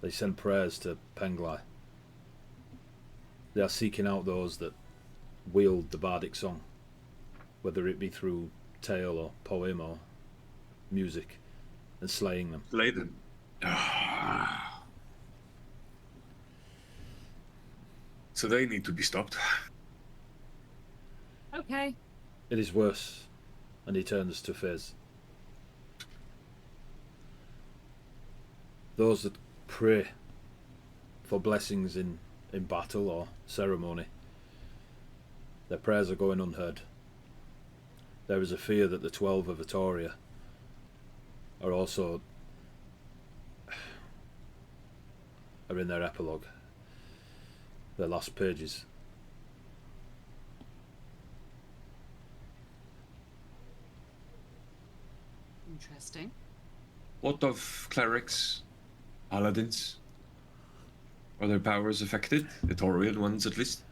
They send prayers to Penglai. They are seeking out those that wield the bardic song, whether it be through tale or poem or music, and slaying them. Slay them. So they need to be stopped. Okay. It is worse. And he turns to Fizz. Those that pray for blessings in battle or ceremony, their prayers are going unheard. There is a fear that the 12 of Atoria are also are in their epilogue, their last pages. Interesting. What of clerics, paladins? Are their powers affected? Etorian ones, at least?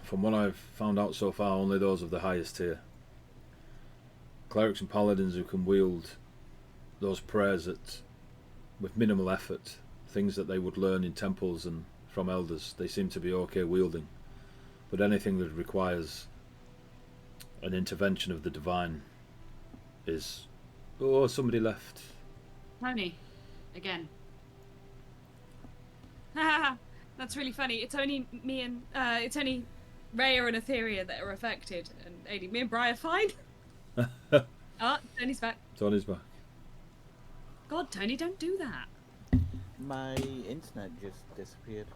From what I've found out so far, only those of the highest tier. Clerics and paladins who can wield those prayers with minimal effort, things that they would learn in temples and from elders, they seem to be okay wielding. But anything that requires an intervention of the divine is... Oh, somebody left. Tony, again. That's really funny. It's only me and it's only Rhea and Etheria that are affected, and Adi, me and Bri are fine. Tony's back. Tony's back. God, Tony, don't do that. My internet just disappeared.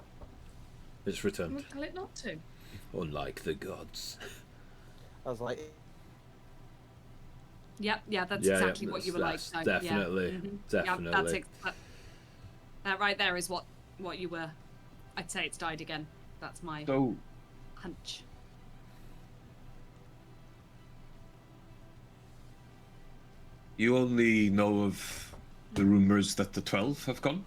It's returned. We'll tell it not to. Unlike the gods. I was like, Yeah, that's exactly what you were like. So, definitely, yeah. Mm-hmm. definitely. Yeah, that right there is what you were. I'd say it's died again. That's my So, hunch. you only know of the rumors that the 12 have gone?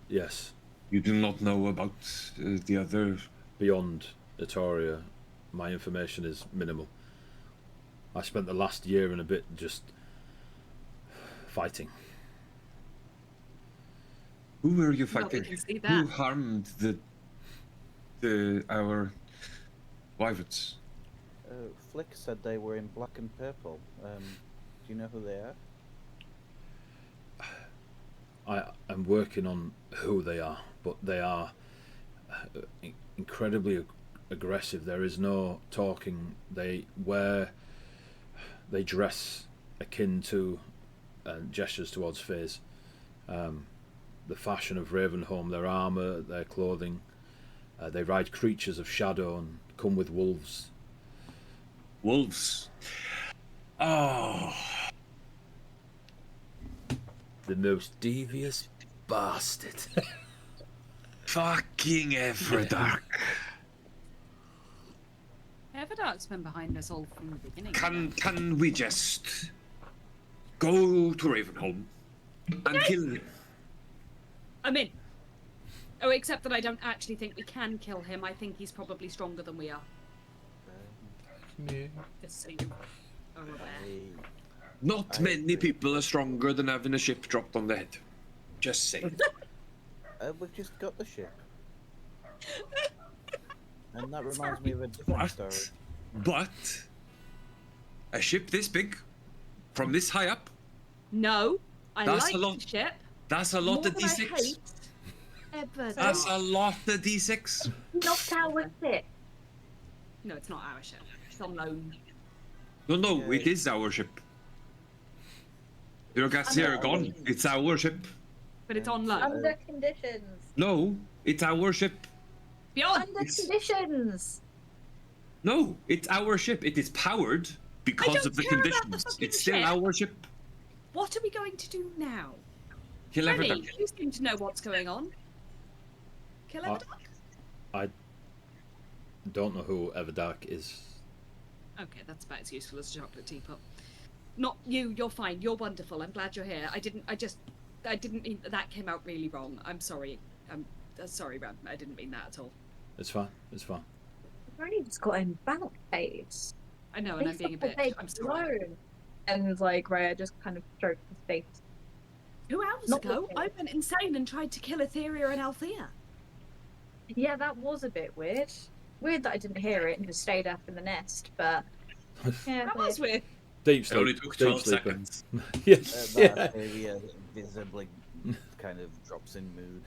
Yes. You do not know about the other... Beyond Etoria, my information is minimal. I spent the last year and a bit just fighting. Who were you Well, we fighting? can see Who that. harmed our wyverns? Flick said they were in black and purple. Do you know who they are? I am working on who they are, but they are incredibly aggressive. There is no talking. They dress akin to gestures towards Fizz. The fashion of Ravenholm, their armour, their clothing. They ride creatures of shadow and come with wolves. Wolves. Oh. The most devious bastard. Fucking Everdark. Everdark's been behind us all from the beginning. Can we just go to Ravenholm and kill him? I'm in. Oh, except that I don't actually think we can kill him. I think he's probably stronger than we are. Just so you are aware. Not I many agree. people are stronger than having a ship dropped on their head. Just saying. We've just got the ship. And that reminds me of a different story. But a ship this big, from this high up, No, I That's like a lot. the ship. that's a lot More of than I D6. hate ever. That's a lot of D6. Not our ship. No, it's not our ship. It's on loan. No, Yeah. it is our ship. Your guys here are gone. It's our ship. But it's on loan. Under conditions. No, it's our ship. Beyond. Under conditions. No, it's our ship. It is powered because don't of the care about the conditions. fucking It's still ship. our ship. What are we going to do now? Kill Remy, everything. you seem to know what's going on. Kill Everdark? I don't know who Everdark is. Okay, that's about as useful as a chocolate teapot. Not you, you're fine. You're wonderful. I'm glad you're here. I didn't mean that came out really wrong. I'm sorry. I'm sorry, Ram. I didn't mean that at all. It's fine. It's fine. We've only just got in bank phase. I know, and I'm being a bitch. I'm sorry. And like Rhea just kind of stroked his face. 2 hours Not ago, looking. I went insane and tried to kill Etheria and Althea. Yeah, that was a bit weird. Weird that I didn't hear it and just stayed up in the nest, but yeah, That was weird. Deep It only sleep. took Deep 12 sleeping. seconds. Yes. That Yeah. area visibly kind of drops in mood.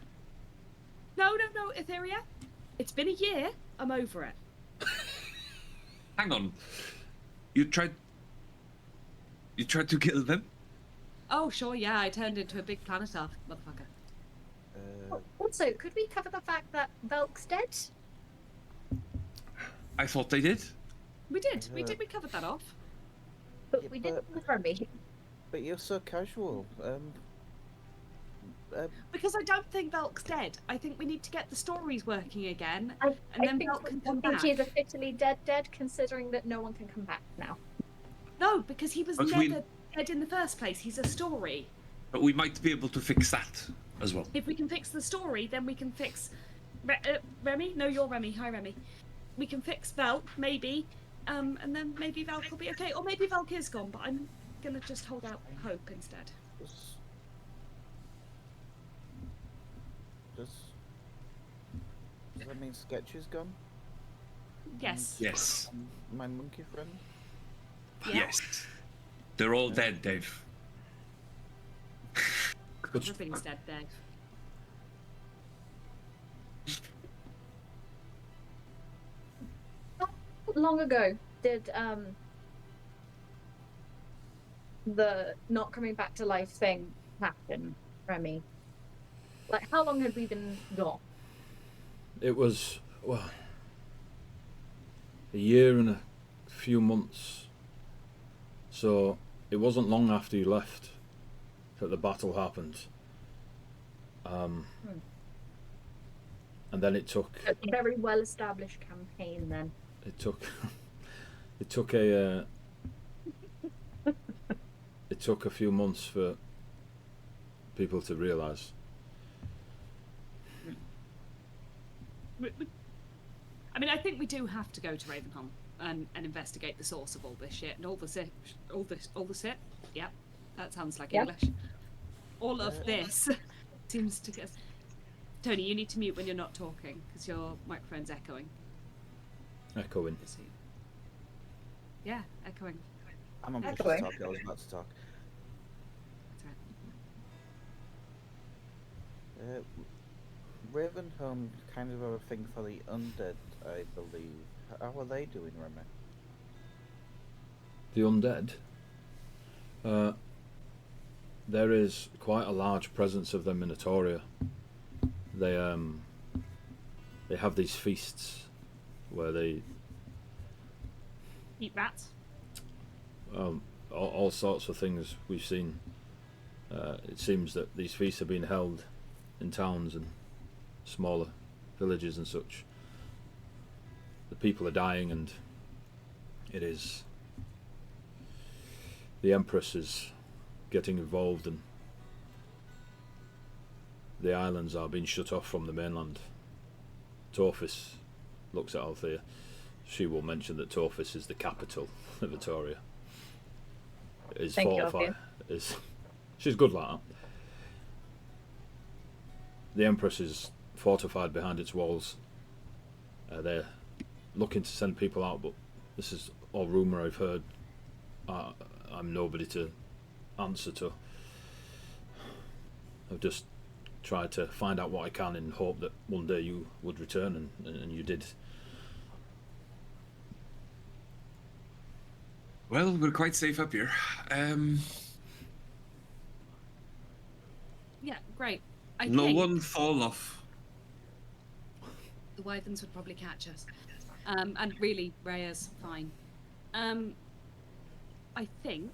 No, Etheria. It's been a year. I'm over it. Hang on. You tried to kill them? Oh, sure, yeah. I turned into a big planet Earth motherfucker. Also, could we cover the fact that Velk's dead? I thought they did. We did. We covered that off. But Yeah, we didn't confirm me. But you're so casual. Because I don't think Velk's dead. I think we need to get the stories working again. I then think, Velk can come I think back. he's officially dead, considering that no one can come back now. No, because he was But never dead in the first place. He's a story. But we might be able to fix that as well. If we can fix the story, then we can fix... Remy? No, you're Remy. Hi, Remy. We can fix Velk, maybe. And then maybe Velk will be okay. Or maybe Velk is gone, but I'm going to just hold out hope instead. Does that mean Sketch is gone? Yes. Yes. My monkey friend? Yeah. Yes. They're all dead, Dave. Everything's dead, Dave. How long ago did the not coming back to life thing happen, Remy? Like, how long had we been gone? It was, well, a year and a few months. So it wasn't long after you left that the battle happened. And then it took A very well-established campaign, then. it took it took a it took a few months for people to realise. I mean, I think we do have to go to Ravenholm and investigate the source of all this shit and all the shit. Yeah, that sounds like Yeah. English. All of this seems to get. Tony, you need to mute when you're not talking because your microphone's echoing. Echoing. Yeah, echoing. I'm ambitious to Echoing. talk. I was about to talk. That's right. Ravenholm kind of have a thing for the undead, I believe. How are they doing, Remy? The undead. There is quite a large presence of them in Etoria. They have these feasts where they Eat rats. all sorts of things we've seen. It seems that these feasts are being held in towns and smaller villages and such. The people are dying, and it is the Empress is getting involved, and the islands are being shut off from the mainland. Torfis looks at Althea. She will mention that Torfis is the capital of Etoria. It is Thank you, fortified. She's good like that. The Empress is fortified behind its walls. They're looking to send people out, but this is all rumour I've heard. I'm nobody to answer to. I've just tried to find out what I can in hope that one day you would return, and you did. Well, we're quite safe up here. Yeah, great. I No think one fall off. the wyverns would probably catch us. And really, Raya's fine. I think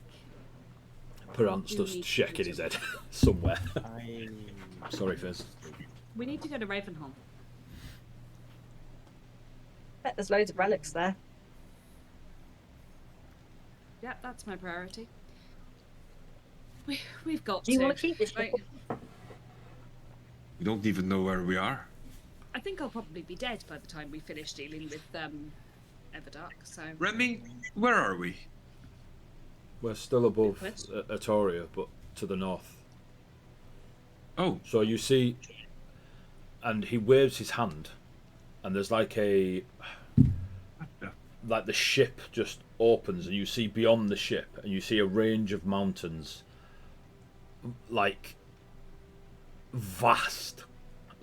Perant's You just need to shaking do his head somewhere. I Sorry, Fizz. we need to go to Ravenholm. Bet there's loads of relics there. Yeah, that's my priority. We've got Do you to. want to keep this? Right. We don't even know where we are. I think I'll probably be dead by the time we finish dealing with Everdark. So Remy, where are we? We're still above Good. Atoria, but to the north. Oh, So you see, and he waves his hand, and there's like the ship just opens, and you see beyond the ship, and you see a range of mountains, like vast,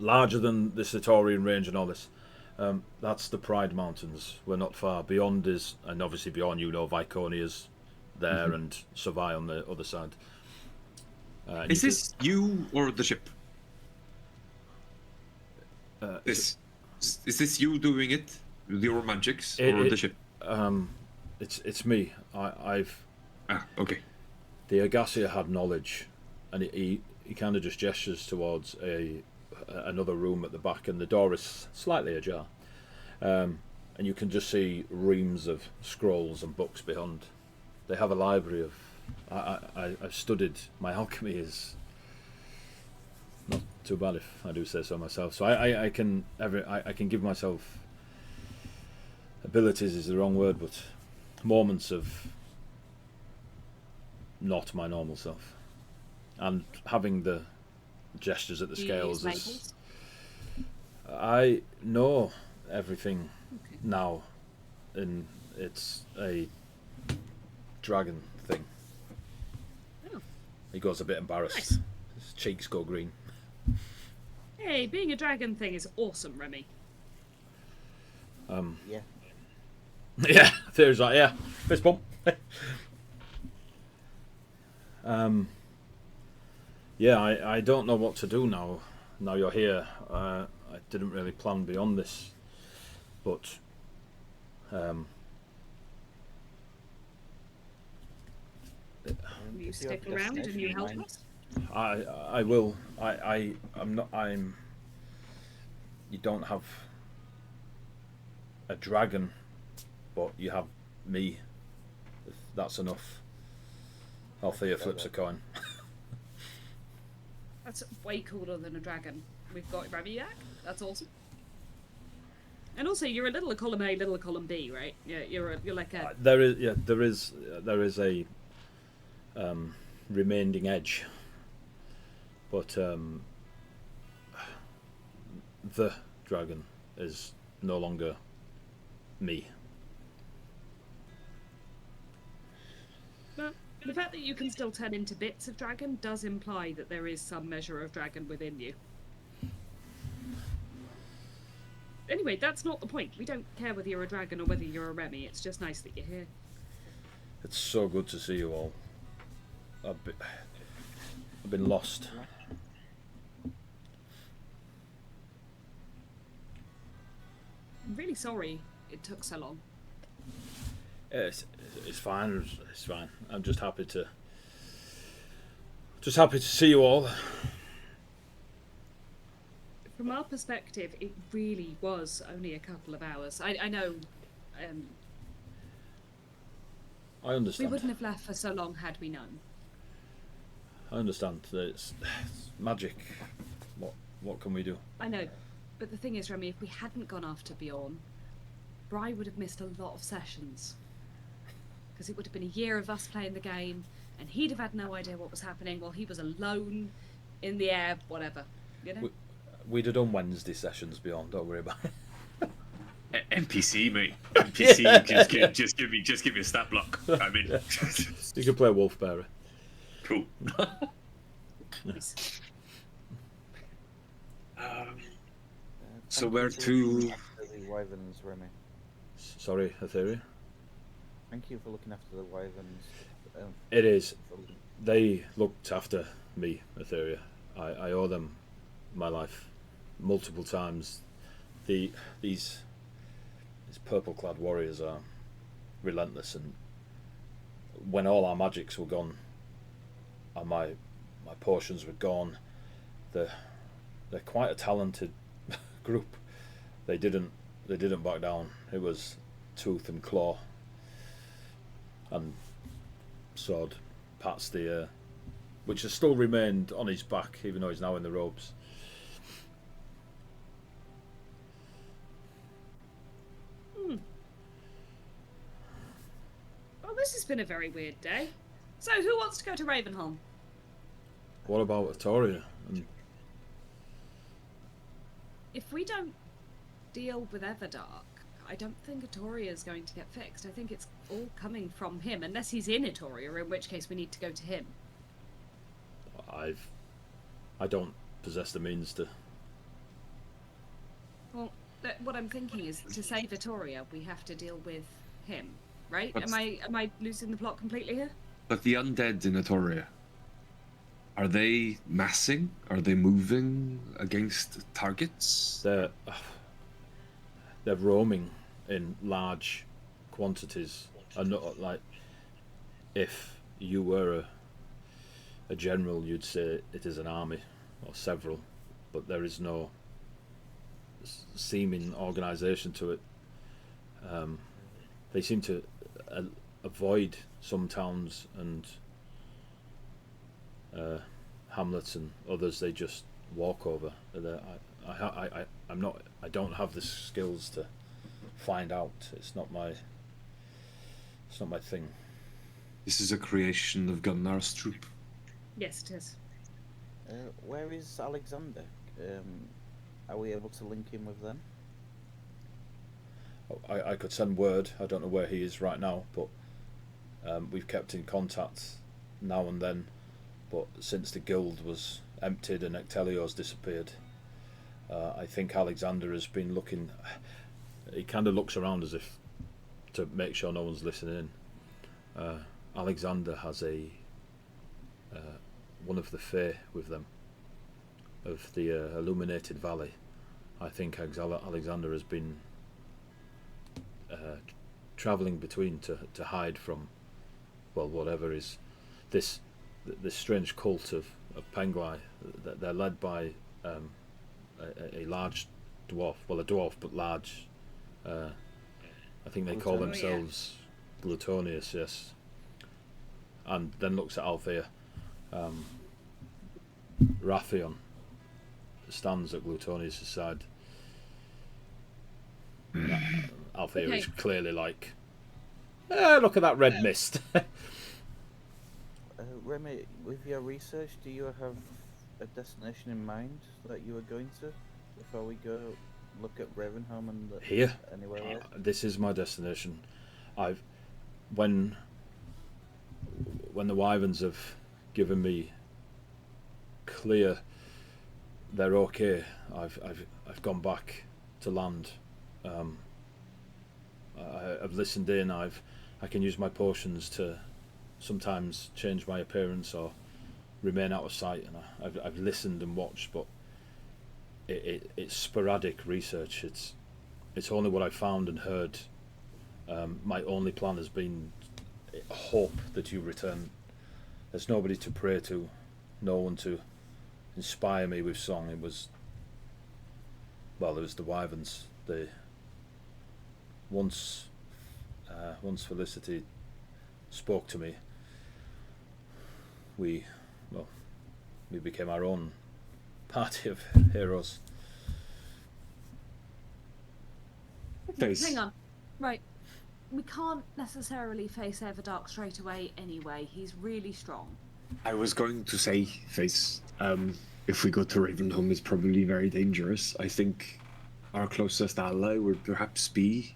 larger than the Satorian range and all this. That's the Pride Mountains. We're not far beyond and obviously beyond, Viconia's there, and Savai on the other side. And is you this you or the ship? Is this you doing it with your magics or the ship? It's me. I've Okay. the Agassia had knowledge, and he kind of just gestures towards another room at the back, and the door is slightly ajar, and you can just see reams of scrolls and books beyond. They have a library of. I've studied. My alchemy is not too bad, if I do say so myself. So I can give myself abilities is the wrong word, but moments of not my normal self, and having the gestures at the do you scales use is. labels? I know everything Okay. now, and it's a dragon thing. Oh. He goes a bit embarrassed. Nice. His cheeks go green. Hey, being a dragon thing is awesome, Remy. yeah. Yeah, there's like, yeah, fist bump. Yeah, I don't know what to do now. Now you're here. I didn't really plan beyond this, but You stick around and you help us. I will. I'm not. I'm. You don't have a dragon, but you have me. If that's enough. Althea flips a coin. That's way cooler than a dragon. We've got Remy back. That's awesome. And also, you're a little column A, little column B, right? Yeah, you're like a. There is a remaining edge, but the dragon is no longer me. Well, the fact that you can still turn into bits of dragon does imply that there is some measure of dragon within you. Anyway, that's not the point. We don't care whether you're a dragon or whether you're a Remy. It's just nice that you're here. It's so good to see you all. I've been lost. I'm really sorry it took so long. It's fine. It's fine. I'm just happy to see you all. From our perspective, it really was only a couple of hours. I know I we understand. wouldn't have left for so long had we known. I understand that it's magic. What can we do? I know, but the thing is, Remy, if we hadn't gone after Bjorn, Bry would have missed a lot of sessions. Because it would have been a year of us playing the game, and he'd have had no idea what was happening while he was alone in the air, whatever. You know? We'd have done Wednesday sessions beyond. Don't worry about it. NPC, mate. NPC. Yeah. Just give me a stat block. I mean, You can play Wolf Bearer. cool. Nice. So Thank where you for to? looking after the wyverns, Remy. Sorry, Etheria. Thank you for looking after the wyverns. It is. for- They looked after me, Etheria. I owe them my life multiple times. These purple-clad warriors are relentless, and when all our magics were gone and my potions were gone, they're quite a talented group. They didn't back down. It was tooth and claw and sword. Pats the which has still remained on his back, even though he's now in the robes. Well, this has been a very weird day. So, who wants to go to Ravenholm? What about Victoria? And If we don't deal with Everdark, I don't think Atoria is going to get fixed. I think it's all coming from him, unless he's in Atoria, in which case we need to go to him. I don't possess the means to. Well, what I'm thinking is, to save Atoria, we have to deal with him, right? But- Am I losing the plot completely here? But the undead in Atoria, are they massing? Are they moving against targets? They're roaming in large quantities, and not like if you were a general, you'd say it is an army or several, but there is no seeming organisation to it. They seem to avoid some towns and hamlets, and others they just walk over. I don't have the skills to find out. It's not my thing. This is a creation of Gunnar's troop. Yes, it is. Where is Alexander? Are we able to link him with them? I could send word. I don't know where he is right now, but we've kept in contact now and then. But since the guild was emptied and Ectelio's disappeared, I think Alexander has been looking. He kind of looks around as if to make sure no one's listening in. Alexander has a one of the Fae with them of the illuminated valley. I think Alexander has been travelling between to hide from, well, whatever is this strange cult of Penglai. They're led by a large dwarf, well, a dwarf but large. I think they call Glutonius. themselves Glutonius, yes. And then looks at Althea. Raphaeon stands at Glutonius' side. Althea is Okay. clearly like, look at that red mist. Remy, with your research, do you have a destination in mind that you are going to before we go look at Ravenholm and Here, anywhere else? this is my destination. When the wyverns have given me clear they're okay, I've gone back to land. I've listened in. I can use my potions to sometimes change my appearance or remain out of sight, and I've listened and watched, but it's sporadic research. It's only what I found and heard. My only plan has been hope that you return. There's nobody to pray to, no one to inspire me with song. It was the wyverns. They once Felicity spoke to me, we became our own party of heroes. Face. Hang on. Right. We can't necessarily face Everdark straight away anyway. He's really strong. I was going to say, Face, if we go to Ravenholm, it's probably very dangerous. I think our closest ally would perhaps be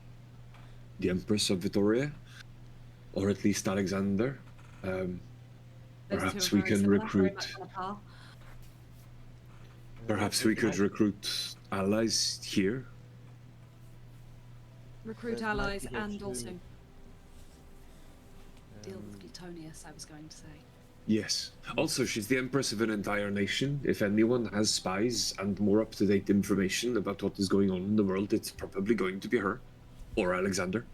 the Empress of Vitoria, or at least Alexander. Those Perhaps two are we very can similar, very recruit. much on a par. Perhaps we could recruit allies here. Recruit Where's Mikey allies here and to- also deal with Gluttonius, I was going to say. Yes. Also, she's the Empress of an entire nation. If anyone has spies and more up-to-date information about what is going on in the world, it's probably going to be her. Or Alexander.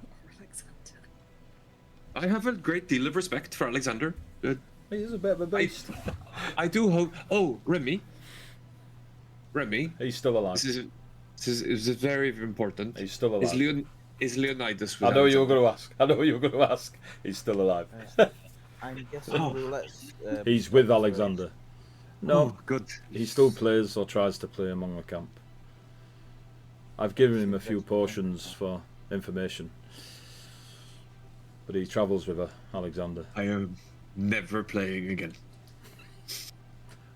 Or Alexander. I have a great deal of respect for Alexander. He is a bit of a beast. I do hope... Oh, Remy. He's still alive. This is very important. He's still alive. Is Leonidas I with know what you were Alexander? going to ask. He's still alive. I'm guessing let's. He's with Alexander. No, Oh, good. he still plays or tries to play among the camp. I've given him a few portions for information. But he travels with Alexander. I am never playing again.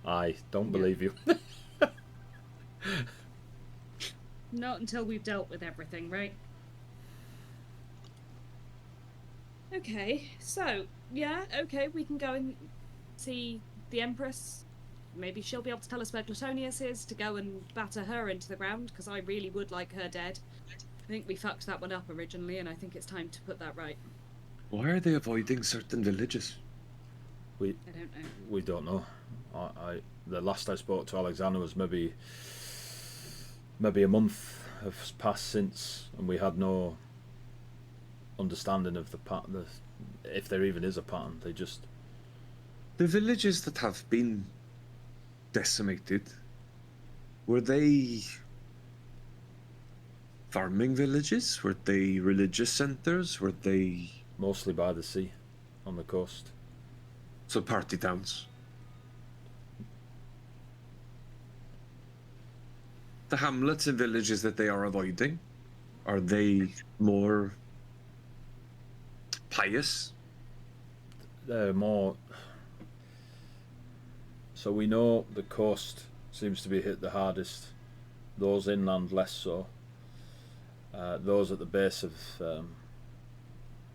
I don't believe you. Not until we've dealt with everything, right? Okay, so, yeah, okay, we can go and see the Empress. Maybe she'll be able to tell us where Gluttonius is to go and batter her into the ground, because I really would like her dead. I think we fucked that one up originally, and I think it's time to put that right. Why are they avoiding certain villages? I don't know. We don't know. The last I spoke to Alexander was maybe a month has passed since, and we had no understanding of the pattern. If there even is a pattern, they just... The villages that have been decimated, were they farming villages? Were they religious centers? Were they... Mostly by the sea, on the coast. So party towns? The hamlets and villages that they are avoiding, are they more pious? They're more... So we know the coast seems to be hit the hardest. Those inland less so. Those at the base of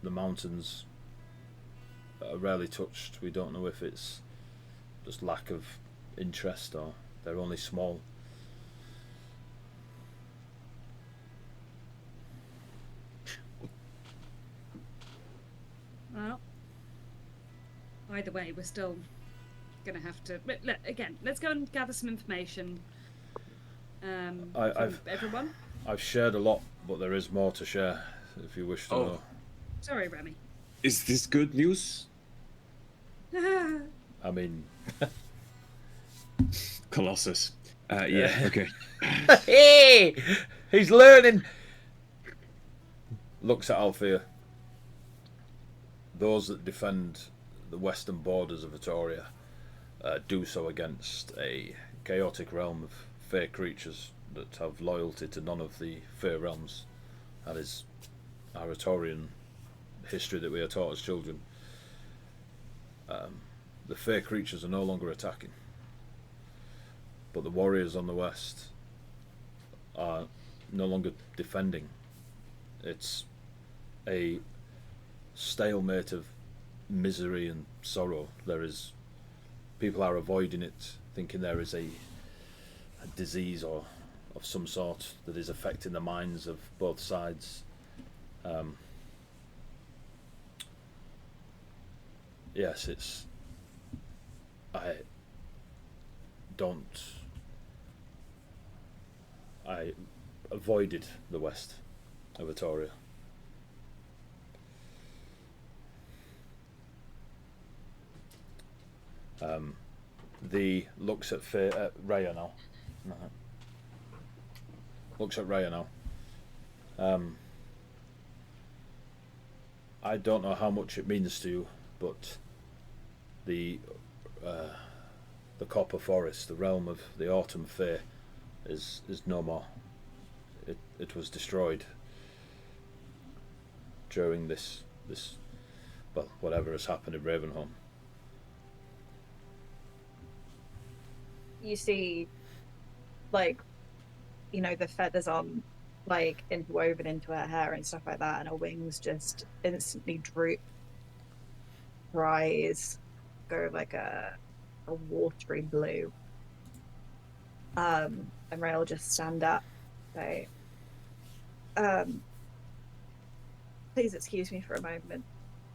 the mountains are rarely touched. We don't know if it's just lack of interest or they're only small. Well, either way, we're still gonna have to. But look, again, let's go and gather some information. From everyone. I've shared a lot, but there is more to share if you wish to know. Sorry, Remy. Is this good news? I mean, Colossus. Yeah, okay. hey, he's learning. Looks at Althea. Those that defend the western borders of Vitoria do so against a chaotic realm of fair creatures that have loyalty to none of the fair realms. That is our Vitorian history that we are taught as children. The fair creatures are no longer attacking, but the warriors on the west are no longer defending. It's a stalemate of misery and sorrow. People are avoiding it, thinking there is a disease or of some sort that is affecting the minds of both sides. Yes, I avoided the west of Vitoria. The looks at Raya now. Looks at Raya now. I don't know how much it means to you, but the Copper Forest, the realm of the Autumn Fae, is no more. It was destroyed during this well, whatever has happened in Ravenholm. You see, like, you know, the feathers on like interwoven into her hair and stuff like that, and her wings just instantly droop. Her eyes go like a watery blue. And Ray will just stand up, say, please excuse me for a moment,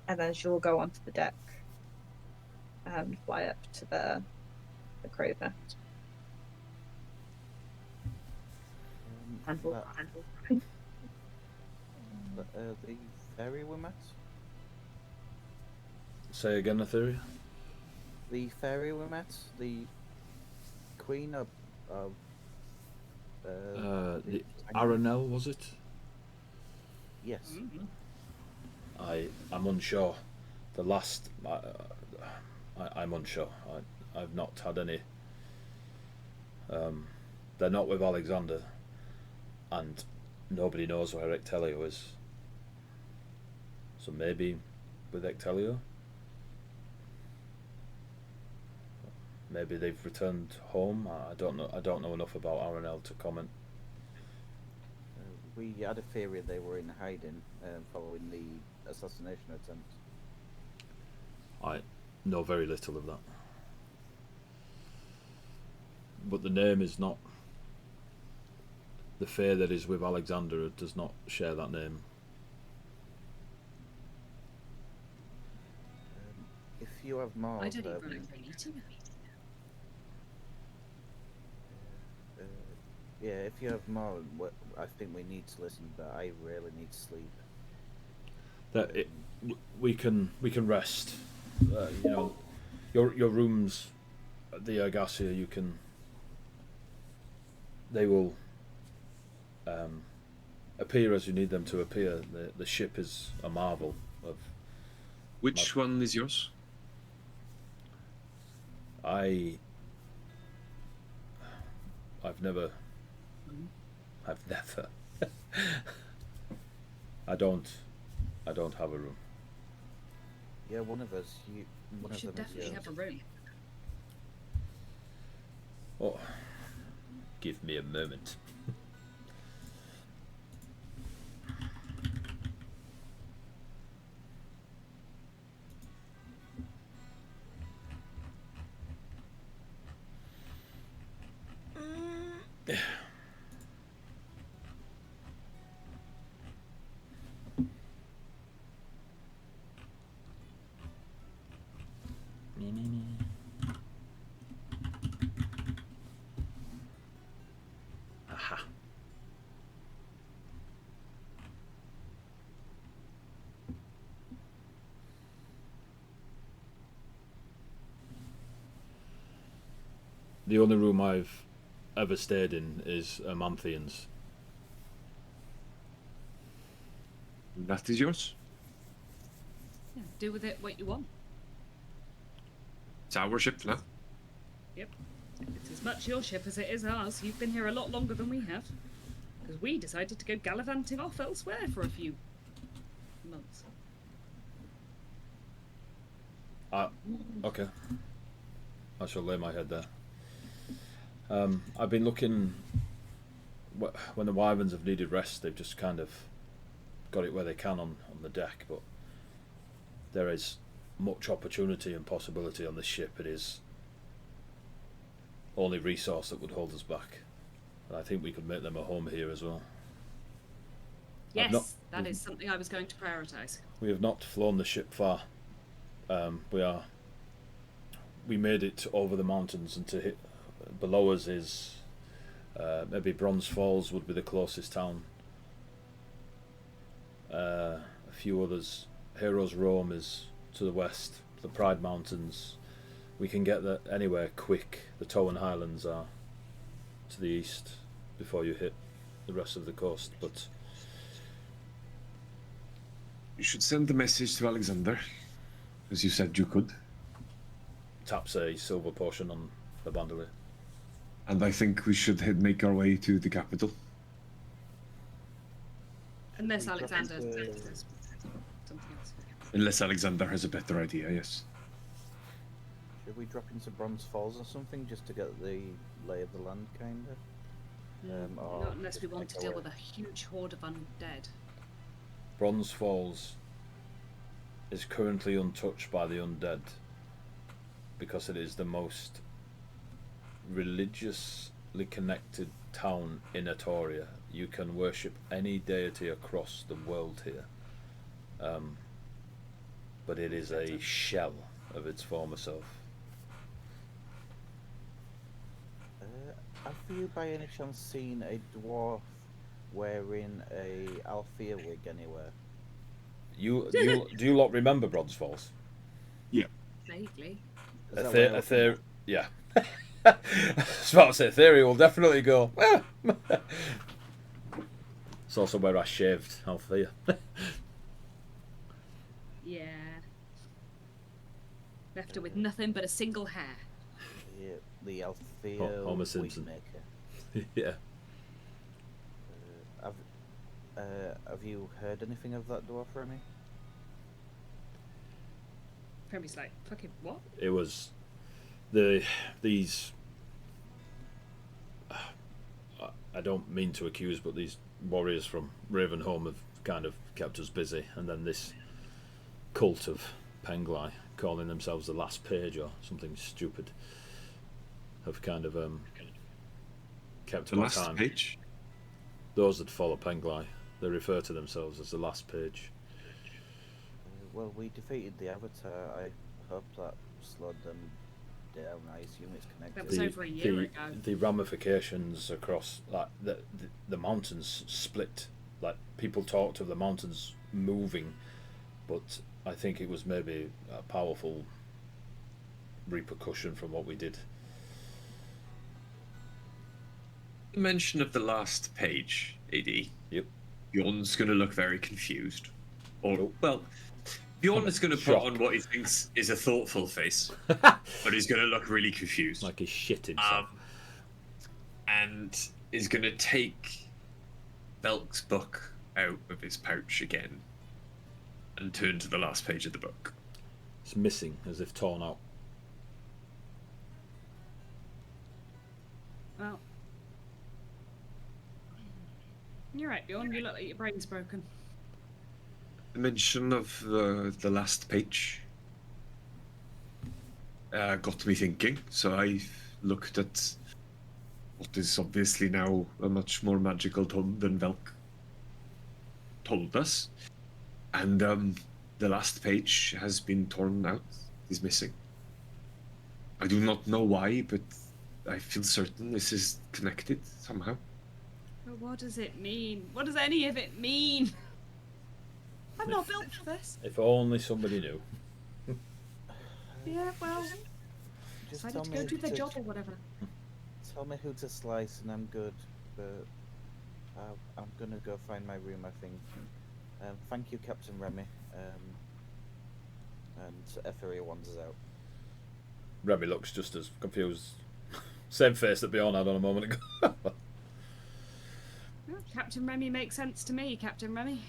and then she'll go onto the deck and fly up to the crow's nest. The fairy we met? Say again, Etheria? The fairy we met? The queen of the Aranel, was it? Yes. I'm unsure. The last... I'm unsure. I've not had any... they're not with Alexander, and nobody knows where Ectelio is. So maybe with Ectelio? Maybe they've returned home. I don't know. I don't know enough about Aranel to comment. We had a theory they were in hiding following the assassination attempt. I know very little of that. But the name is not... The fae that is with Alexander does not share that name. If you have more... I don't even remember meeting her. yeah, if you have more, I think we need to listen, but I really need sleep. We can rest. You know, your rooms at the Argasia, you can... They will appear as you need them to appear. The ship is a marvel of... Which one is yours? I've never I don't have a room. Yeah, one of us. One You of should them is definitely yours. have a room. Oh, give me a moment. Aha. The only room I've ever stayed in is Amanthian's. That is yours? Yeah, do with it what you want. It's our ship now. Yep. It's as much your ship as it is ours. You've been here a lot longer than we have. Because we decided to go gallivanting off elsewhere for a few months. Okay. I shall lay my head there. I've been looking... When the Wyverns have needed rest, they've just kind of got it where they can on the deck, but there is much opportunity and possibility on this ship. It is only resource that would hold us back. And I think we could make them a home here as well. Yes, that is something I was going to prioritise. We have not flown the ship far. We made it over the mountains, and to hit below us is maybe Bronze Falls would be the closest town. A few others. Heroes Rome is to the west. The Pride Mountains. We can get there anywhere quick. The Towan Highlands are to the east before you hit the rest of the coast. But You should send the message to Alexander, as you said you could. taps a silver potion on the bandolier. And I think we should make our way to the capital. Unless We Alexander dropped, says something else. Unless Alexander has a better idea, yes. Should we drop into Bronze Falls or something just to get the lay of the land, kind of? Or Not unless just we want make to our deal way? with a huge horde of undead. Bronze Falls is currently untouched by the undead because it is the most religiously connected town in Atoria. You can worship any deity across the world here. But it is a shell of its former self. Have you by any chance seen a dwarf wearing a Althea wig anywhere? Do you lot remember Bronze Falls? Vaguely. Is that where we're looking at? Yeah. I was about to say Theory will definitely go. "Ah." It's also where I shaved Althea. Yeah. Left her with nothing but a single hair. The Althea Homer wig Simpson. maker. Yeah. Have you heard anything of that dwarf, Remy? Premi's like, fucking what? It was these. I don't mean to accuse, but these warriors from Ravenholm have kind of kept us busy, and then this cult of Penglai, calling themselves the Last Page or something stupid, have kind of kept The my last time. page. Those that follow Penglai, they refer to themselves as the Last Page. Well, we defeated the Avatar. I hope that slowed them down. I assume it's connected. That was over a year ago. The ramifications across like the mountains split. Like people talked of the mountains moving, but I think it was maybe a powerful repercussion from what we did. Mention of the last page, AD. Yep. Bjorn's going to look very confused. Or, Nope. well, Bjorn is going to put Shocked. on what he thinks is a thoughtful face, but he's going to look really confused. Like he's shit himself. And is going to take Belk's book out of his pouch again and turn to the last page of the book. It's missing, as if torn out. Well, you're right, Bjorn. You look like your brain's broken. The mention of the last page got me thinking, so I looked at what is obviously now a much more magical tome than Velk told us. And the last page has been torn out, is missing. I do not know why, but I feel certain this is connected somehow. But what does it mean? What does any of it mean? I'm not built for this. If only somebody knew. Yeah, well, Just decided tell to me go do their to- job or whatever. Tell me who to slice, and I'm good. But I'm gonna go find my room, I think. Thank you, Captain Remy. And Etheria wanders out. Remy looks just as confused. Same face that Bjorn had on a moment ago. Well, Captain Remy makes sense to me, Captain Remy.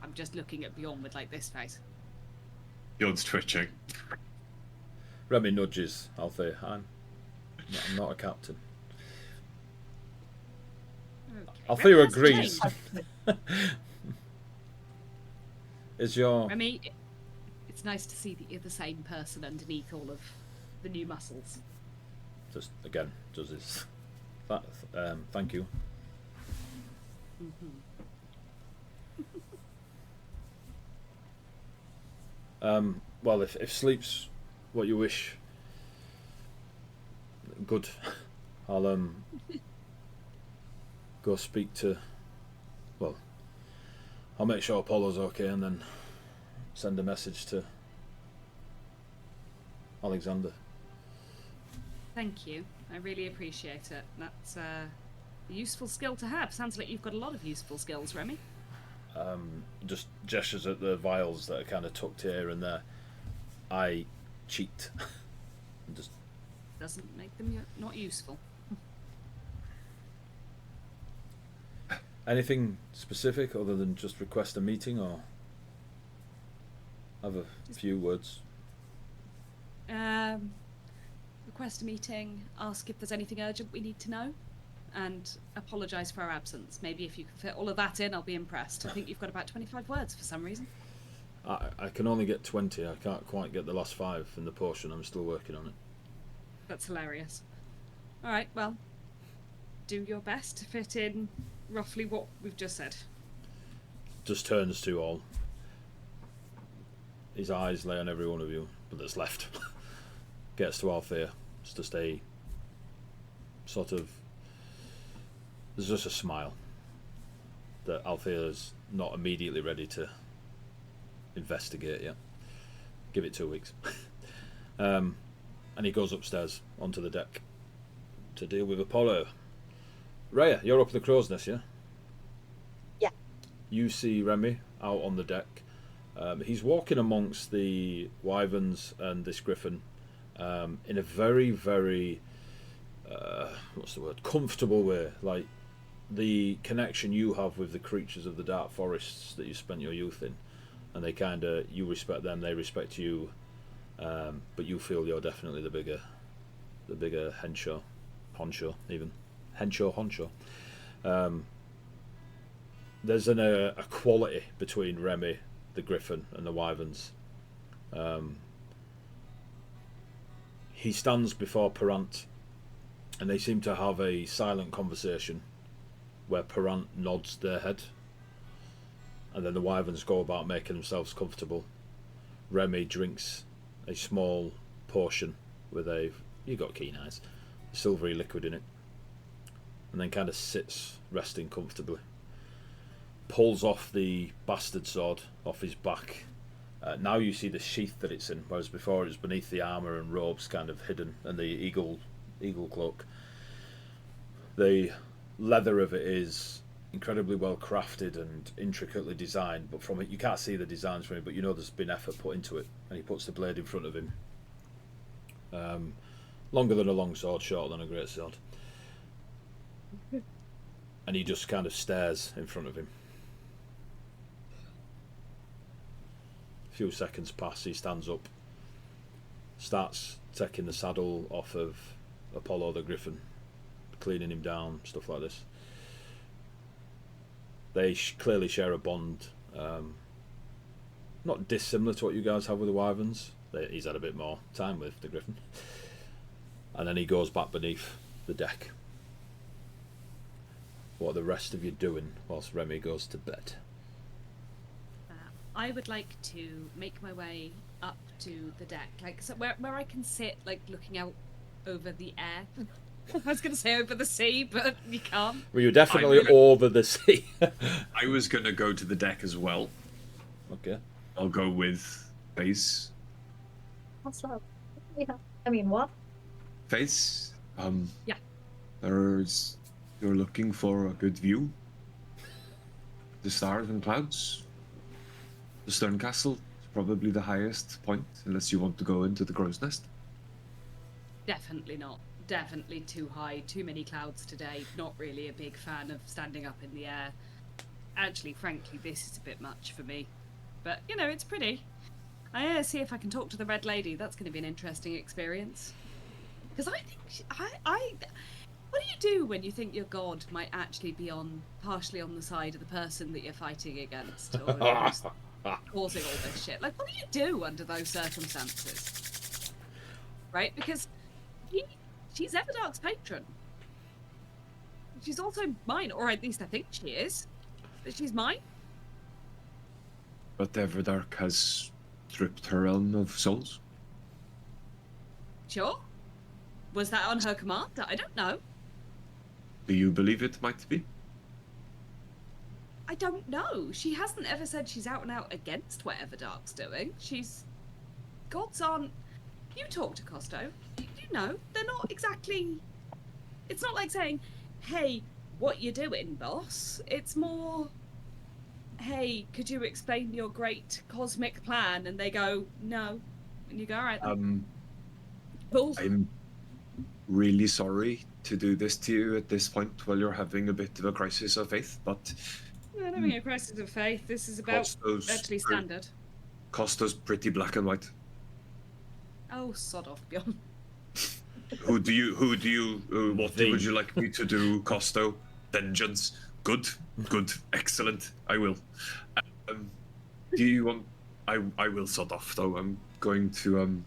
I'm just looking at Bjorn with like this face. Bjorn's twitching. Remy nudges Althea. I'm not a captain. Okay. Althea Remy has agrees. changed. Is your Remy, it's nice to see that you're the same person underneath all of the new muscles. just again does his thank you. Well, if sleep's what you wish, good. I'll go speak to. Well, I'll make sure Apollo's okay, and then send a message to Alexander. Thank you. I really appreciate it. That's a useful skill to have. Sounds like you've got a lot of useful skills, Remy. Just gestures at the vials that are kind of tucked here and there. I cheat. Just Doesn't make them not useful. anything specific other than just request a meeting or have a few words. Request a meeting, ask if there's anything urgent we need to know. and apologise for our absence. Maybe if you can fit all of that in, I'll be impressed. I think you've got about 25 words for some reason. I can only get 20. I can't quite get the last 5 in the potion. I'm still working on it. That's hilarious. All right, well, do your best to fit in roughly what we've just said. Just turns to all. His eyes lay on every one of you, but that's left. Gets to Althea. It's just a sort of... There's just a smile that Althea's not immediately ready to investigate yet. Give it 2 weeks. And he goes upstairs onto the deck to deal with Apollo. Rhea, you're up at the crow's nest, yeah? Yeah. You see Remy out on the deck. He's walking amongst the wyverns and this griffin in a very, very what's the word? Comfortable way. Like the connection you have with the creatures of the dark forests that you spent your youth in, and they kind of, you respect them, they respect you, but you feel you're definitely the bigger honcho even. Honcho. There's a quality between Remy, the griffin, and the wyverns. He stands before Perant, and they seem to have a silent conversation where Perant nods their head, and then the wyverns go about making themselves comfortable. Remy drinks a small portion with you got keen eyes, silvery liquid in it, and then kind of sits resting comfortably. Pulls off the bastard sword off his back. Now you see the sheath that it's in, whereas before it was beneath the armour and robes kind of hidden, and the eagle cloak. The leather of it is incredibly well crafted and intricately designed, but from it you can't see the designs from it, but you know there's been effort put into it. And he puts the blade in front of him. Longer than a long sword, shorter than a great sword. And he just kind of stares in front of him. A few seconds pass, he stands up, starts taking the saddle off of Apollo the Griffin, cleaning him down, stuff like this. They clearly share a bond, not dissimilar to what you guys have with the wyverns. He's had a bit more time with the Griffin. And then he goes back beneath the deck. What are the rest of you doing whilst Remy goes to bed? I would like to make my way up to the deck, like so where I can sit, like looking out over the air. I was going to say over the sea, but you can't. Well, you're definitely over the sea. I was going to go to the deck as well. Okay. I'll go with Face. What's that? Yeah. I mean, what? Face? Yeah. You're looking for a good view? The stars and clouds? The Stern Castle is probably the highest point, unless you want to go into the crow's nest. Definitely not. Definitely too high. Too many clouds today. Not really a big fan of standing up in the air. Actually, frankly, this is a bit much for me. But, you know, it's pretty. I see if I can talk to the Red Lady. That's going to be an interesting experience. Because I think... What do you do when you think your god might actually be partially on the side of the person that you're fighting against? Or who's causing all this shit? Like, what do you do under those circumstances? Right? Because she's Everdark's patron. She's also mine, or at least I think she is. But she's mine. But Everdark has stripped her realm of souls. Sure. Was that on her command? I don't know. Do you believe it might be? I don't know. She hasn't ever said she's out and out against what Everdark's doing. Gods aren't... You talk to Costo. You know, they're not exactly... It's not like saying, hey, what you doing, boss? It's more, hey, could you explain your great cosmic plan? And they go, no. And you go, all right then. Cool. I'm really sorry to do this to you at this point while you're having a bit of a crisis of faith, but... We're not having a crisis of faith. This is about actually standard. Costa's pretty black and white. Oh, sod off, Bjorn. Who do you? What The- would you like me to do, Costo? Vengeance. Good. Excellent. I will. Do you want? I will sort off though. I'm going to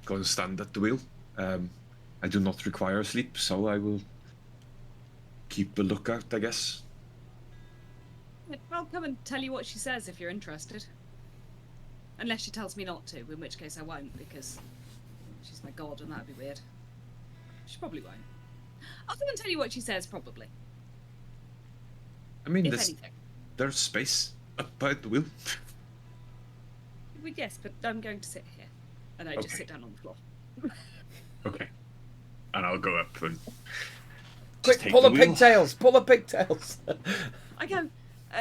go and stand at the wheel. I do not require sleep, so I will keep a lookout, I guess. I'll come and tell you what she says if you're interested. Unless she tells me not to, in which case I won't, because she's my god and that'd be weird. She probably won't. I'll come and tell you what she says, probably. I mean, If anything. there's space up by the wheel. Well, yes, but I'm going to sit here. And I just Okay. sit down on the floor. Okay. And I'll go up and Quick, take pull the the wheel. pigtails. Pull the pigtails. I go,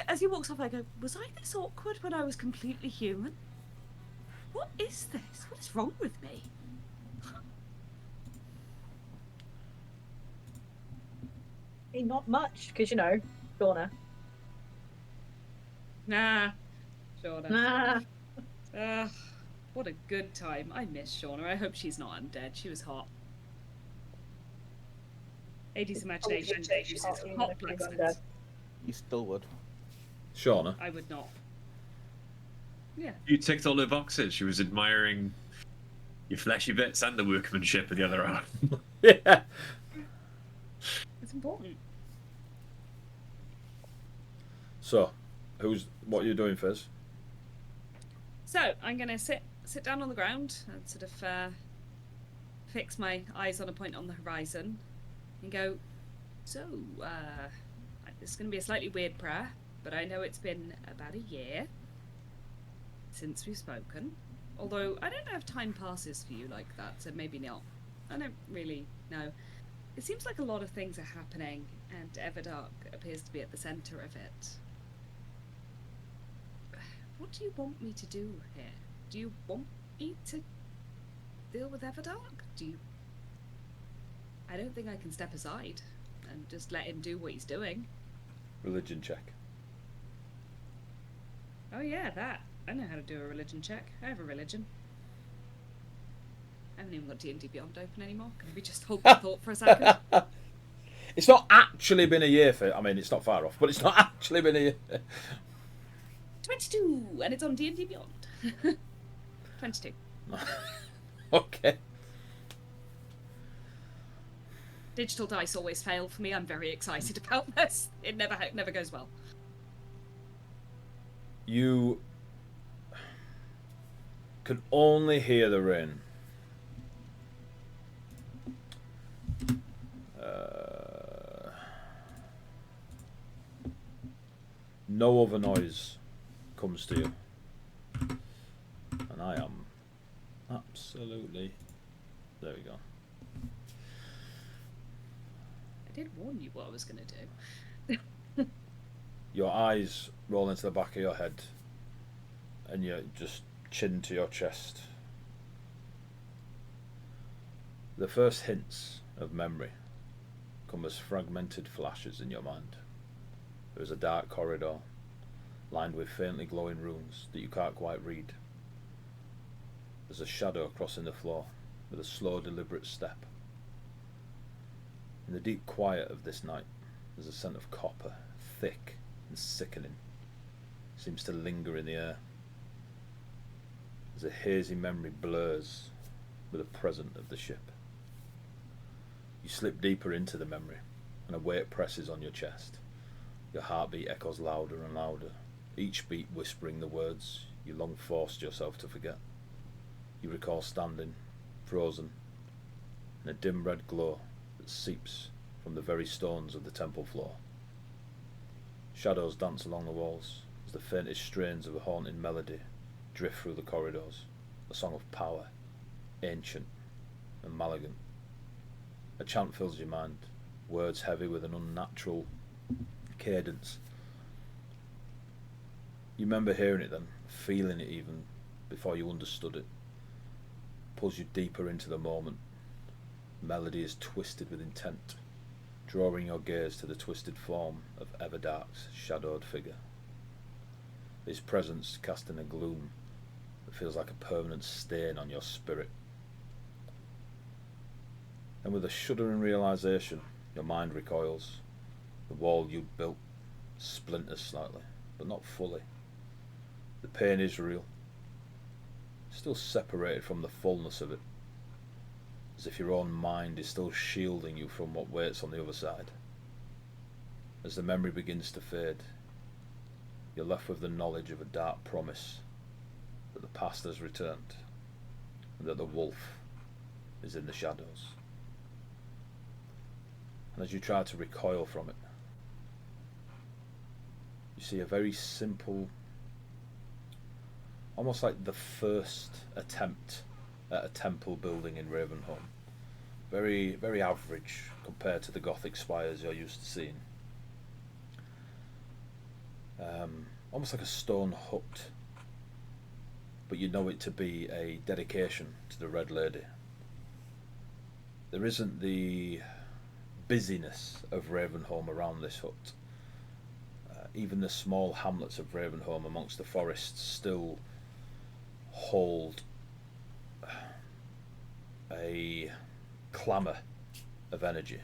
as he walks off, I go, was I this awkward when I was completely human? What is this? What is wrong with me? Not much, because, Shauna. Nah. Shauna. Nah. What a good time. I miss Shauna. I hope she's not undead. She was hot. 80s imagination produces hot blacksmiths. You still would. Shauna. I would not. Yeah. You ticked all her boxes. She was admiring your fleshy bits and the workmanship of the other arm. Yeah. It's important. So, what are you doing, Fizz? So, I'm going to sit down on the ground and sort of fix my eyes on a point on the horizon and go, so, this is going to be a slightly weird prayer, but I know it's been about a year since we've spoken. Although, I don't know if time passes for you like that, so maybe not. I don't really know. It seems like a lot of things are happening, and Everdark appears to be at the centre of it. What do you want me to do here? Do you want me to deal with Everdark? I don't think I can step aside and just let him do what he's doing. Religion check. Oh yeah, that. I know how to do a religion check. I have a religion. I haven't even got D&D Beyond open anymore. Can we just hold that thought for a second? It's not actually been a year for. I mean, it's not far off, but it's not actually been a year. 22, and it's on D&D Beyond. 22. Okay. Digital dice always fail for me. I'm very excited about this. It never goes well. You can only hear the rain. No other noise comes to you. And I am absolutely... There we go. I did warn you what I was going to do. Your eyes roll into the back of your head and you just chin to your chest. The first hints of memory come as fragmented flashes in your mind. There is a dark corridor lined with faintly glowing runes that you can't quite read. There's a shadow crossing the floor with a slow, deliberate step. In the deep quiet of this night, there's a scent of copper, thick and sickening. It seems to linger in the air. As a hazy memory blurs with the present of the ship. You slip deeper into the memory, and a weight presses on your chest. Your heartbeat echoes louder and louder, each beat whispering the words you long forced yourself to forget. You recall standing, frozen, in a dim red glow that seeps from the very stones of the temple floor. Shadows dance along the walls as the faintest strains of a haunting melody drift through the corridors, a song of power, ancient and malignant. A chant fills your mind, words heavy with an unnatural cadence. You remember hearing it then, feeling it even, before you understood it. Pulls you deeper into the moment. The melody is twisted with intent, drawing your gaze to the twisted form of Everdark's shadowed figure. His presence casting a gloom that feels like a permanent stain on your spirit. And with a shuddering realization, your mind recoils. The wall you built splinters slightly, but not fully. The pain is real, still separated from the fullness of it, as if your own mind is still shielding you from what waits on the other side. As the memory begins to fade, you're left with the knowledge of a dark promise that the past has returned, and that the wolf is in the shadows. And as you try to recoil from it, you see a very simple, almost like the first attempt at a temple building in Ravenholm. Very, very average compared to the Gothic spires you're used to seeing. Almost like a stone hut, but you know it to be a dedication to the Red Lady. There isn't the busyness of Ravenholm around this hut. Even the small hamlets of Ravenholm amongst the forests still hold a clamour of energy.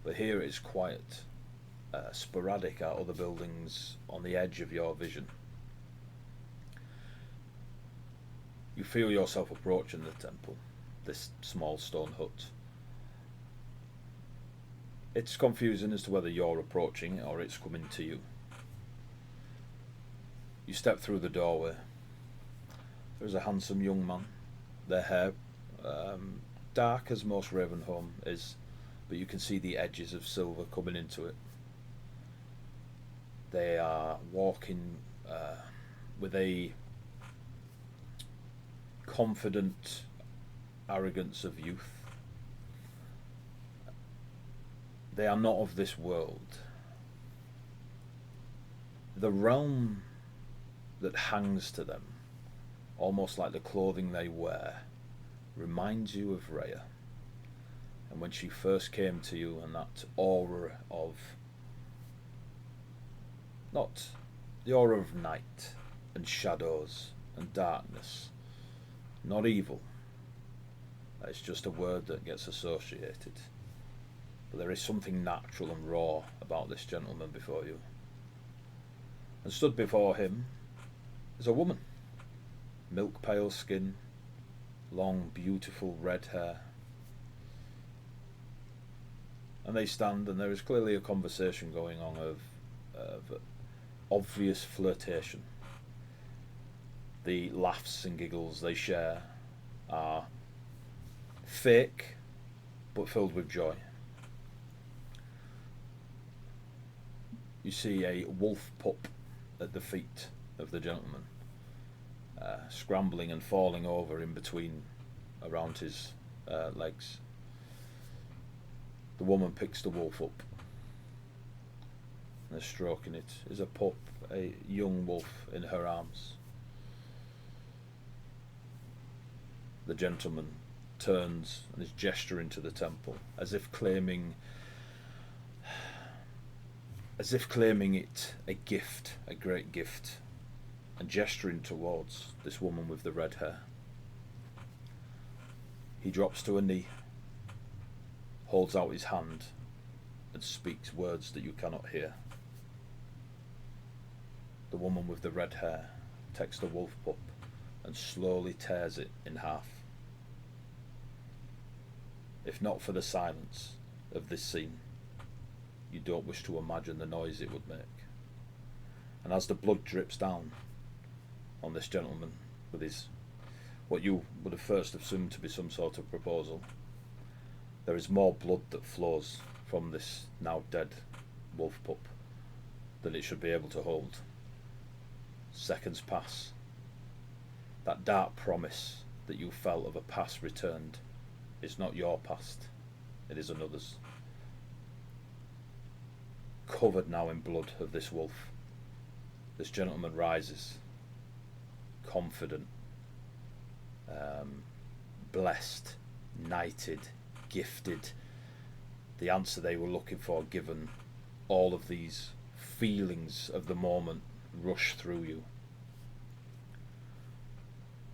But here it is quiet. Sporadic are other buildings on the edge of your vision. You feel yourself approaching the temple, this small stone hut. It's confusing as to whether you're approaching it or it's coming to you. You step through the doorway. There's a handsome young man. Their hair, dark as most Ravenholm is, but you can see the edges of silver coming into it. They are walking with a confident arrogance of youth. They are not of this world. The realm that hangs to them, almost like the clothing they wear, reminds you of Rhea. And when she first came to you, and that aura of, not the aura of night and shadows and darkness, not evil. It's just a word that gets associated. But there is something natural and raw about this gentleman before you. And stood before him is a woman. Milk pale skin, long beautiful red hair. And they stand, and there is clearly a conversation going on of obvious flirtation. The laughs and giggles they share are fake, but filled with joy. You see a wolf pup at the feet of the gentleman, scrambling and falling over in between, around his legs. The woman picks the wolf up and is stroking it. Is a pup, a young wolf in her arms. The gentleman turns and is gesturing to the temple, as if claiming it a gift, a great gift, and gesturing towards this woman with the red hair. He drops to a knee, holds out his hand, and speaks words that you cannot hear. The woman with the red hair takes the wolf pup and slowly tears it in half. If not for the silence of this scene, you don't wish to imagine the noise it would make. And as the blood drips down on this gentleman with his, what you would have first assumed to be some sort of proposal, there is more blood that flows from this now dead wolf pup than it should be able to hold. Seconds pass. That dark promise that you felt of a past returned is not your past, it is another's. Covered now in blood of this wolf, this gentleman rises, confident, blessed, knighted, gifted, the answer they were looking for given. All of these feelings of the moment rush through you.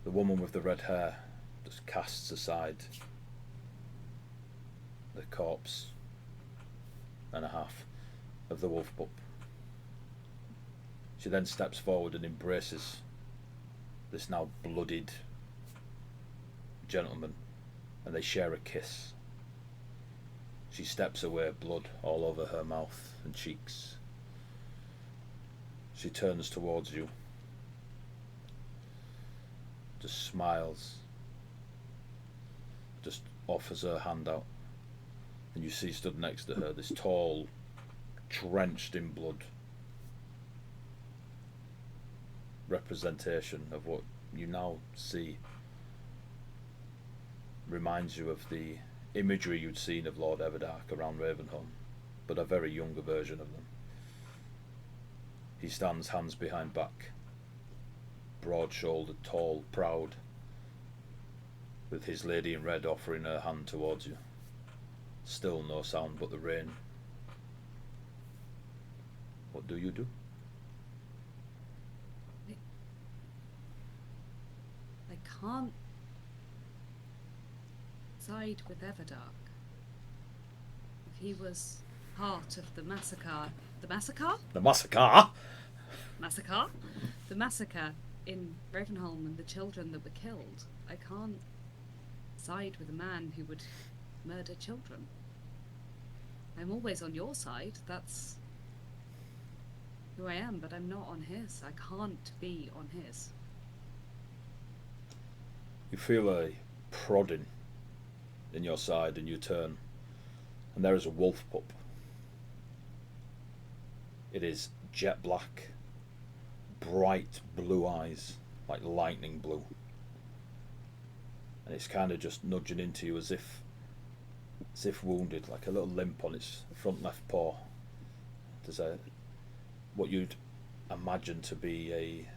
The woman with the red hair just casts aside the corpse and a half of the wolf pup. She then steps forward and embraces this now bloodied gentleman, and they share a kiss. She steps away, blood all over her mouth and cheeks. She turns towards you, just smiles, just offers her hand out, and you see stood next to her this tall, drenched in blood representation of what you now see reminds you of the imagery you'd seen of Lord Everdark around Ravenholm, but a very younger version of them. He stands hands behind back, broad-shouldered, tall, proud, with his lady in red offering her hand towards you. Still no sound but the rain. What do you do? I can't side with Everdark. If he was part of the massacre. The massacre? The massacre! Massacre? The massacre in Ravenholm and the children that were killed. I can't side with a man who would murder children. I'm always on your side. That's who I am, but I'm not on his. I can't be on his. You feel a prodding in your side and you turn, and there is a wolf pup. It is jet black, bright blue eyes, like lightning blue. And it's kind of just nudging into you as if wounded, like a little limp on its front left paw. There's what you'd imagine to be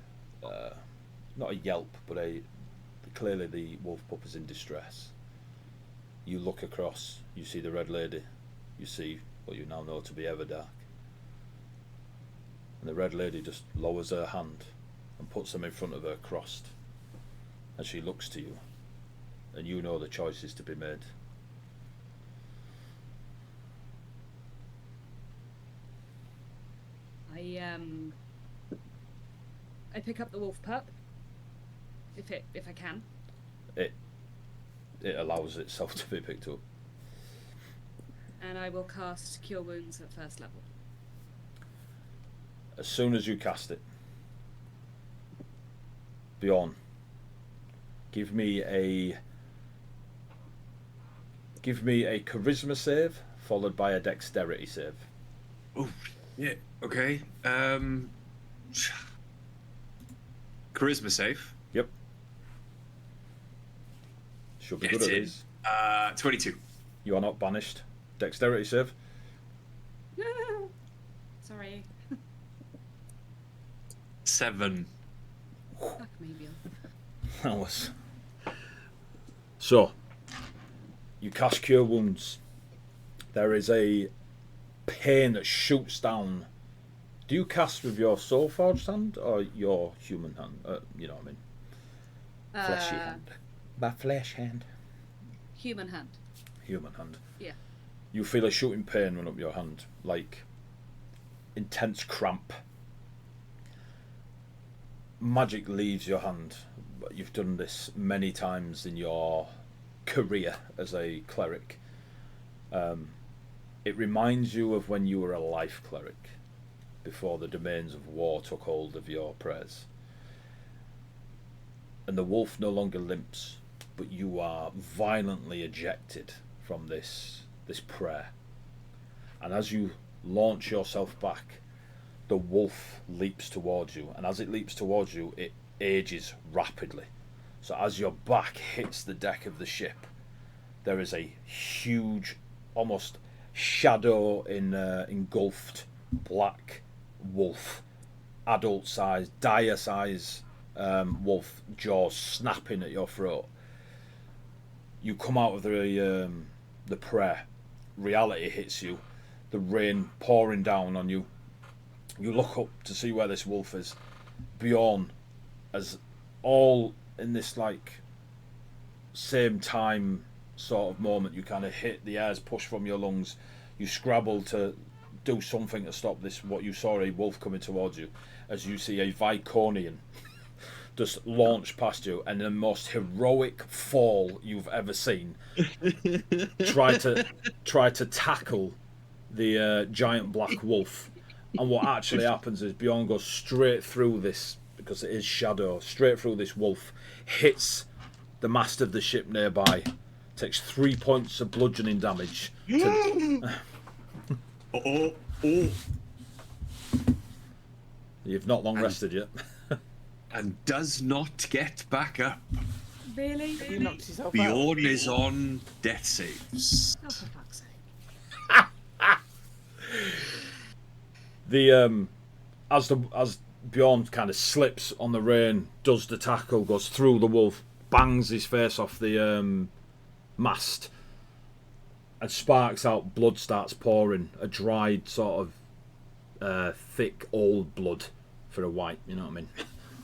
a not a yelp, but clearly the wolf pup is in distress. You look across, you see the Red Lady, you see what you now know to be Everdark. And the Red Lady just lowers her hand and puts them in front of her crossed. And she looks to you, and you know the choice is to be made. I pick up the wolf pup. If I can. It allows itself to be picked up. And I will cast Cure Wounds at first level. As soon as you cast it, Bjorn, give me a charisma save followed by a dexterity save. Oh, yeah, okay. Charisma save. Yep. Should be good at these. 22. You are not banished. Dexterity save. Sorry. 7. Fuck me, Bjorn. That was. So, you cast Cure Wounds. There is a pain that shoots down. Do you cast with your soul forged hand or your human hand? You know what I mean? Fleshy hand. My flesh hand. Human hand. Human hand. Yeah. You feel a shooting pain run up your hand, like intense cramp. Magic leaves your hand. You've done this many times in your career as a cleric. It reminds you of when you were a life cleric, before the domains of war took hold of your prayers. And the wolf no longer limps, but you are violently ejected from this prayer. And as you launch yourself back, the wolf leaps towards you, and as it leaps towards you, it ages rapidly. So as your back hits the deck of the ship, there is a huge, almost shadow engulfed black wolf, adult size, dire size wolf, jaws snapping at your throat. You come out of the prayer, reality hits you, the rain pouring down on you. You look up to see where this wolf is. Bjorn, as all in this like same time sort of moment. You kind of hit the air's push from your lungs. You scrabble to do something to stop this, what you saw a wolf coming towards you, as you see a Viconian just launch past you, and the most heroic fall you've ever seen. try to tackle the giant black wolf, and what actually happens is Bjorn goes straight through this, because it is shadow, straight through this wolf, hits the mast of the ship nearby, takes 3 points of bludgeoning damage. You've not long rested yet. And does not get back up. Really? He knocked himself out. Bjorn is on death saves. Oh, for fuck's sake. As Bjorn kind of slips on the rein, does the tackle, goes through the wolf, bangs his face off the mast, and sparks out, blood starts pouring, a dried sort of thick old blood for a white, you know what I mean?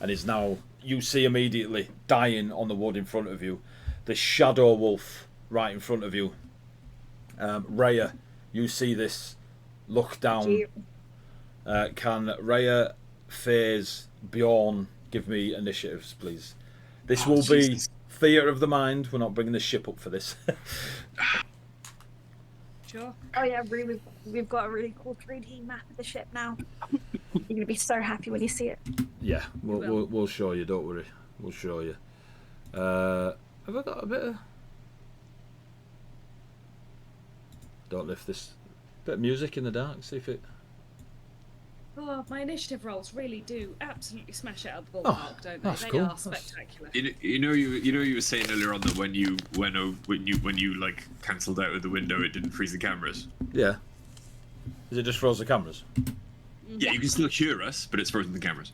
And is now, you see immediately dying on the wood in front of you, the shadow wolf right in front of you. Rhea, you see this, look down. Can Rhea, Faze, Bjorn give me initiatives, please? This will be theatre of the mind. We're not bringing the ship up for this. Sure. Oh yeah, Rue, we've got a really cool 3D map of the ship now. You're gonna be so happy when you see it. Yeah, we'll show you. Don't worry, we'll show you. Have I got a bit of? Don't lift this. Bit of music in the dark. See if it. Oh, my initiative rolls really do absolutely smash it out of the ballpark, don't they? That's They cool. are spectacular. You were saying earlier on that when you like cancelled out of the window, it didn't freeze the cameras. Yeah. Is it just froze the cameras? Yeah, you can still hear us, but it's frozen the cameras.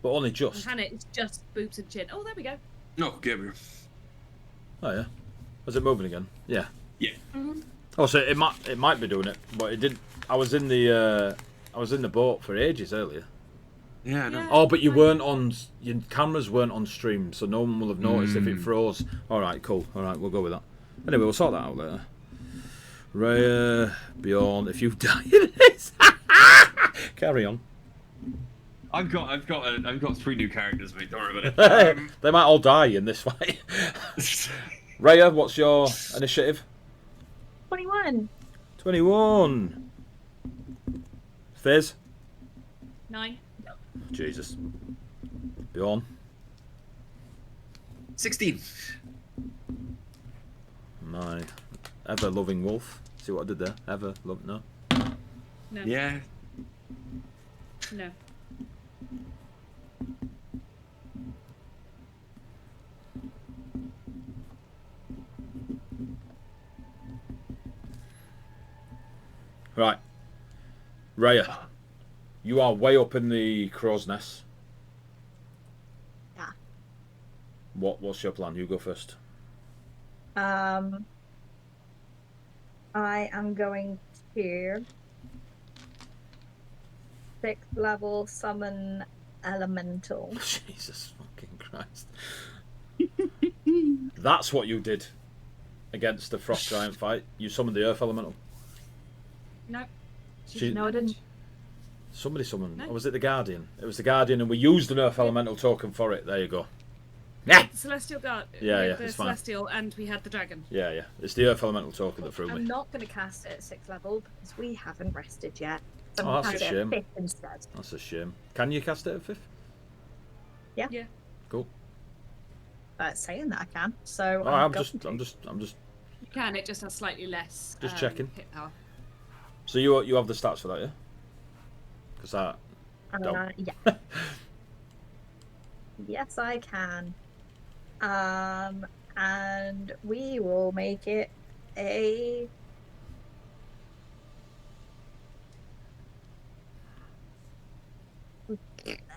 But only just. Hannah, it's just boobs and chin. Oh, there we go. No, okay, we go. Oh yeah. Was it moving again? Yeah. Yeah. Oh, so it might be doing it, but it didn't. I was in the boat for ages earlier. Yeah, I know. Yeah. Oh, but you weren't on. Your cameras weren't on stream, so no one will have noticed if it froze. All right, cool. All right, we'll go with that. Anyway, we'll sort that out later. Rhea, Bjorn, if you die in this, carry on. I've got 3 new characters, mate. Don't worry about it. They might all die in this fight. Rhea, what's your initiative? 21. 21. Fizz? 9. Jesus. Bjorn? 16. My ever-loving wolf. See what I did there? No? No. Yeah. No. Right. Rhea, you are way up in the crow's nest. Yeah. What's your plan? You go first. I am going to 6th level summon elemental. Jesus fucking Christ. That's what you did against the frost giant fight. You summoned the earth elemental. No. No, I didn't. Somebody summoned. No. Or was it the Guardian? It was the Guardian, and we used an earth elemental token for it. There you go. Yeah. The Celestial Guard. Yeah, yeah, The it's fine. Celestial, and we had the dragon. Yeah. It's the earth elemental token that threw I'm me. not going to cast it at 6th level because we haven't rested yet. So Oh, I'm that's gonna a cast it shame. at 5th instead. That's a shame. Can you cast it at 5th? Yeah. Yeah. Cool. Saying that I can. So Oh, I'm going just. You can. It just has slightly less. Just checking. Hit power. So you have the stats for that, yeah? Because that. Yeah. Yes, I can. And we will make it a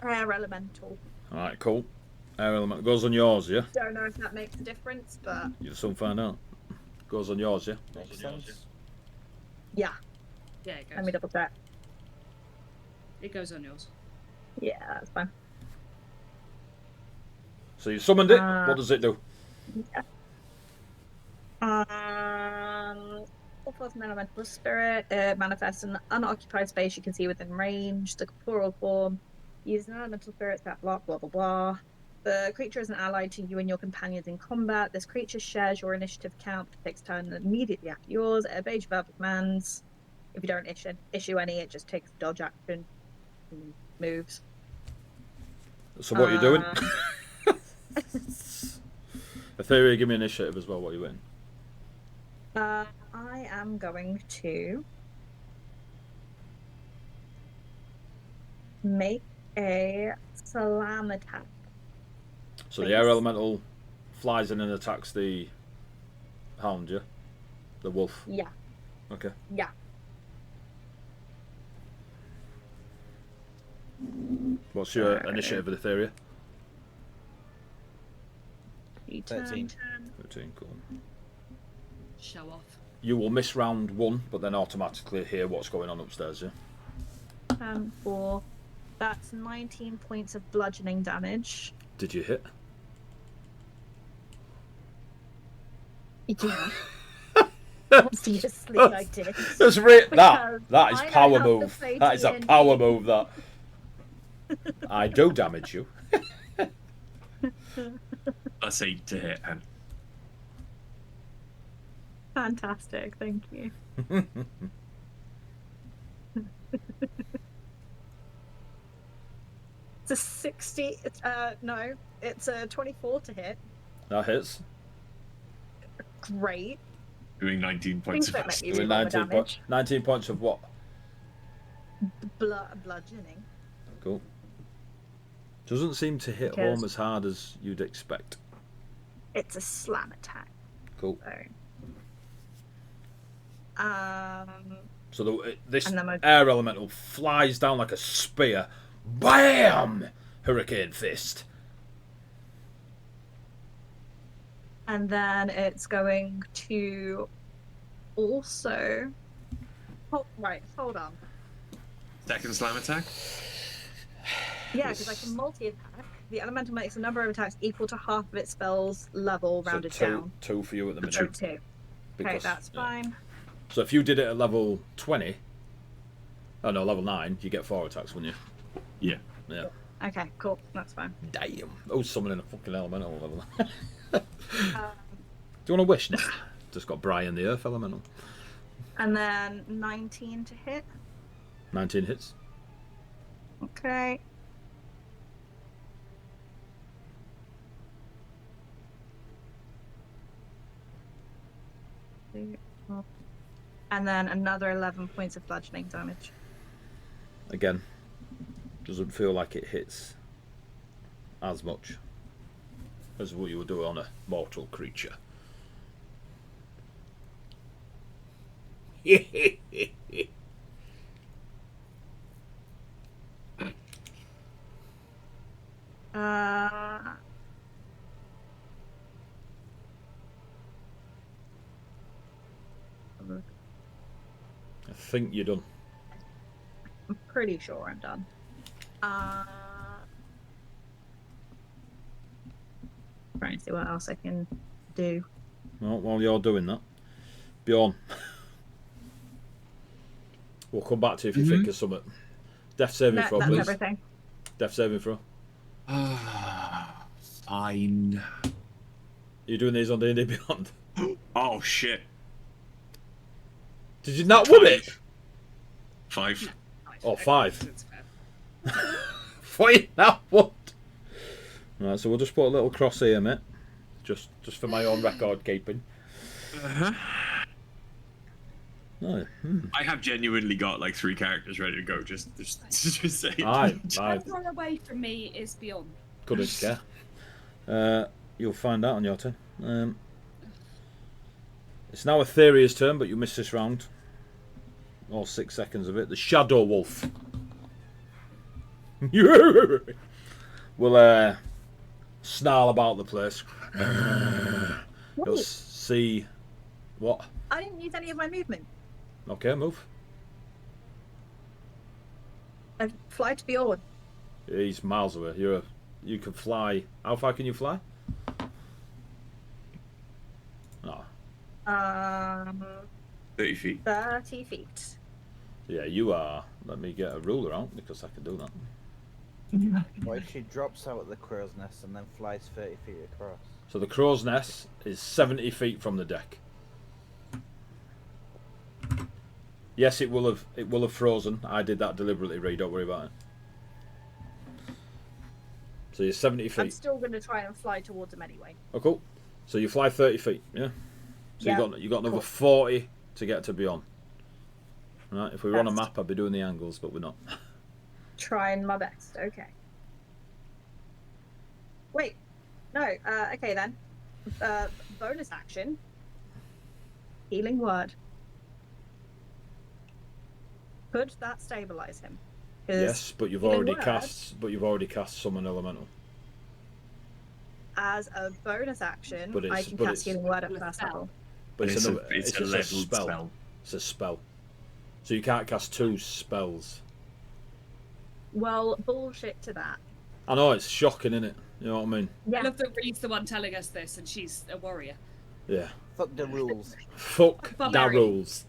air elemental. All right, cool. Air element goes on yours, yeah. Don't know if that makes a difference, but You'll soon find out. Goes on yours, yeah. Makes sense. yeah. Yeah, it goes. Let me double check. It goes on yours. Yeah, that's fine. So you summoned it. Uh, What does it do? All forms of an elemental spirit manifests in an unoccupied space you can see within range. The corporeal form uses an elemental spirit that blah blah blah blah. The creature is an ally to you and your companions in combat. This creature shares your initiative count, takes turn immediately after yours. It obeys verbal commands. If you don't issue any, it just takes dodge action and moves. So what are you doing? Etheria, give me initiative as well. What are you winning? I am going to make a slam attack. So the air elemental flies in and attacks the hound, yeah? The wolf. Yeah. Okay. Yeah. What's your initiative with Etheria? 13. 13, cool. Show off. You will miss round 1, but then automatically hear what's going on upstairs, yeah? 4. That's 19 points of bludgeoning damage. Did you hit? Yeah. Obviously, I did. That's that is I power know how to move. play That is a D&D. power move, that. I do damage you. That's 8 to hit, and Fantastic, thank you. It's a 60. No, it's a 24 to hit. That hits. Great. doing 19 points of Things don't make acid. me Doing reroll the 19 damage. points. 19 points of what? Bludgeoning. Cool. Doesn't seem to hit Because- home as hard as you'd expect. It's a slam attack. Cool. So, So this And then my- air elemental flies down like a spear. BAM! Hurricane fist. and then it's going to also. Oh, right, hold on. Second slam attack. Yeah, because I can multi-attack. The elemental makes a number of attacks equal to half of its spell's level So rounded two, down. 2 for you at the Oh, minute. 2. Okay, because- that's yeah. fine. So if you did it at level 20, oh no, level 9, you get 4 attacks, wouldn't you? Yeah. Yeah. Okay, cool. That's fine. Damn. Oh, summoning a fucking elemental level. Um, Do you want to wish now? Just got Brian the Earth elemental. and then 19 to hit. 19 hits. Okay. And then another 11 points of bludgeoning damage. Again, doesn't feel like it hits as much as what you would do on a mortal creature. Uh, I think you're done. I'm pretty sure I'm done. Trying to see what else I can do. Well, while you're doing that, Bjorn, we'll come back to you if you think of something. Death saving No, throw, that's please. everything. Death saving throw. Fine. You doing these on D&D Beyond? Oh shit. Did you not win it? 5. Oh, 5. It's fair. Wait, now what? Right, so we'll just put a little cross here, mate. Just for my own record keeping. No. I have genuinely got like 3 characters ready to go. Just say. Aye, How far away from me is beyond? couldn't scare. You'll find out on your turn. It's now Etheria's turn, but you missed this round. All 6 seconds of it. The Shadow Wolf. will snarl about the place. You'll Wait, see what? I didn't use any of my movement. Okay, move. I fly to Bjorn. He's miles away. You can fly. How far can you fly? Oh. 30 feet. 30 feet. Yeah, you are. Let me get a ruler out because I can do that. What if she drops out at the crow's nest and then flies 30 feet across? So the crow's nest is 70 feet from the deck. Yes, it will have frozen. I did that deliberately, Ray. Don't worry about it. So you're 70 I'm feet. still going to try and fly towards him anyway. Oh, cool. So you fly 30 feet, yeah? So Yeah, you got another cool. 40 to get to beyond. Right? If we were on a Best. map, I'd be doing the angles, but we're not. Trying my best. Okay. Wait. No. Okay then. Bonus action. Healing word. Could that stabilize him? 'Cause Yes, but you've healing already word, cast summon elemental. As a bonus action, But I it's- can but cast it's- healing word at With first spell. level. But it's, another, it's it's a just leveled spell. spell. It's a spell. So you can't cast 2 spells. Well, bullshit to that. I know, it's shocking, isn't it? You know what I mean? I Yeah. love that Reed's the one telling us this, and she's a warrior. Yeah. Fuck the rules. Fuck that Barbarian. rules.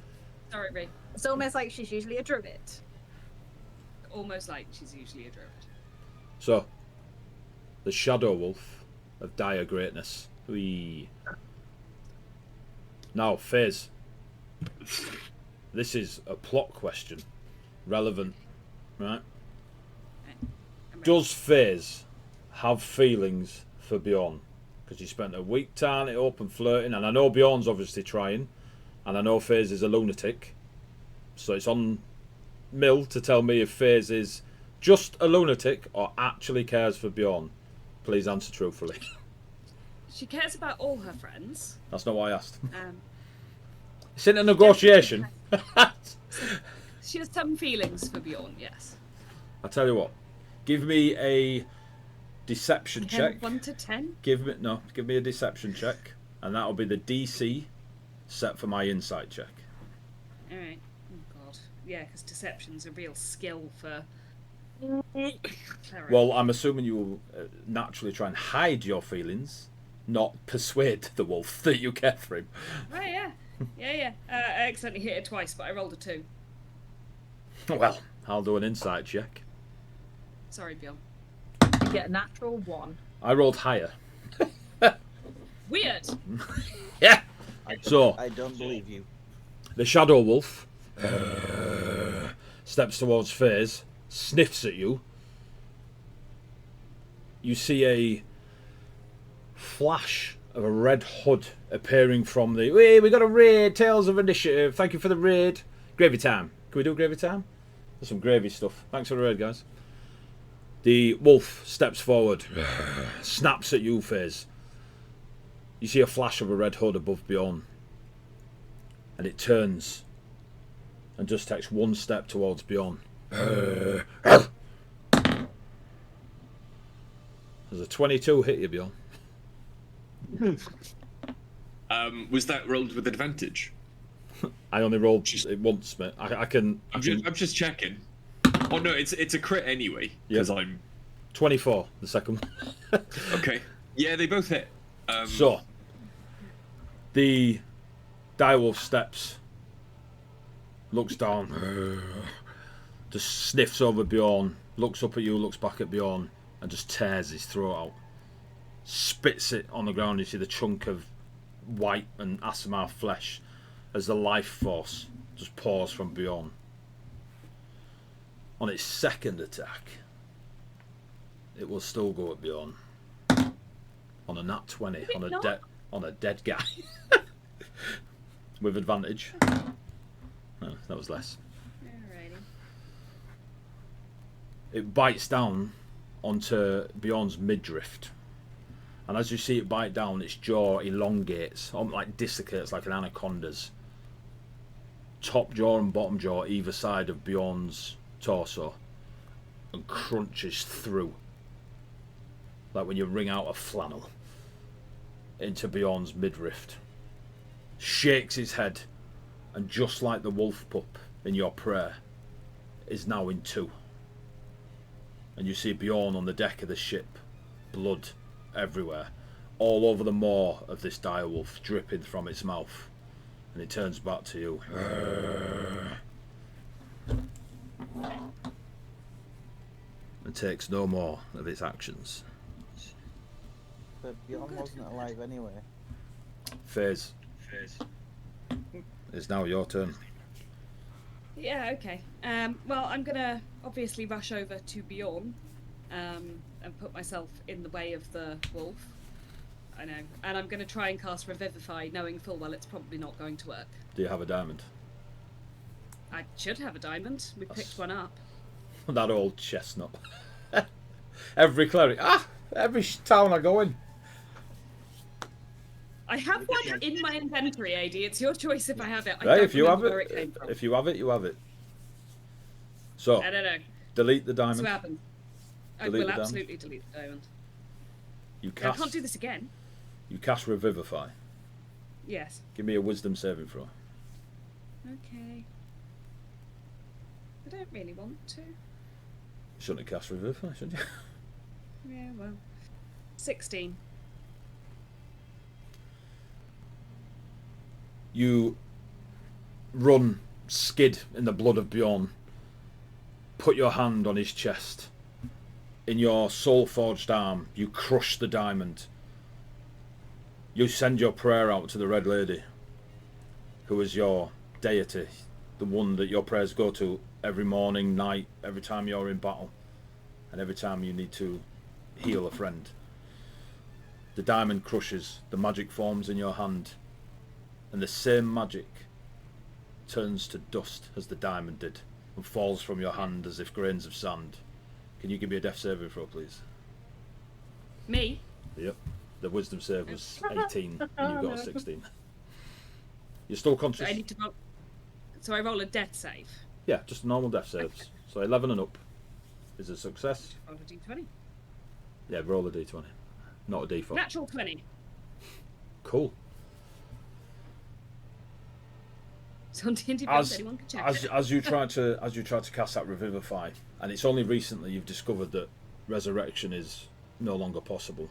Sorry, Reed. It's almost like she's usually a druid. Almost like she's usually a druid. So, the Shadow Wolf of dire greatness. Whee. Now, Fizz. This is a plot question. Relevant, right? I'm ready. Does Fizz have feelings for Bjorn? Because he spent a week tying it up and flirting, and I know Bjorn's obviously trying, and I know Fizz is a lunatic. So it's on Mill to tell me if Fizz is just a lunatic or actually cares for Bjorn. Please answer truthfully. She cares about all her friends. That's not what I asked. Um, It's in a negotiation. she has some feelings for Bjorn, yes. I tell you what, give me a deception Again, check. 1 to 10? Give me a deception check, and that'll be the DC set for my insight check. Alright. Oh, God. Yeah, because deception's a real skill for... Cleric. Well, I'm assuming you will naturally try and hide your feelings, not persuade the wolf that you care for him. Right, yeah. Yeah. I accidentally hit it twice, but I rolled a 2. Well, I'll do an insight check. Sorry, Bjorn. You get a natural 1. I rolled higher. Weird! Yeah. So I don't believe you. the Shadow Wolf steps towards Fizz, sniffs at you. You see a flash of a red hood appearing from the... Hey, we got a raid! Tales of Initiative. Thank you for the raid. Gravy time. Can we do gravy time? There's some gravy stuff. Thanks for the raid, guys. The wolf steps forward, snaps at you, Fizz. You see a flash of a red hood above Bjorn. And it turns and just takes one step towards Bjorn. There's a 22 hit you, Bjorn. Was that rolled with advantage? I only rolled it once, mate. I can... I'm just checking. Oh no, it's a crit anyway. Yeah. Because I'm 24, the second one. okay. Yeah, they both hit. So, the direwolf steps, looks down, just sniffs over Bjorn, looks up at you, looks back at Bjorn, and just tears his throat out. Spits it on the ground. You see the chunk of white and Asimar flesh as the life force just pours from Bjorn. On its second attack, it will still go at Bjorn. On a nat 20, on a dead guy. With advantage. No, that was less. Alrighty. It bites down onto Bjorn's midriff. And as you see it bite down, its jaw elongates, like dislocates like an anaconda's. Top jaw and bottom jaw either side of Bjorn's torso, and crunches through. Like when you wring out a flannel. Into Bjorn's midriff. Shakes his head, and just like the wolf pup in your prayer, is now in two. And you see Bjorn on the deck of the ship, blood everywhere, all over the maw of this direwolf, dripping from its mouth. and it turns back to you. And takes no more of its actions. But Bjorn wasn't alive anyway. Phase. It's now your turn. Yeah, okay. Well, I'm gonna obviously rush over to Bjorn, and put myself in the way of the wolf. I know. And I'm gonna try and cast Revivify, knowing full well it's probably not going to work. Do you have a diamond? I should have a diamond. We picked one up. That old chestnut. Every cleric. Every town I go in. I have one in my inventory, AD. It's your choice if I have it. I Right, don't if you have remember where it came it, from. if you have it, you have it. So, I don't know. delete the That's what diamond. happened. I Delete will the diamond. absolutely delete the diamond. You I cast. can't do this again. You cast Revivify. Yes. Give me a Wisdom saving throw. Okay. I don't really want to. Shouldn't have cast Revivify, should you? Yeah, well. 16. You run, skid in the blood of Bjorn. Put your hand on his chest. In your soul-forged arm, you crush the diamond. You send your prayer out to the Red Lady, who is your deity, the one that your prayers go to every morning, night, every time you're in battle, and every time you need to heal a friend. The diamond crushes, the magic forms in your hand, and the same magic turns to dust as the diamond did, and falls from your hand as if grains of sand. Can you give me a death saving throw, please? Me? Yep. The wisdom save was 18, and you got a 16. You're still conscious? I need to roll. So I roll a death save. Yeah, just normal death saves. So 11 and up is a success. Roll a d20. Yeah, roll a d20, not a d4. Natural 20. Cool. So on D&D Beyond, anyone can check. As you try to cast that Revivify, and it's only recently you've discovered that resurrection is no longer possible,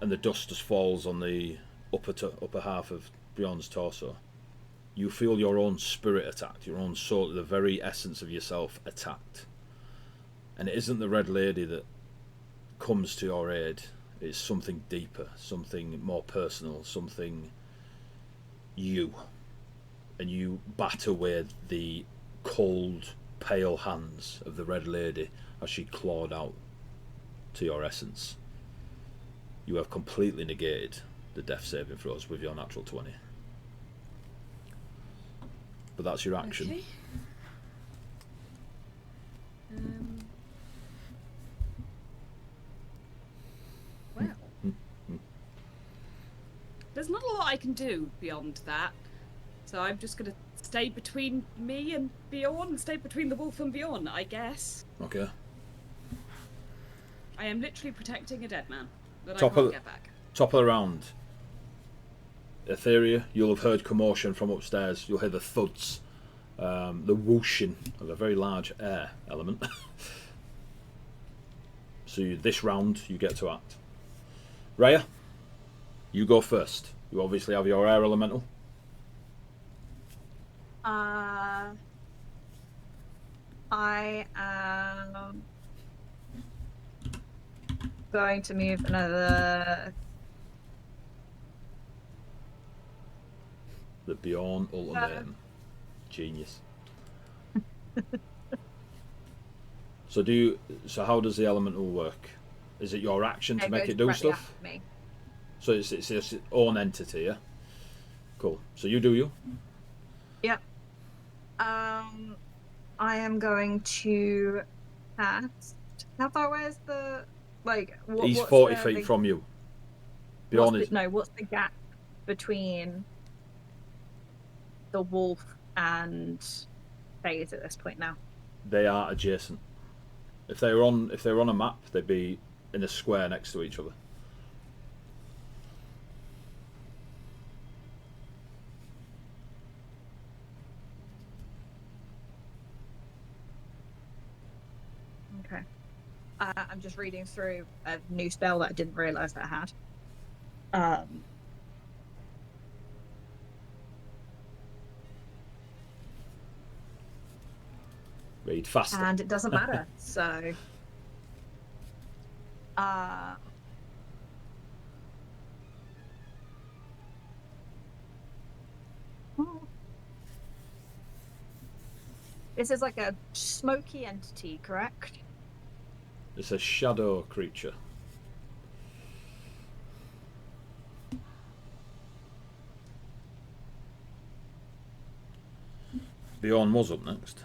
and the dust just falls on the upper half of Bjorn's torso. You feel your own spirit attacked, your own soul, the very essence of yourself attacked. And it isn't the Red Lady that comes to your aid. It's something deeper, something more personal, something you. And you bat away the cold, pale hands of the Red Lady as she clawed out to your essence. You have completely negated the death saving throws with your natural 20. But that's your action. Okay. Well. There's not a lot I can do beyond that. So I'm just going to stay between me and Bjorn, stay between the wolf and Bjorn, I guess. Okay. I am literally protecting a dead man that Top I can't of- get back. Top of the round. Etheria, you'll have heard commotion from upstairs. You'll hear the thuds, the whooshing of a very large air element. So this round, you get to act. Raya, you go first. You obviously have your air elemental. I am going to move another. The Bjorn ultimatum. Genius. So how does the elemental work? Is it your action to make it do stuff? Me. So it's its own entity, yeah? Cool. So you do you. Yep. I am going to cast. How far away is the He's what's 40 the- feet the- from you. what's Bjorn the- is No, what's the gap between the wolf and Phase at this point now? they are adjacent. If they were on a map, they'd be in a square next to each other. Okay. I'm just reading through a new spell that I didn't realise that I had. Read faster. and it doesn't matter. So, this is like a smoky entity, correct? It's a shadow creature. Bjorn was up next.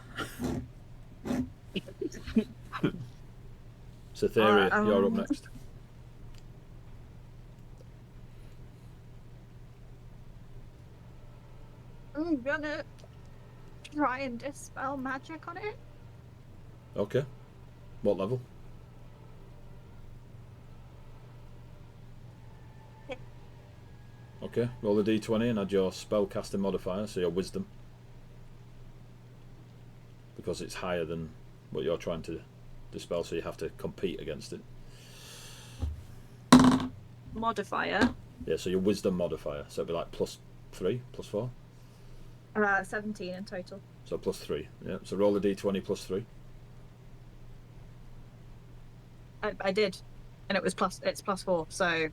Cytheria, you're up next. I'm gonna try and dispel magic on it. Okay. What level? Okay, roll a d20 and add your spell casting modifier, so your wisdom. Because it's higher than what you're trying to dispel, so you have to compete against it. Modifier. Yeah, so your wisdom modifier, so it'd be like +3, +4. 17 in total. So +3, yeah. So roll a d20 +3. I did, and it was it's +4. So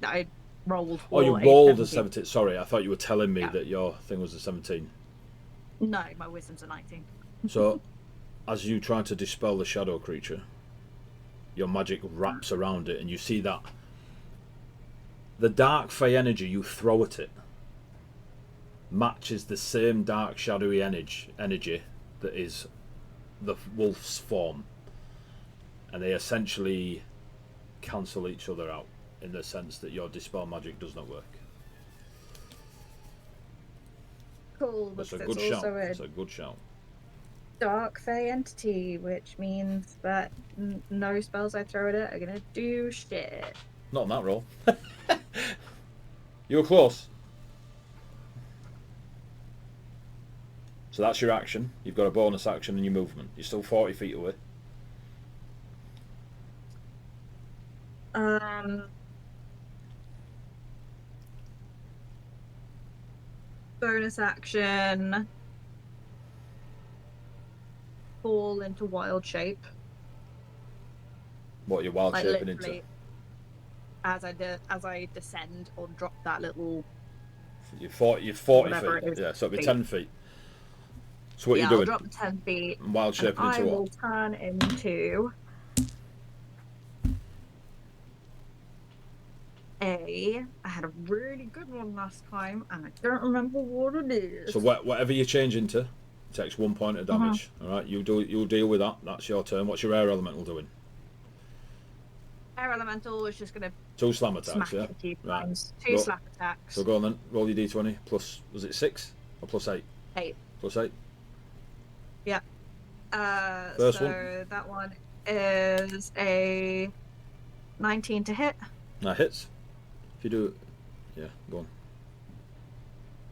I rolled. Oh, you rolled a 17. Sorry, I thought you were telling me that your thing was a 17. No, my wisdom's a 19. So, as you try to dispel the shadow creature, your magic wraps around it, and you see that the dark fey energy you throw at it matches the same dark shadowy energy that is the wolf's form, and they essentially cancel each other out in the sense that your dispel magic does not work. Cool. That's a but good it's shout. also That's a good shout. dark fey entity, which means that no spells I throw at it are gonna do shit. Not on that roll. You were close. So that's your action. You've got a bonus action in your movement. You're still 40 feet away. Bonus action. Fall into wild shape. What you're wild Like shaping literally, into? as I descend or drop that little. You're 40 whatever feet. it is, Yeah, so it'll be feet. 10 feet. So what Yeah, are you I'll doing? drop 10 feet. Wild And shaping I into will what? turn into I had a really good one last time, and I don't remember what it is. So whatever you change into, it takes 1 point of damage. All right, you'll deal with that. That's your turn. What's your air elemental doing? Air elemental is just gonna 2 slam attacks. smack Yeah. it a few Right. times. 2 Roll- slap attacks. So go on then. Roll your d20 plus. Was it 6 or +8? 8. +8. Yeah. First so one. that one is a 19 to hit. That hits. If you do, yeah, go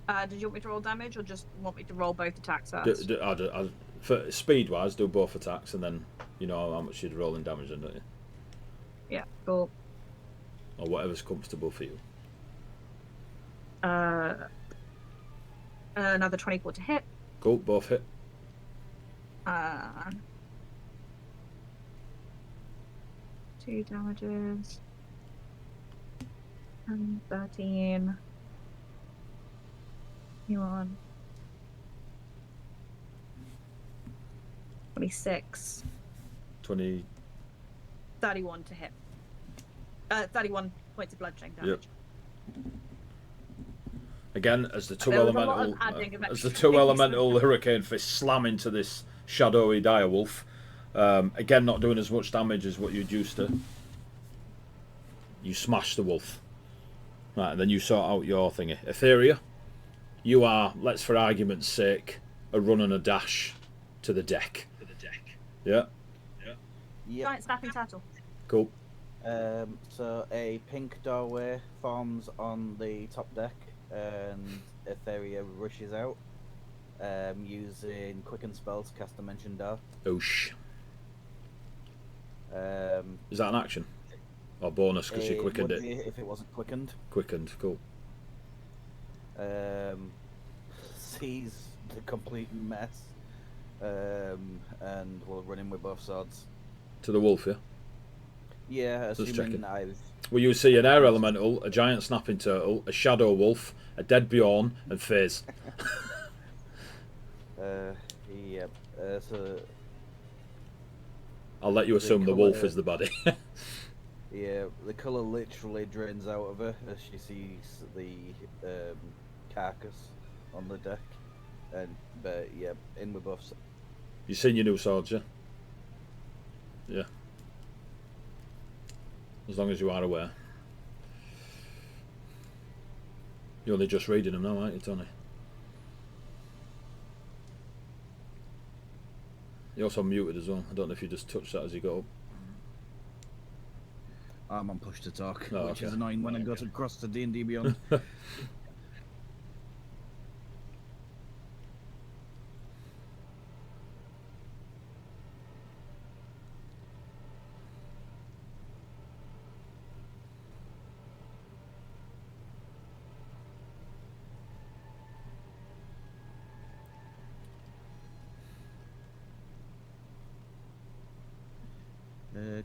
on. Did you want me to roll damage, or just want me to roll both attacks first? For speed wise, do both attacks, and then you know how much you'd roll in damage, don't you? Yeah, cool. Or whatever's comfortable for you. Another 24 to hit. Cool, both hit. 2 damages. And 13. You on. 26. 20. 31 to hit. 31 points of bludgeoning damage. Yep. Again, as the two There was a lot of elemental, adding of as the extra two things. elemental hurricane fists slam into this shadowy direwolf. Again, not doing as much damage as what you'd used to. You smash the wolf. Right, and then you sort out your thingy. Etheria, you are, let's for argument's sake, a run and a dash to the deck. Yeah. Yep. Giant snapping turtle. Cool. So a pink doorway forms on the top deck, and Etheria rushes out, using quicken spells to cast Dimension Door. Oosh. Is that an action? Or bonus because you quickened would it? be if it wasn't quickened. Quickened, cool. Sees the complete mess and we'll run in with both swords. To the wolf, yeah? Yeah, Just assuming checking. I've. Well, you see an air elemental, a giant snapping turtle, a shadow wolf, a dead Bjorn, and Fizz. Yep. So I'll let you the assume the wolf colour- is the body. Yeah, the colour literally drains out of her as she sees the carcass on the deck. But yeah, in with both. You've seen your new swords, yeah? Yeah. As long as you are aware. You're only just reading them now, aren't you, Tony? You're also muted as well. I don't know if you just touched that as you got up. I'm on push to talk, Oh, which okay. is annoying when I got across to D&D Beyond.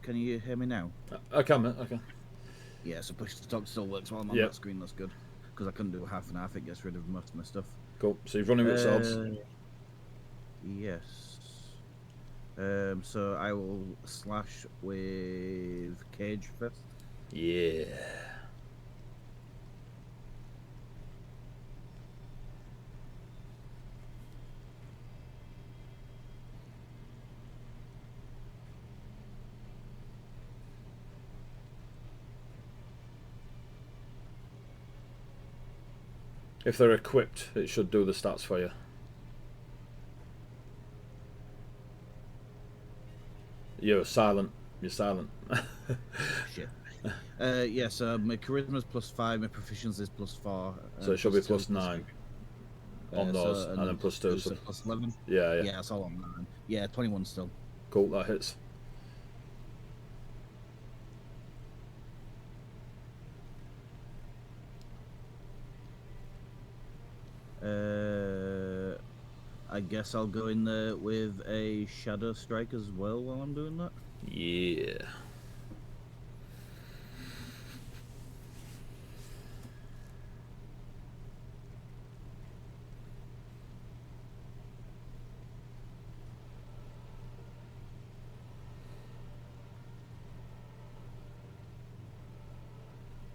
Can you hear me now? I can, mate. I can. Yeah, so push to talk still works while I'm on Yep. that screen. That's good, because I couldn't do half and half. It gets rid of most of my stuff. Cool. So you're running with swords. Yes. So I will slash with Cage first. Yeah. If they're equipped, it should do the stats for you. You're silent. You're silent. Shit. Yeah, so my charisma's +5, my proficiency is +4. So it should be +2, +9 on those, and then +2. So +11. yeah, yeah. Yeah, it's all on 9. Yeah, 21 still. Cool. That hits. I guess I'll go in there with a Shadow Strike as well while I'm doing that. Yeah.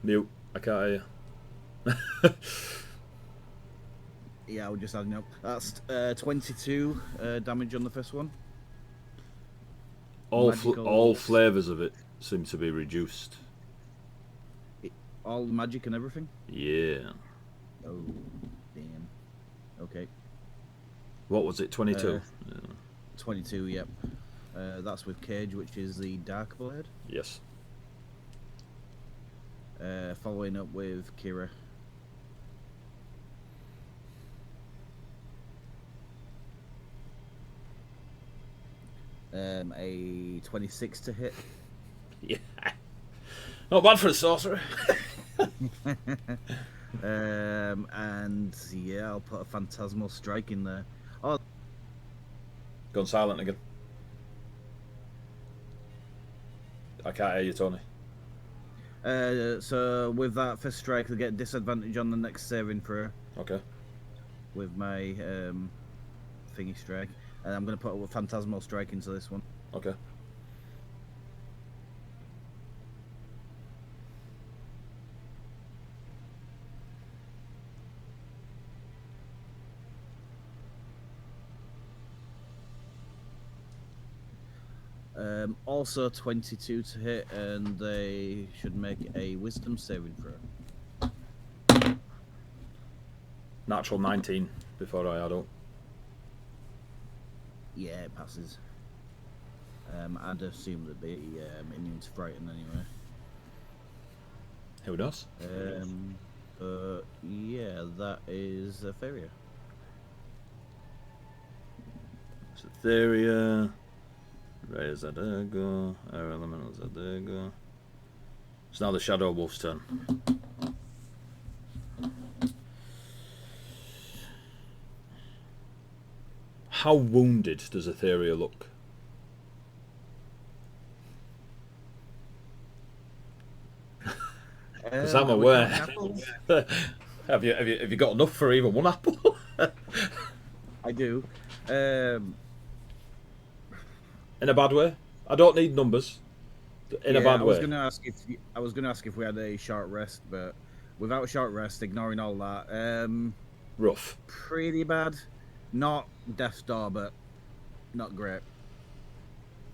Mute. I can't hear you. Yeah, I'll just add up. That's 22 damage on the first one. All Magical- flavours of it seem to be reduced. All magic and everything? Yeah. Oh, damn. Okay. What was it? 22. 22, yep. That's with Cage, which is the Dark Blade. Yes. Following up with Kira. A 26 to hit. Yeah. Not bad for a sorcerer. And yeah, I'll put a Phantasmal Strike in there. Oh, Gone silent again. I can't hear you, Tony. so with that first strike, I get disadvantage on the next saving throw Okay. with my thingy strike, and I'm going to put a Phantasmal Strike into this one. Okay. Also 22 to hit, and they should make a Wisdom saving throw. Natural 19 before I add up. Yeah, it passes. I'd assume they'd be immune to frighten anyway. Who knows? Yeah, that is Feria. Cytheria. Ray Zadego. Air Elemental Zadego. It's now the Shadow Wolf's turn. How wounded does Etheria look? Because I'm Are we aware. counting apples? have you got enough for even one apple? I do. In a bad way? I don't need numbers. In a bad I was way. gonna ask if we had a short rest, but without a short rest, ignoring all that, Rough. pretty bad. Not death's door, but not great.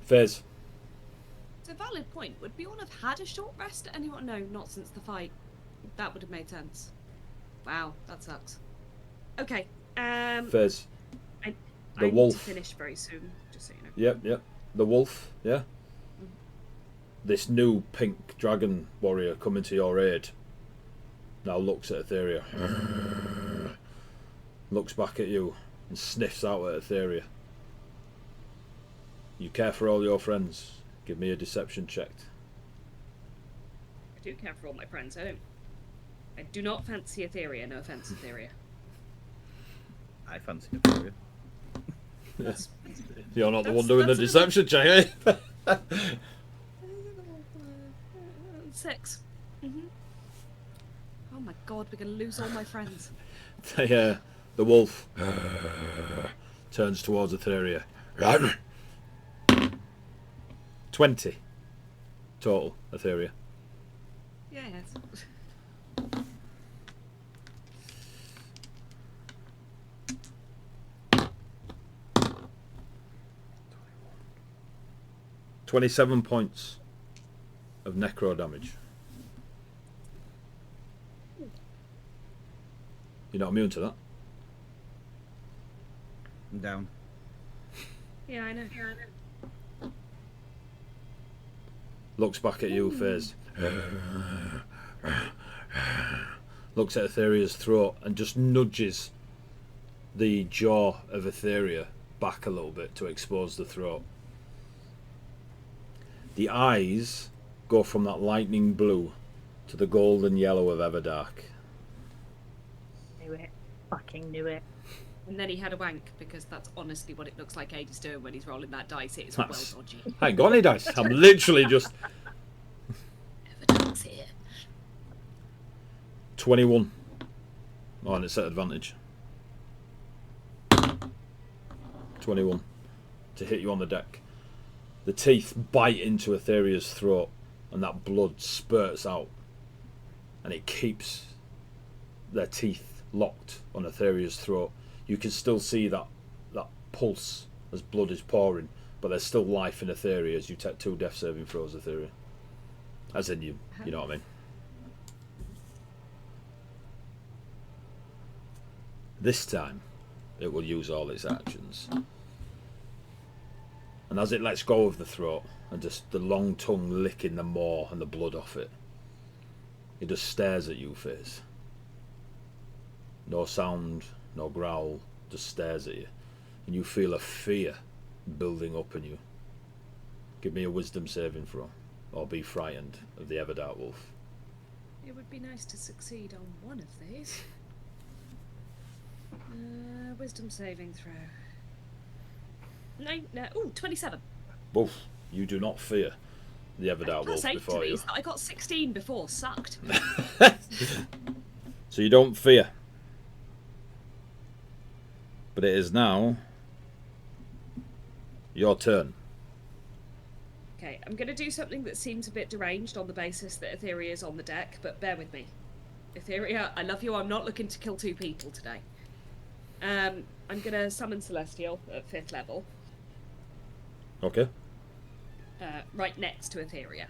Fizz. It's a valid point. Would we all have had a short rest at anyone? No, not since the fight. That would have made sense. Wow, that sucks. Okay. Fizz. I The need wolf. to finish very soon, just so you know. Yep. The wolf, yeah? This new pink dragon warrior coming to your aid now looks at Etheria. Looks back at you and sniffs out at Etheria. You care for all your friends. Give me a deception check. I do care for all my friends. I do not fancy Etheria. No offense, Etheria. I fancy it for you. You're not the one That's- doing the that's a deception check, eh? 6. Oh my god, we're gonna lose all my friends. The wolf turns towards Etheria. 20 total, Etheria. Yeah, yes. $27 points of necro damage. You're not immune to that. I'm down. Yeah, I know. Looks back at you, Fizz. Looks at Etheria's throat and just nudges the jaw of Etheria back a little bit to expose the throat. The eyes go from that lightning blue to the golden yellow of Everdark. Knew it. Fucking knew it. And then he had a wank, because that's honestly what it looks like Aid is doing when he's rolling that dice. It is well That's- dodgy. I ain't got any dice. I'm literally just Evidence here. 21. Oh, and it's at advantage. 21 to hit you on the deck. The teeth bite into Etheria's throat and that blood spurts out, and it keeps their teeth locked on Etheria's throat. You can still see that pulse as blood is pouring, but there's still life in Etheria as you take 2 death saving throws, Etheria. As in you know what I mean. This time it will use all its actions. And as it lets go of the throat and just the long tongue licking the maw and the blood off it, it just stares at you, Fizz. No sound, no growl, just stares at you. And you feel a fear building up in you. Give me a wisdom saving throw, or be frightened of the Everdark Wolf. It would be nice to succeed on one of these. Wisdom saving throw. No. Ooh, 27. Wolf, you do not fear the Everdark Wolf Plus 8 to before you. these. I got 16 before. Sucked. So you don't fear. But it is now your turn. Okay, I'm going to do something that seems a bit deranged on the basis that Etheria is on the deck, but bear with me. Etheria, I love you. I'm not looking to kill 2 people today. I'm going to summon Celestial at 5th level, Okay. right next to Etheria.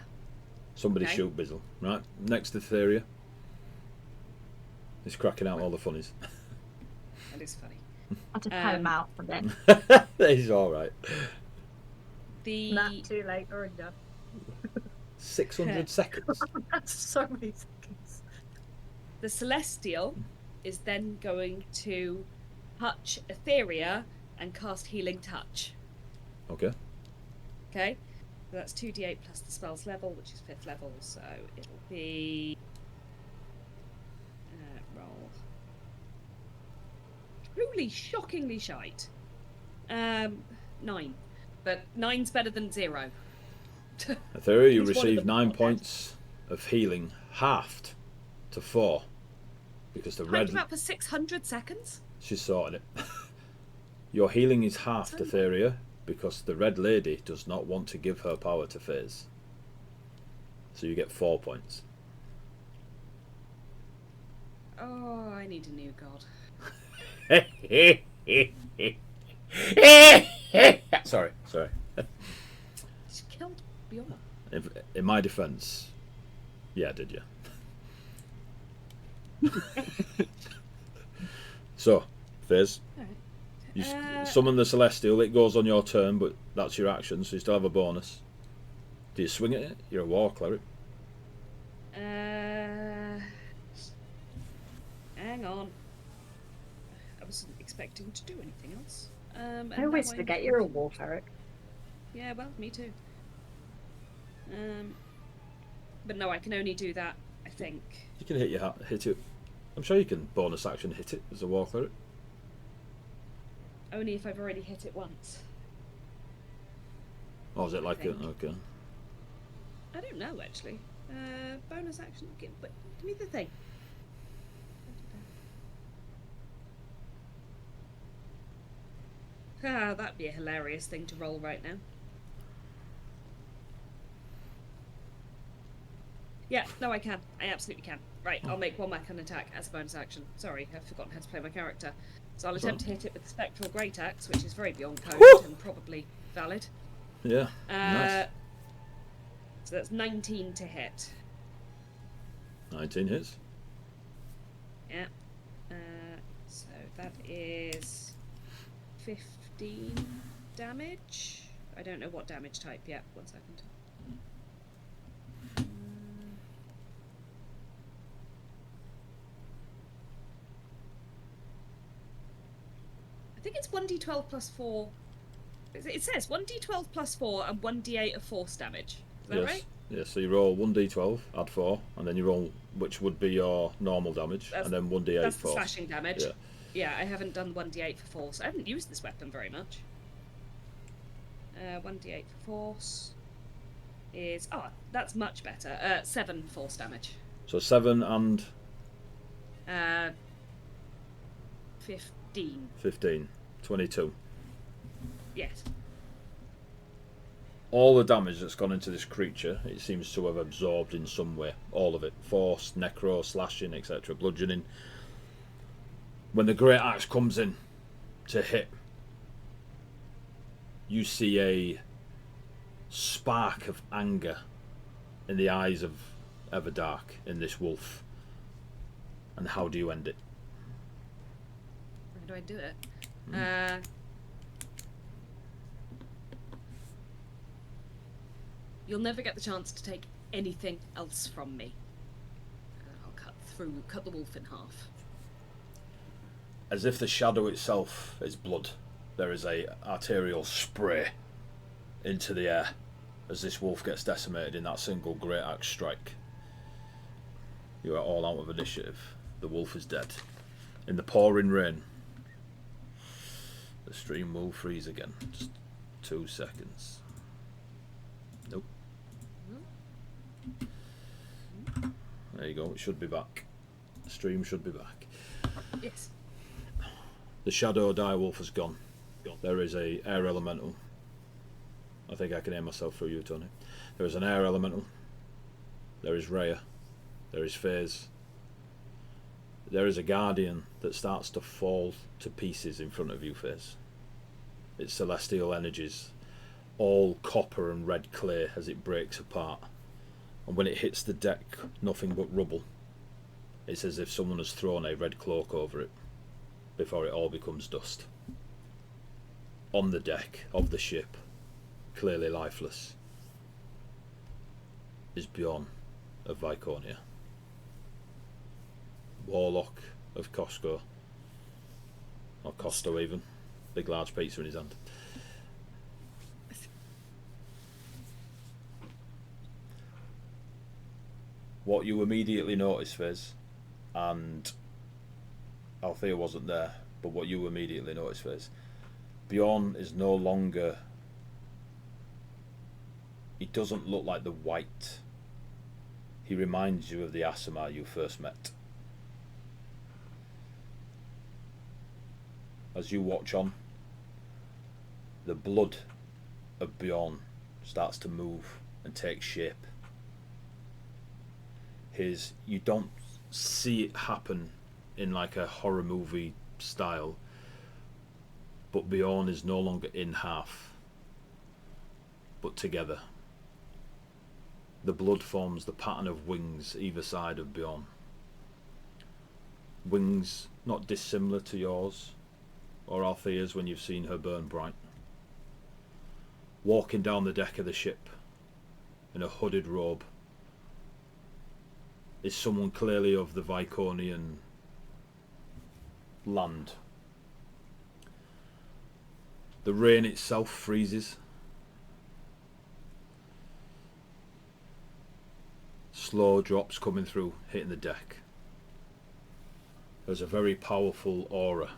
Somebody Okay. shoot Bizzle. Right. Next to Theria. He's cracking out all the funnies. That is funny. I'll just home out a bit. He's alright. The Not too late or enough. 600 seconds. That's so many seconds. The Celestial is then going to touch Etheria and cast Healing Touch. Okay. Okay? So that's 2d8 plus the spell's level, which is 5th level, so it'll be... roll. Truly shockingly shite. 9. But 9's better than 0. Etheria, you He's one of receive the 9 best. points of healing, halved to 4. Because the red... Hyped him out for 600 seconds? She's sorting it. Your healing is halved, Etheria, because the red lady does not want to give her power to Faze. So you get 4 points. Oh, I need a new god. Sorry. She killed Bjorn. In my defence, yeah, did you? So, Faze, you summon the Celestial. It goes on your turn, but that's your action, so you still have a bonus. Do you swing at it? You're a war cleric. Hang on. I wasn't expecting to do anything else. I always forget you're a war cleric. Yeah, well, me too. But no, I can only do that, I think. You can hit it. I'm sure you can bonus action hit it as a war cleric. Only if I've already hit it once. Or is it like a... think. Okay. I don't know, actually. Bonus action, give me the thing. Ah, that'd be a hilarious thing to roll right now. Yeah, no, I can. I absolutely can. Right, I'll make one weapon attack as a bonus action. Sorry, I've forgotten how to play my character. So I'll attempt to hit it with the Spectral Great Axe, which is very beyond code and probably valid. Yeah, nice. So that's 19 to hit. 19 hits. Yeah. So that is 15 damage. I don't know what damage type yet. 1 second. I think it's 1d12 plus 4. It says 1d12 plus 4 and 1d8 of force damage. Is that right? Yeah, so you roll 1d12, add 4, and then you roll which would be your normal damage, and then 1d8 that's force. The slashing damage. Yeah. Yeah, I haven't done 1d8 for force. I haven't used this weapon very much. 1d8 for force is... Oh, that's much better. 7 force damage. So 7 and... 15. 15. 22. Yes. All the damage that's gone into this creature, it seems to have absorbed in some way. All of it. Force, necro, slashing, etc. Bludgeoning. When the Great Axe comes in to hit, you see a spark of anger in the eyes of Everdark in this wolf. And how do you end it? How do I do it? You'll never get the chance to take anything else from me. I'll cut the wolf in half. As if the shadow itself is blood, there is a arterial spray into the air as this wolf gets decimated in that single Great Axe strike. You are all out of initiative. The wolf is dead. In the pouring rain, the stream will freeze again. Just 2 seconds. Nope. There you go. It should be back. The stream should be back. Yes. The shadow direwolf has gone. There is a air elemental. I think I can hear myself through you, Tony. There is an air elemental. There is Rhea. There is Faze. There is a guardian that starts to fall to pieces in front of you, Faze. It's celestial energies, all copper and red clay as it breaks apart. And when it hits the deck, nothing but rubble. It's as if someone has thrown a red cloak over it before it all becomes dust. On the deck of the ship, clearly lifeless, is Bjorn of Viconia, Warlock of Costco, or Costo even, big large pizza in his hand. What you immediately notice, Fizz, and Althea wasn't there, but what you immediately notice, Fizz, Bjorn is no longer... He doesn't look like the white. He reminds you of the Aasimar you first met. As you watch on, the blood of Bjorn starts to move and take shape. You don't see it happen in like a horror movie style, but Bjorn is no longer in half, but together. The blood forms the pattern of wings either side of Bjorn. Wings not dissimilar to yours or Althea's when you've seen her burn bright. Walking down the deck of the ship in a hooded robe is someone clearly of the Viconian land. The rain itself freezes. Slow drops coming through, hitting the deck. There's a very powerful aura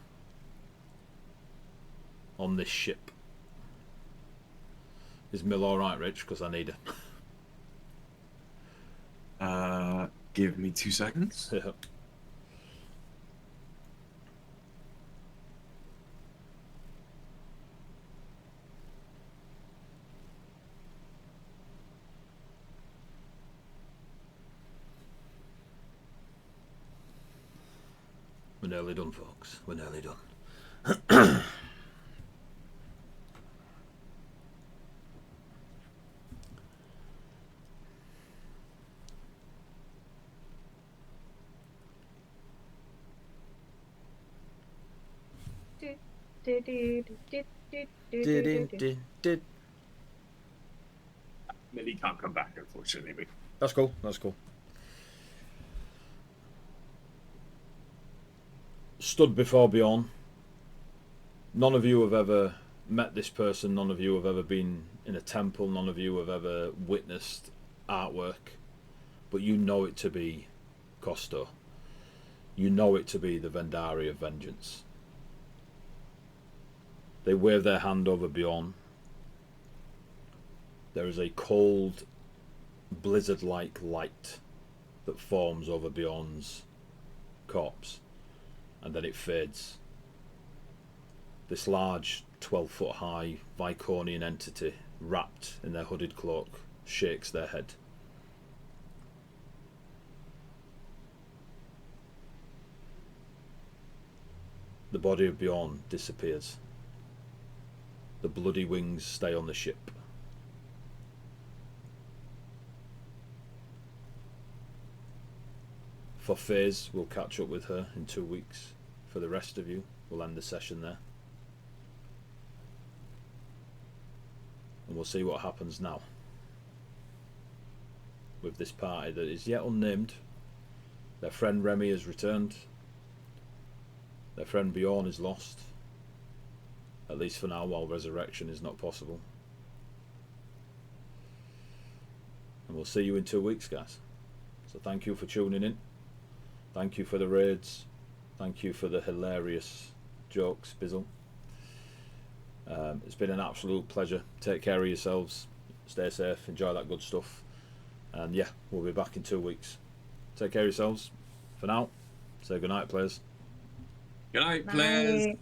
on this ship. Is Mill alright, Rich? Because I need her. Give me 2 seconds. Yeah. We're nearly done, folks. We're nearly done. Millie can't come back, unfortunately. That's cool. That's cool. Stood before Bjorn. None of you have ever met this person. None of you have ever been in a temple. None of you have ever witnessed artwork. But you know it to be Costo. You know it to be the Vendari of Vengeance. They wave their hand over Bjorn. There is a cold, blizzard-like light that forms over Bjorn's corpse, and then it fades. This large, 12-foot-high Viconian entity, wrapped in their hooded cloak, shakes their head. The body of Bjorn disappears. The bloody wings stay on the ship. For Faze, we'll catch up with her in 2 weeks. For the rest of you, we'll end the session there. And we'll see what happens now with this party that is yet unnamed. Their friend Remy has returned. Their friend Bjorn is lost. At least for now, while resurrection is not possible. And we'll see you in 2 weeks, guys. So thank you for tuning in. Thank you for the raids. Thank you for the hilarious jokes, Bizzle. It's been an absolute pleasure. Take care of yourselves. Stay safe. Enjoy that good stuff. And yeah, we'll be back in 2 weeks. Take care of yourselves. For now, say goodnight, players. Good night, players. Night.